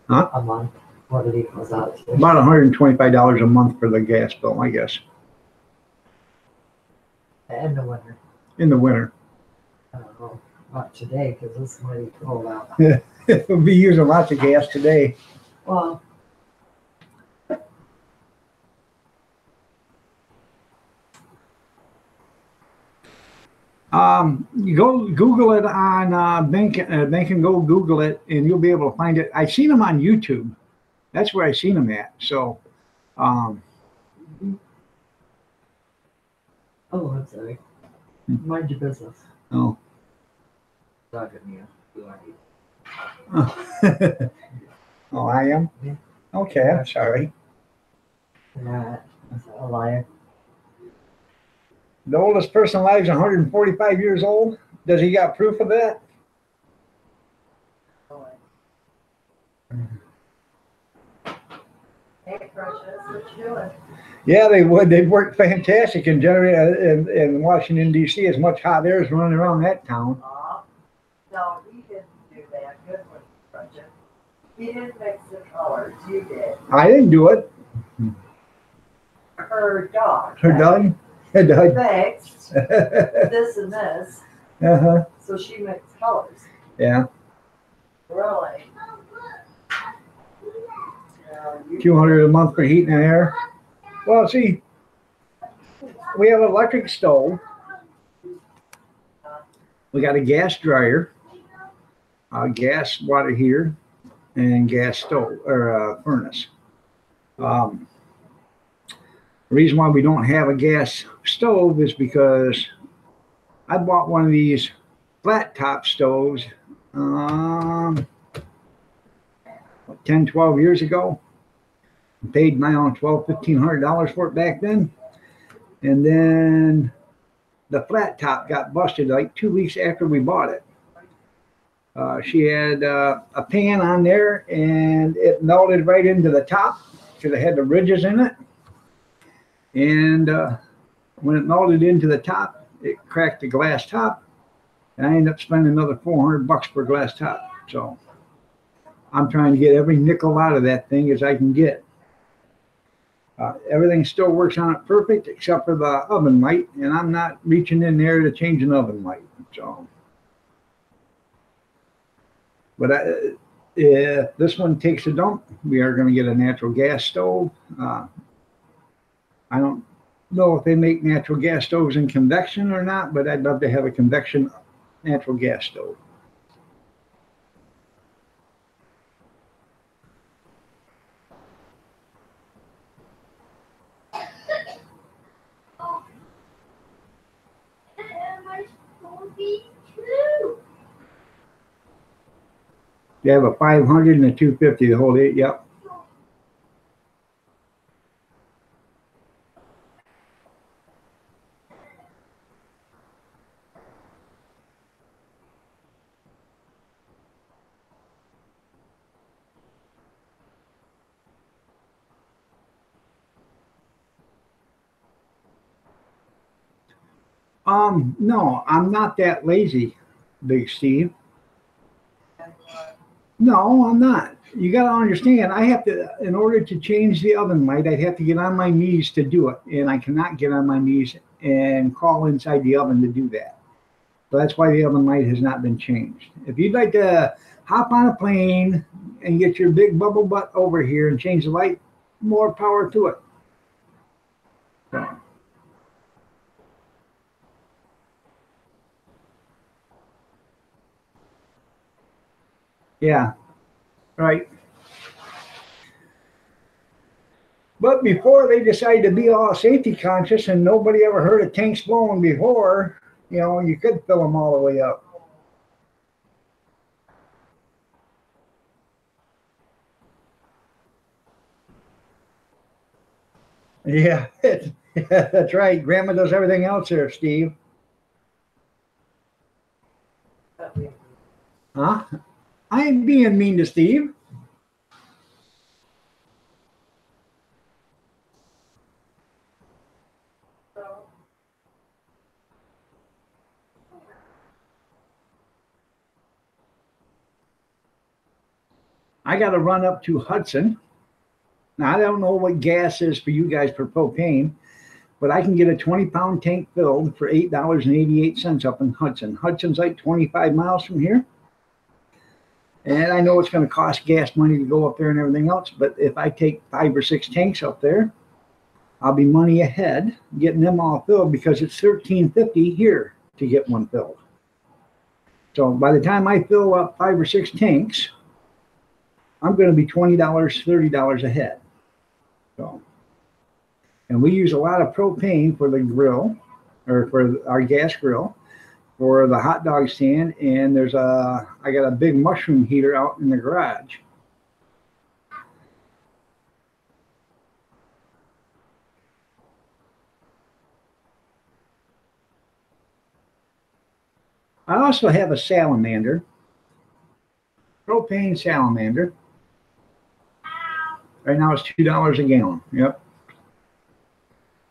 a month. What it equals out to. About $125 a month for the gas bill, I guess. In the winter. In the winter. I don't know about today because it's mighty cold out. We'll be using lots of gas today. Well, you go Google it on Bank and go Google it, and you'll be able to find it. I've seen them on YouTube. That's where I seen them at. So, oh, I'm sorry. Mind your business. Oh. Talk at me. Who are you? Oh, I am? Yeah. Okay, I'm sorry. Not a liar. The oldest person alive is 145 years old. Does he got proof of that? Hey, Precious, what you doing? Yeah, they would. They'd work fantastic and generate in Washington, D.C. as much hot air is running around that town. No, he didn't do that. Good one, Precious. He didn't mix the colors. You did. I didn't do it. Her dog. Her dog? Her dog. Mixed this and this. Uh-huh. So she mixed colors. Yeah. Really? $200 a month for heat and air. Well, see, we have an electric stove. We got a gas dryer, gas water heater, and gas stove or furnace. The reason why we don't have a gas stove is because I bought one of these flat top stoves 10, 12 years ago. Paid my own $1,200, $1,500 for it back then. And then the flat top got busted like 2 weeks after we bought it. She had a pan on there, and it melted right into the top because it had the ridges in it. And when it melted into the top, it cracked the glass top, and I ended up spending another $400 per glass top. So I'm trying to get every nickel out of that thing as I can get. Everything still works on it perfect except for the oven light, and I'm not reaching in there to change an oven light. So, but if this one takes a dump, we are going to get a natural gas stove. I don't know if they make natural gas stoves in convection or not, but I'd love to have a convection natural gas stove. They have a 500 and a 250 to hold it. Yep. No, I'm not that lazy, Big Steve. No, I'm not. You got to understand, I have to, in order to change the oven light, I'd have to get on my knees to do it. And I cannot get on my knees and crawl inside the oven to do that. So that's why the oven light has not been changed. If you'd like to hop on a plane and get your big bubble butt over here and change the light, more power to it. So. Yeah, right. But before they decided to be all safety conscious and nobody ever heard of tanks blowing before, you know, you could fill them all the way up. Yeah, that's right. Grandma does everything else there, Steve. Huh? I ain't being mean to Steve. I got to run up to Hudson. Now, I don't know what gas is for you guys for propane, but I can get a 20-pound tank filled for $8.88 up in Hudson. Hudson's like 25 miles from here. And I know it's going to cost gas money to go up there and everything else, but if I take 5 or 6 tanks up there, I'll be money ahead getting them all filled because it's $13.50 here to get one filled. So by the time I fill up 5 or 6 tanks, I'm going to be $20, $30 ahead. So, and we use a lot of propane for the grill, or for our gas grill, for the hot dog stand, and I got a big mushroom heater out in the garage. I also have a salamander, propane salamander. Right now it's $2 a gallon. Yep.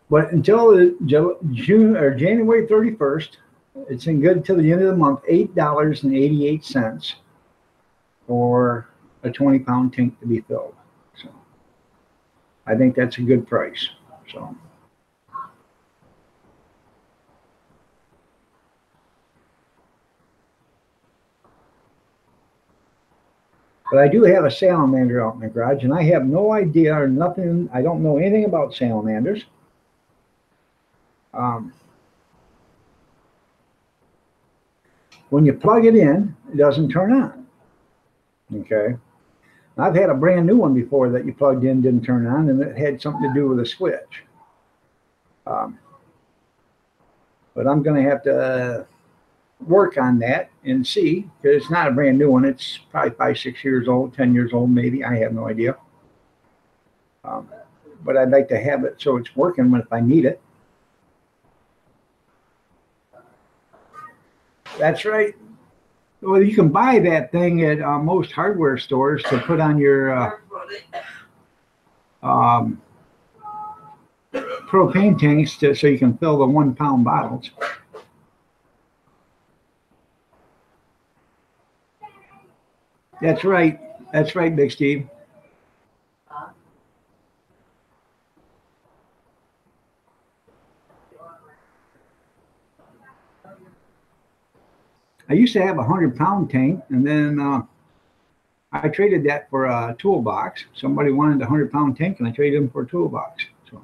But until June or January 31st, it's in good till the end of the month, $8.88 for a 20-pound tank to be filled. So I think that's a good price. So. But I do have a salamander out in the garage, and I have no idea or nothing. I don't know anything about salamanders. When you plug it in, it doesn't turn on. Okay. I've had a brand new one before that you plugged in, didn't turn on, and it had something to do with a switch. But I'm going to have to work on that and see, because it's not a brand new one. It's probably 5, 6 years old, 10 years old, maybe. I have no idea. But I'd like to have it so it's working if I need it. That's right. Well, you can buy that thing at most hardware stores to put on your um, propane tanks so you can fill the 1 pound bottles. That's right. That's right, Big Steve. I used to have a 100-pound tank, and then I traded that for a toolbox. Somebody wanted a 100-pound tank, and I traded them for a toolbox. So.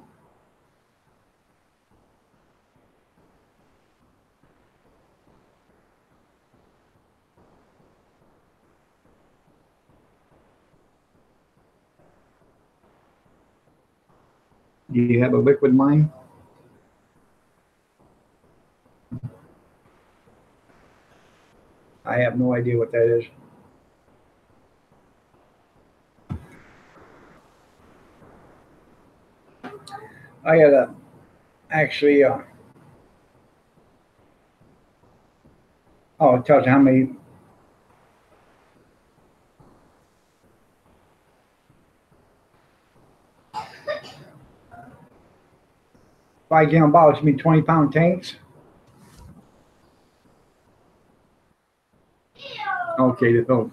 Do you have a liquid mine? I have no idea what that is. I had a actually. Oh, it tells you how many. 5-gallon bottles mean 20-pound tanks. Okay, to fill.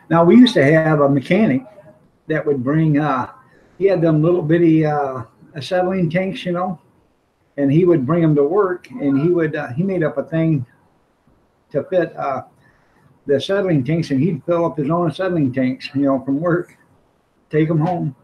Now we used to have a mechanic that would bring. He had them little bitty acetylene tanks, you know, and he would bring them to work, and he made up a thing to fit the acetylene tanks, and he'd fill up his own acetylene tanks, you know, from work, take them home.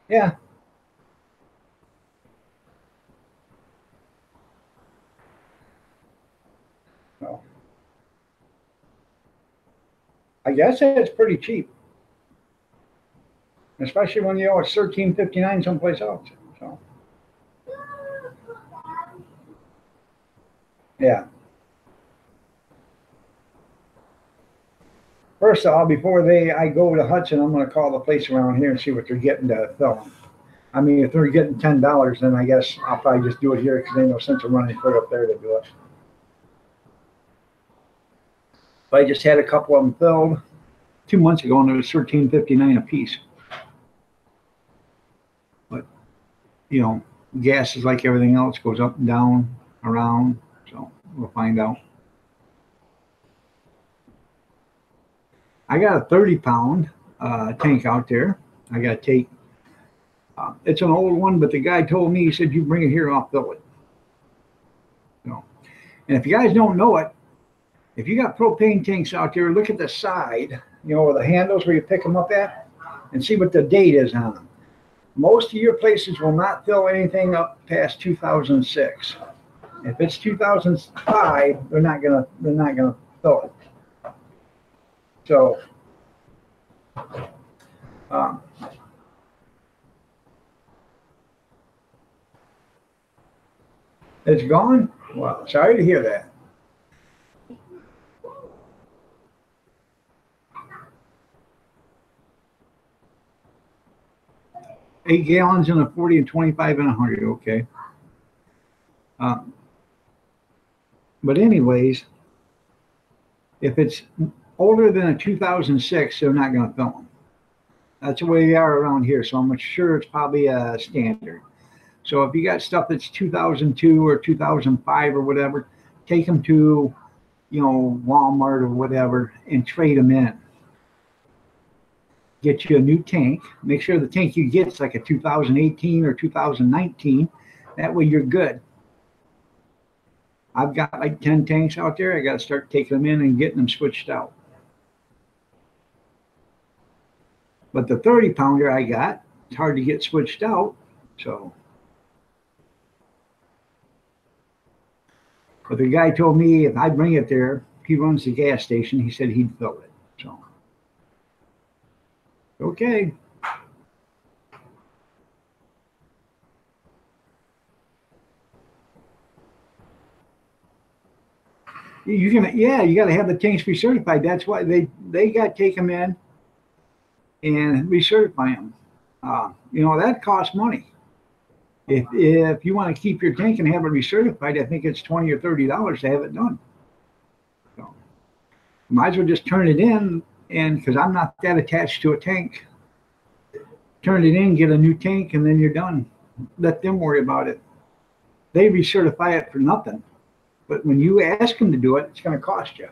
Yeah. Well, I guess it's pretty cheap, especially when you know it's $13.59 someplace else. So yeah. First of all, before I go to Hudson, I'm going to call the place around here and see what they're getting to fill them. I mean, if they're getting $10, then I guess I'll probably just do it here because ain't no sense of running foot up there to do it. But I just had a couple of them filled 2 months ago, and it was $13.59 a piece. But you know, gas is like everything else, goes up and down, around. So we'll find out. I got a 30-pound tank out there. I got to take. It's an old one, but the guy told me, he said, "You bring it here, I'll fill it." So, and if you guys don't know it, if you got propane tanks out there, look at the side, you know, the handles where you pick them up at, and see what the date is on them. Most of your places will not fill anything up past 2006. If it's 2005, they're not gonna fill it. So, um, it's gone. Well, sorry to hear that. Eight gallons in a 40 and 25 and 100. Okay. But anyways, if it's older than a 2006, they're not going to fill them. That's the way they are around here. So I'm sure it's probably a standard. So if you got stuff that's 2002 or 2005 or whatever, take them to, you know, Walmart or whatever and trade them in. Get you a new tank. Make sure the tank you get is like a 2018 or 2019. That way you're good. I've got like 10 tanks out there. I got to start taking them in and getting them switched out. But the 30-pounder I got, it's hard to get switched out. So, but the guy told me if I bring it there, he runs the gas station. He said he'd fill it. So, okay. You got to have the tanks recertified. That's why they got to take them in and recertify them. That costs money. If you want to keep your tank and have it recertified, I think it's $20 or $30 to have it done. So, might as well just turn it in, and because I'm not that attached to a tank, turn it in, get a new tank, and then you're done. Let them worry about it. They recertify it for nothing, but when you ask them to do it, it's going to cost you.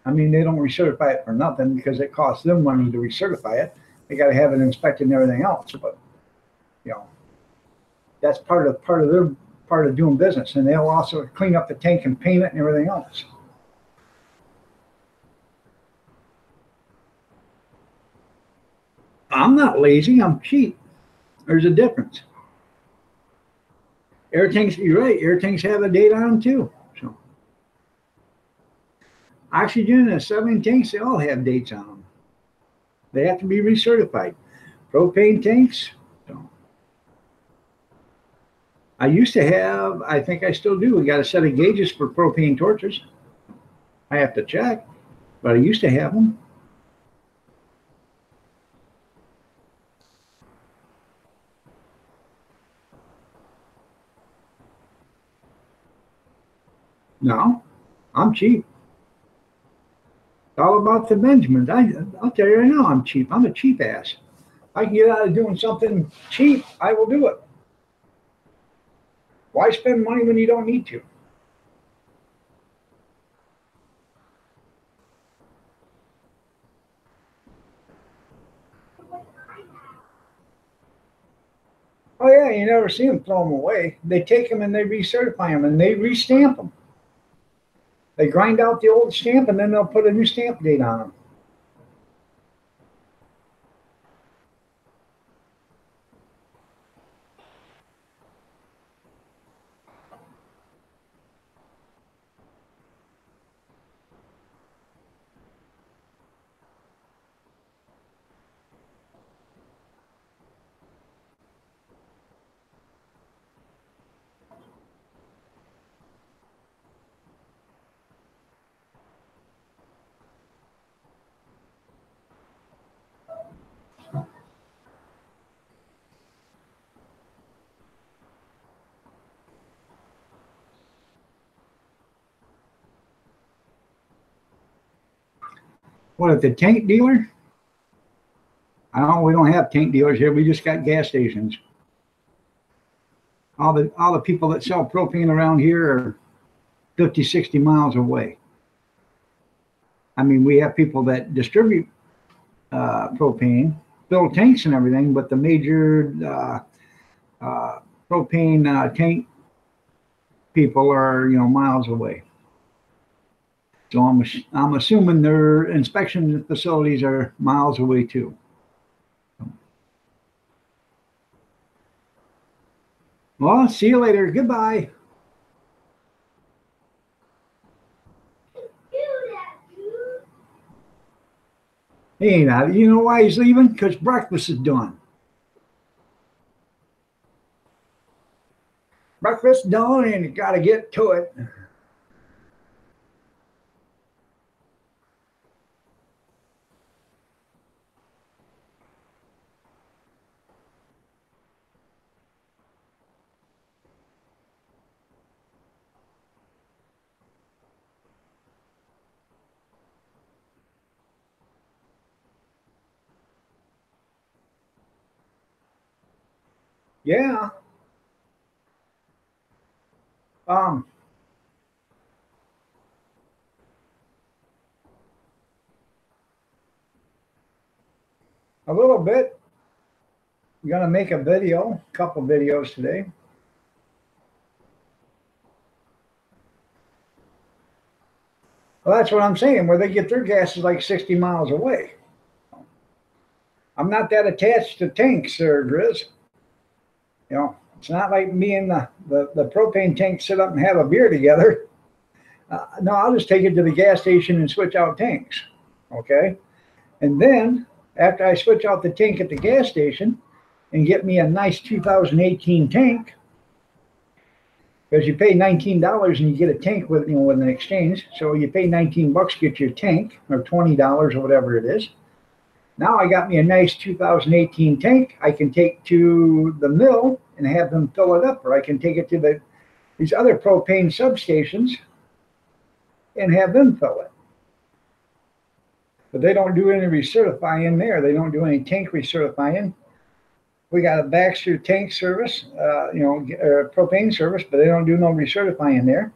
I mean, they don't recertify it for nothing because it costs them money to recertify it. They got to have it inspected and everything else, but that's part of doing business, and they'll also clean up the tank and paint it and everything else. I'm not lazy. I'm cheap. There's a difference. Air tanks, you're right. Air tanks have a date on them too. So, oxygen and acetylene tanks, they all have dates on them. They have to be recertified. Propane tanks. So, I used to have. I think I still do. We got a set of gauges for propane torches. I have to check, but I used to have them. No, I'm cheap. It's all about the Benjamins. I'll tell you right now, I'm cheap. I'm a cheap ass. If I can get out of doing something cheap, I will do it. Why spend money when you don't need to? Oh yeah, you never see them throw them away. They take them and they recertify them and they restamp them. They grind out the old stamp and then they'll put a new stamp date on them. What, at the tank dealer? We don't have tank dealers here. We just got gas stations. All the people that sell propane around here are 50, 60 miles away. I mean, we have people that distribute propane, fill tanks and everything, but the major propane tank people are, miles away. So I'm assuming their inspection facilities are miles away too. Well, see you later. Goodbye. Hey, now, you know why he's leaving? Because breakfast is done. Breakfast done, and you got to get to it. Yeah. Um, a little bit. I'm gonna make a couple videos today. Well, that's what I'm saying. Where they get their gas is like 60 miles away. I'm not that attached to tanks, there, Grizz. It's not like me and the propane tank sit up and have a beer together. No, I'll just take it to the gas station and switch out tanks. Okay. And then after I switch out the tank at the gas station and get me a nice 2018 tank, because you pay $19 and you get a tank with with an exchange. So you pay $19, get your tank, or $20 or whatever it is. Now I got me a nice 2018 tank. I can take to the mill and have them fill it up, or I can take it to these other propane substations and have them fill it. But they don't do any recertifying there. They don't do any tank recertifying. We got a Baxter tank service, propane service, but they don't do no recertifying there.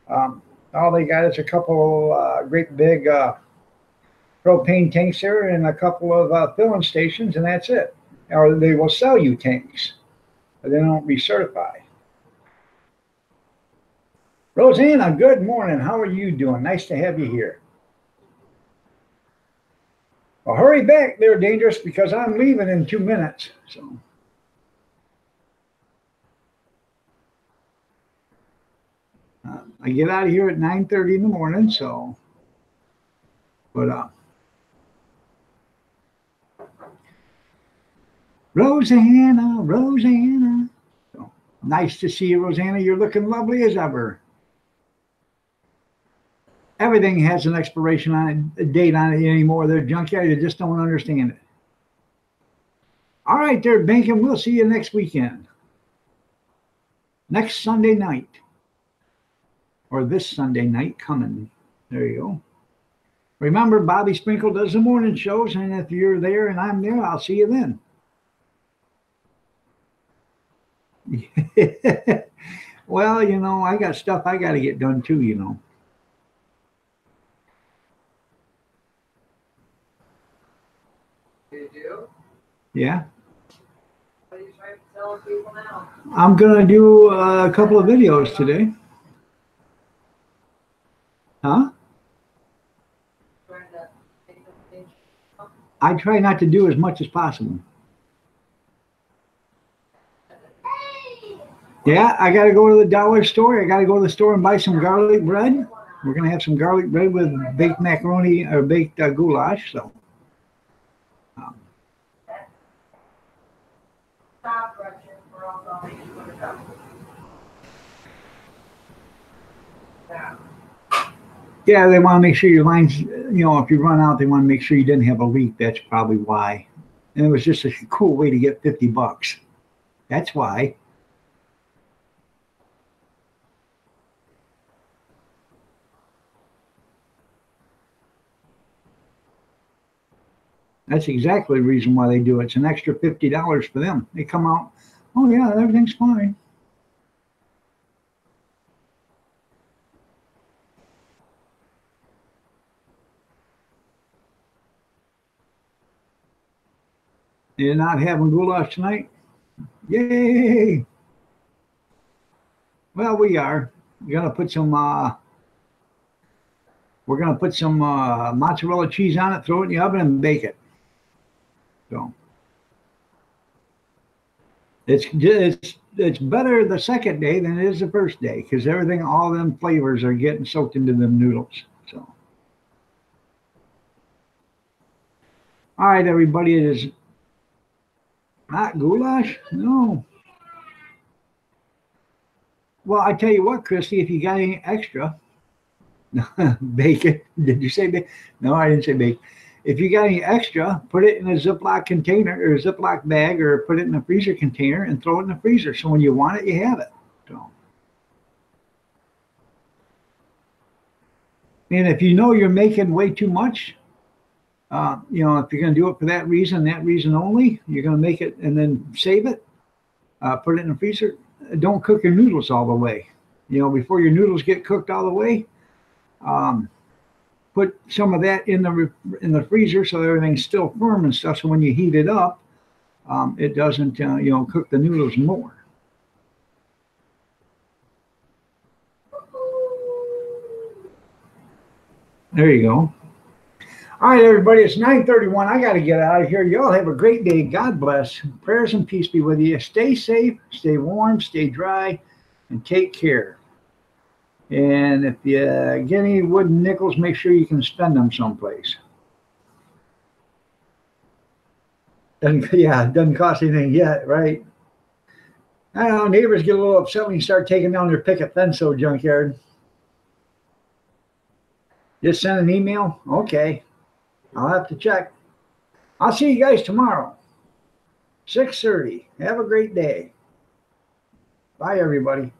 All they got is a couple great big propane tanks there and a couple of filling stations, and that's it. Or they will sell you tanks, but they don't recertify. Rosanna, good morning. How are you doing? Nice to have you here. Well, hurry back there, Dangerous, because I'm leaving in 2 minutes. So, I get out of here at 9:30 in the morning. So, but Rosanna. So, nice to see you, Rosanna. You're looking lovely as ever. Everything has an expiration on it, a date on it anymore. They're junkyard. You just don't understand it. All right, there, Bankin. We'll see you next weekend. Next Sunday night. Or this Sunday night coming. There you go. Remember, Bobby Sprinkle does the morning shows, and if you're there and I'm there, I'll see you then. Well, I got stuff I got to get done too, You do? Yeah. What are you trying to tell people now? I'm going to do a couple of videos today. Huh? I try not to do as much as possible. Yeah, I got to go to the dollar store. I got to go to the store and buy some garlic bread. We're going to have some garlic bread with baked macaroni or baked goulash. So. Yeah, they want to make sure your lines, if you run out, they want to make sure you didn't have a leak. That's probably why. And it was just a cool way to get $50. That's why. That's exactly the reason why they do it. It's an extra $50 for them. They come out, oh yeah, everything's fine. You're not having goulash tonight? Yay! Well, we are. We're gonna put some mozzarella cheese on it, throw it in the oven, and bake it. So it's better the second day than it is the first day, because all them flavors are getting soaked into them noodles. So, all right, everybody, it is not goulash. No. Well, I tell you what, Christy, if you got any extra, bake it. Did you say bake? No, I didn't say bake. If you got any extra, put it in a Ziploc container or a Ziploc bag, or put it in a freezer container and throw it in the freezer. So when you want it, you have it. So, and if you're making way too much, if you're going to do it for that reason only, you're going to make it and then save it, put it in the freezer. Don't cook your noodles all the way. Before your noodles get cooked all the way, put some of that in the freezer so everything's still firm and stuff. So when you heat it up, it doesn't cook the noodles more. There you go. All right, everybody, it's 9:31. I got to get out of here. Y'all have a great day. God bless. Prayers and peace be with you. Stay safe, stay warm, stay dry, and take care. And if you get any wooden nickels, make sure you can spend them someplace. Doesn't cost anything yet, right? I don't know, neighbors get a little upset when you start taking down their picket fence, so junkyard. Just send an email? Okay. I'll have to check. I'll see you guys tomorrow. 6:30. Have a great day. Bye, everybody.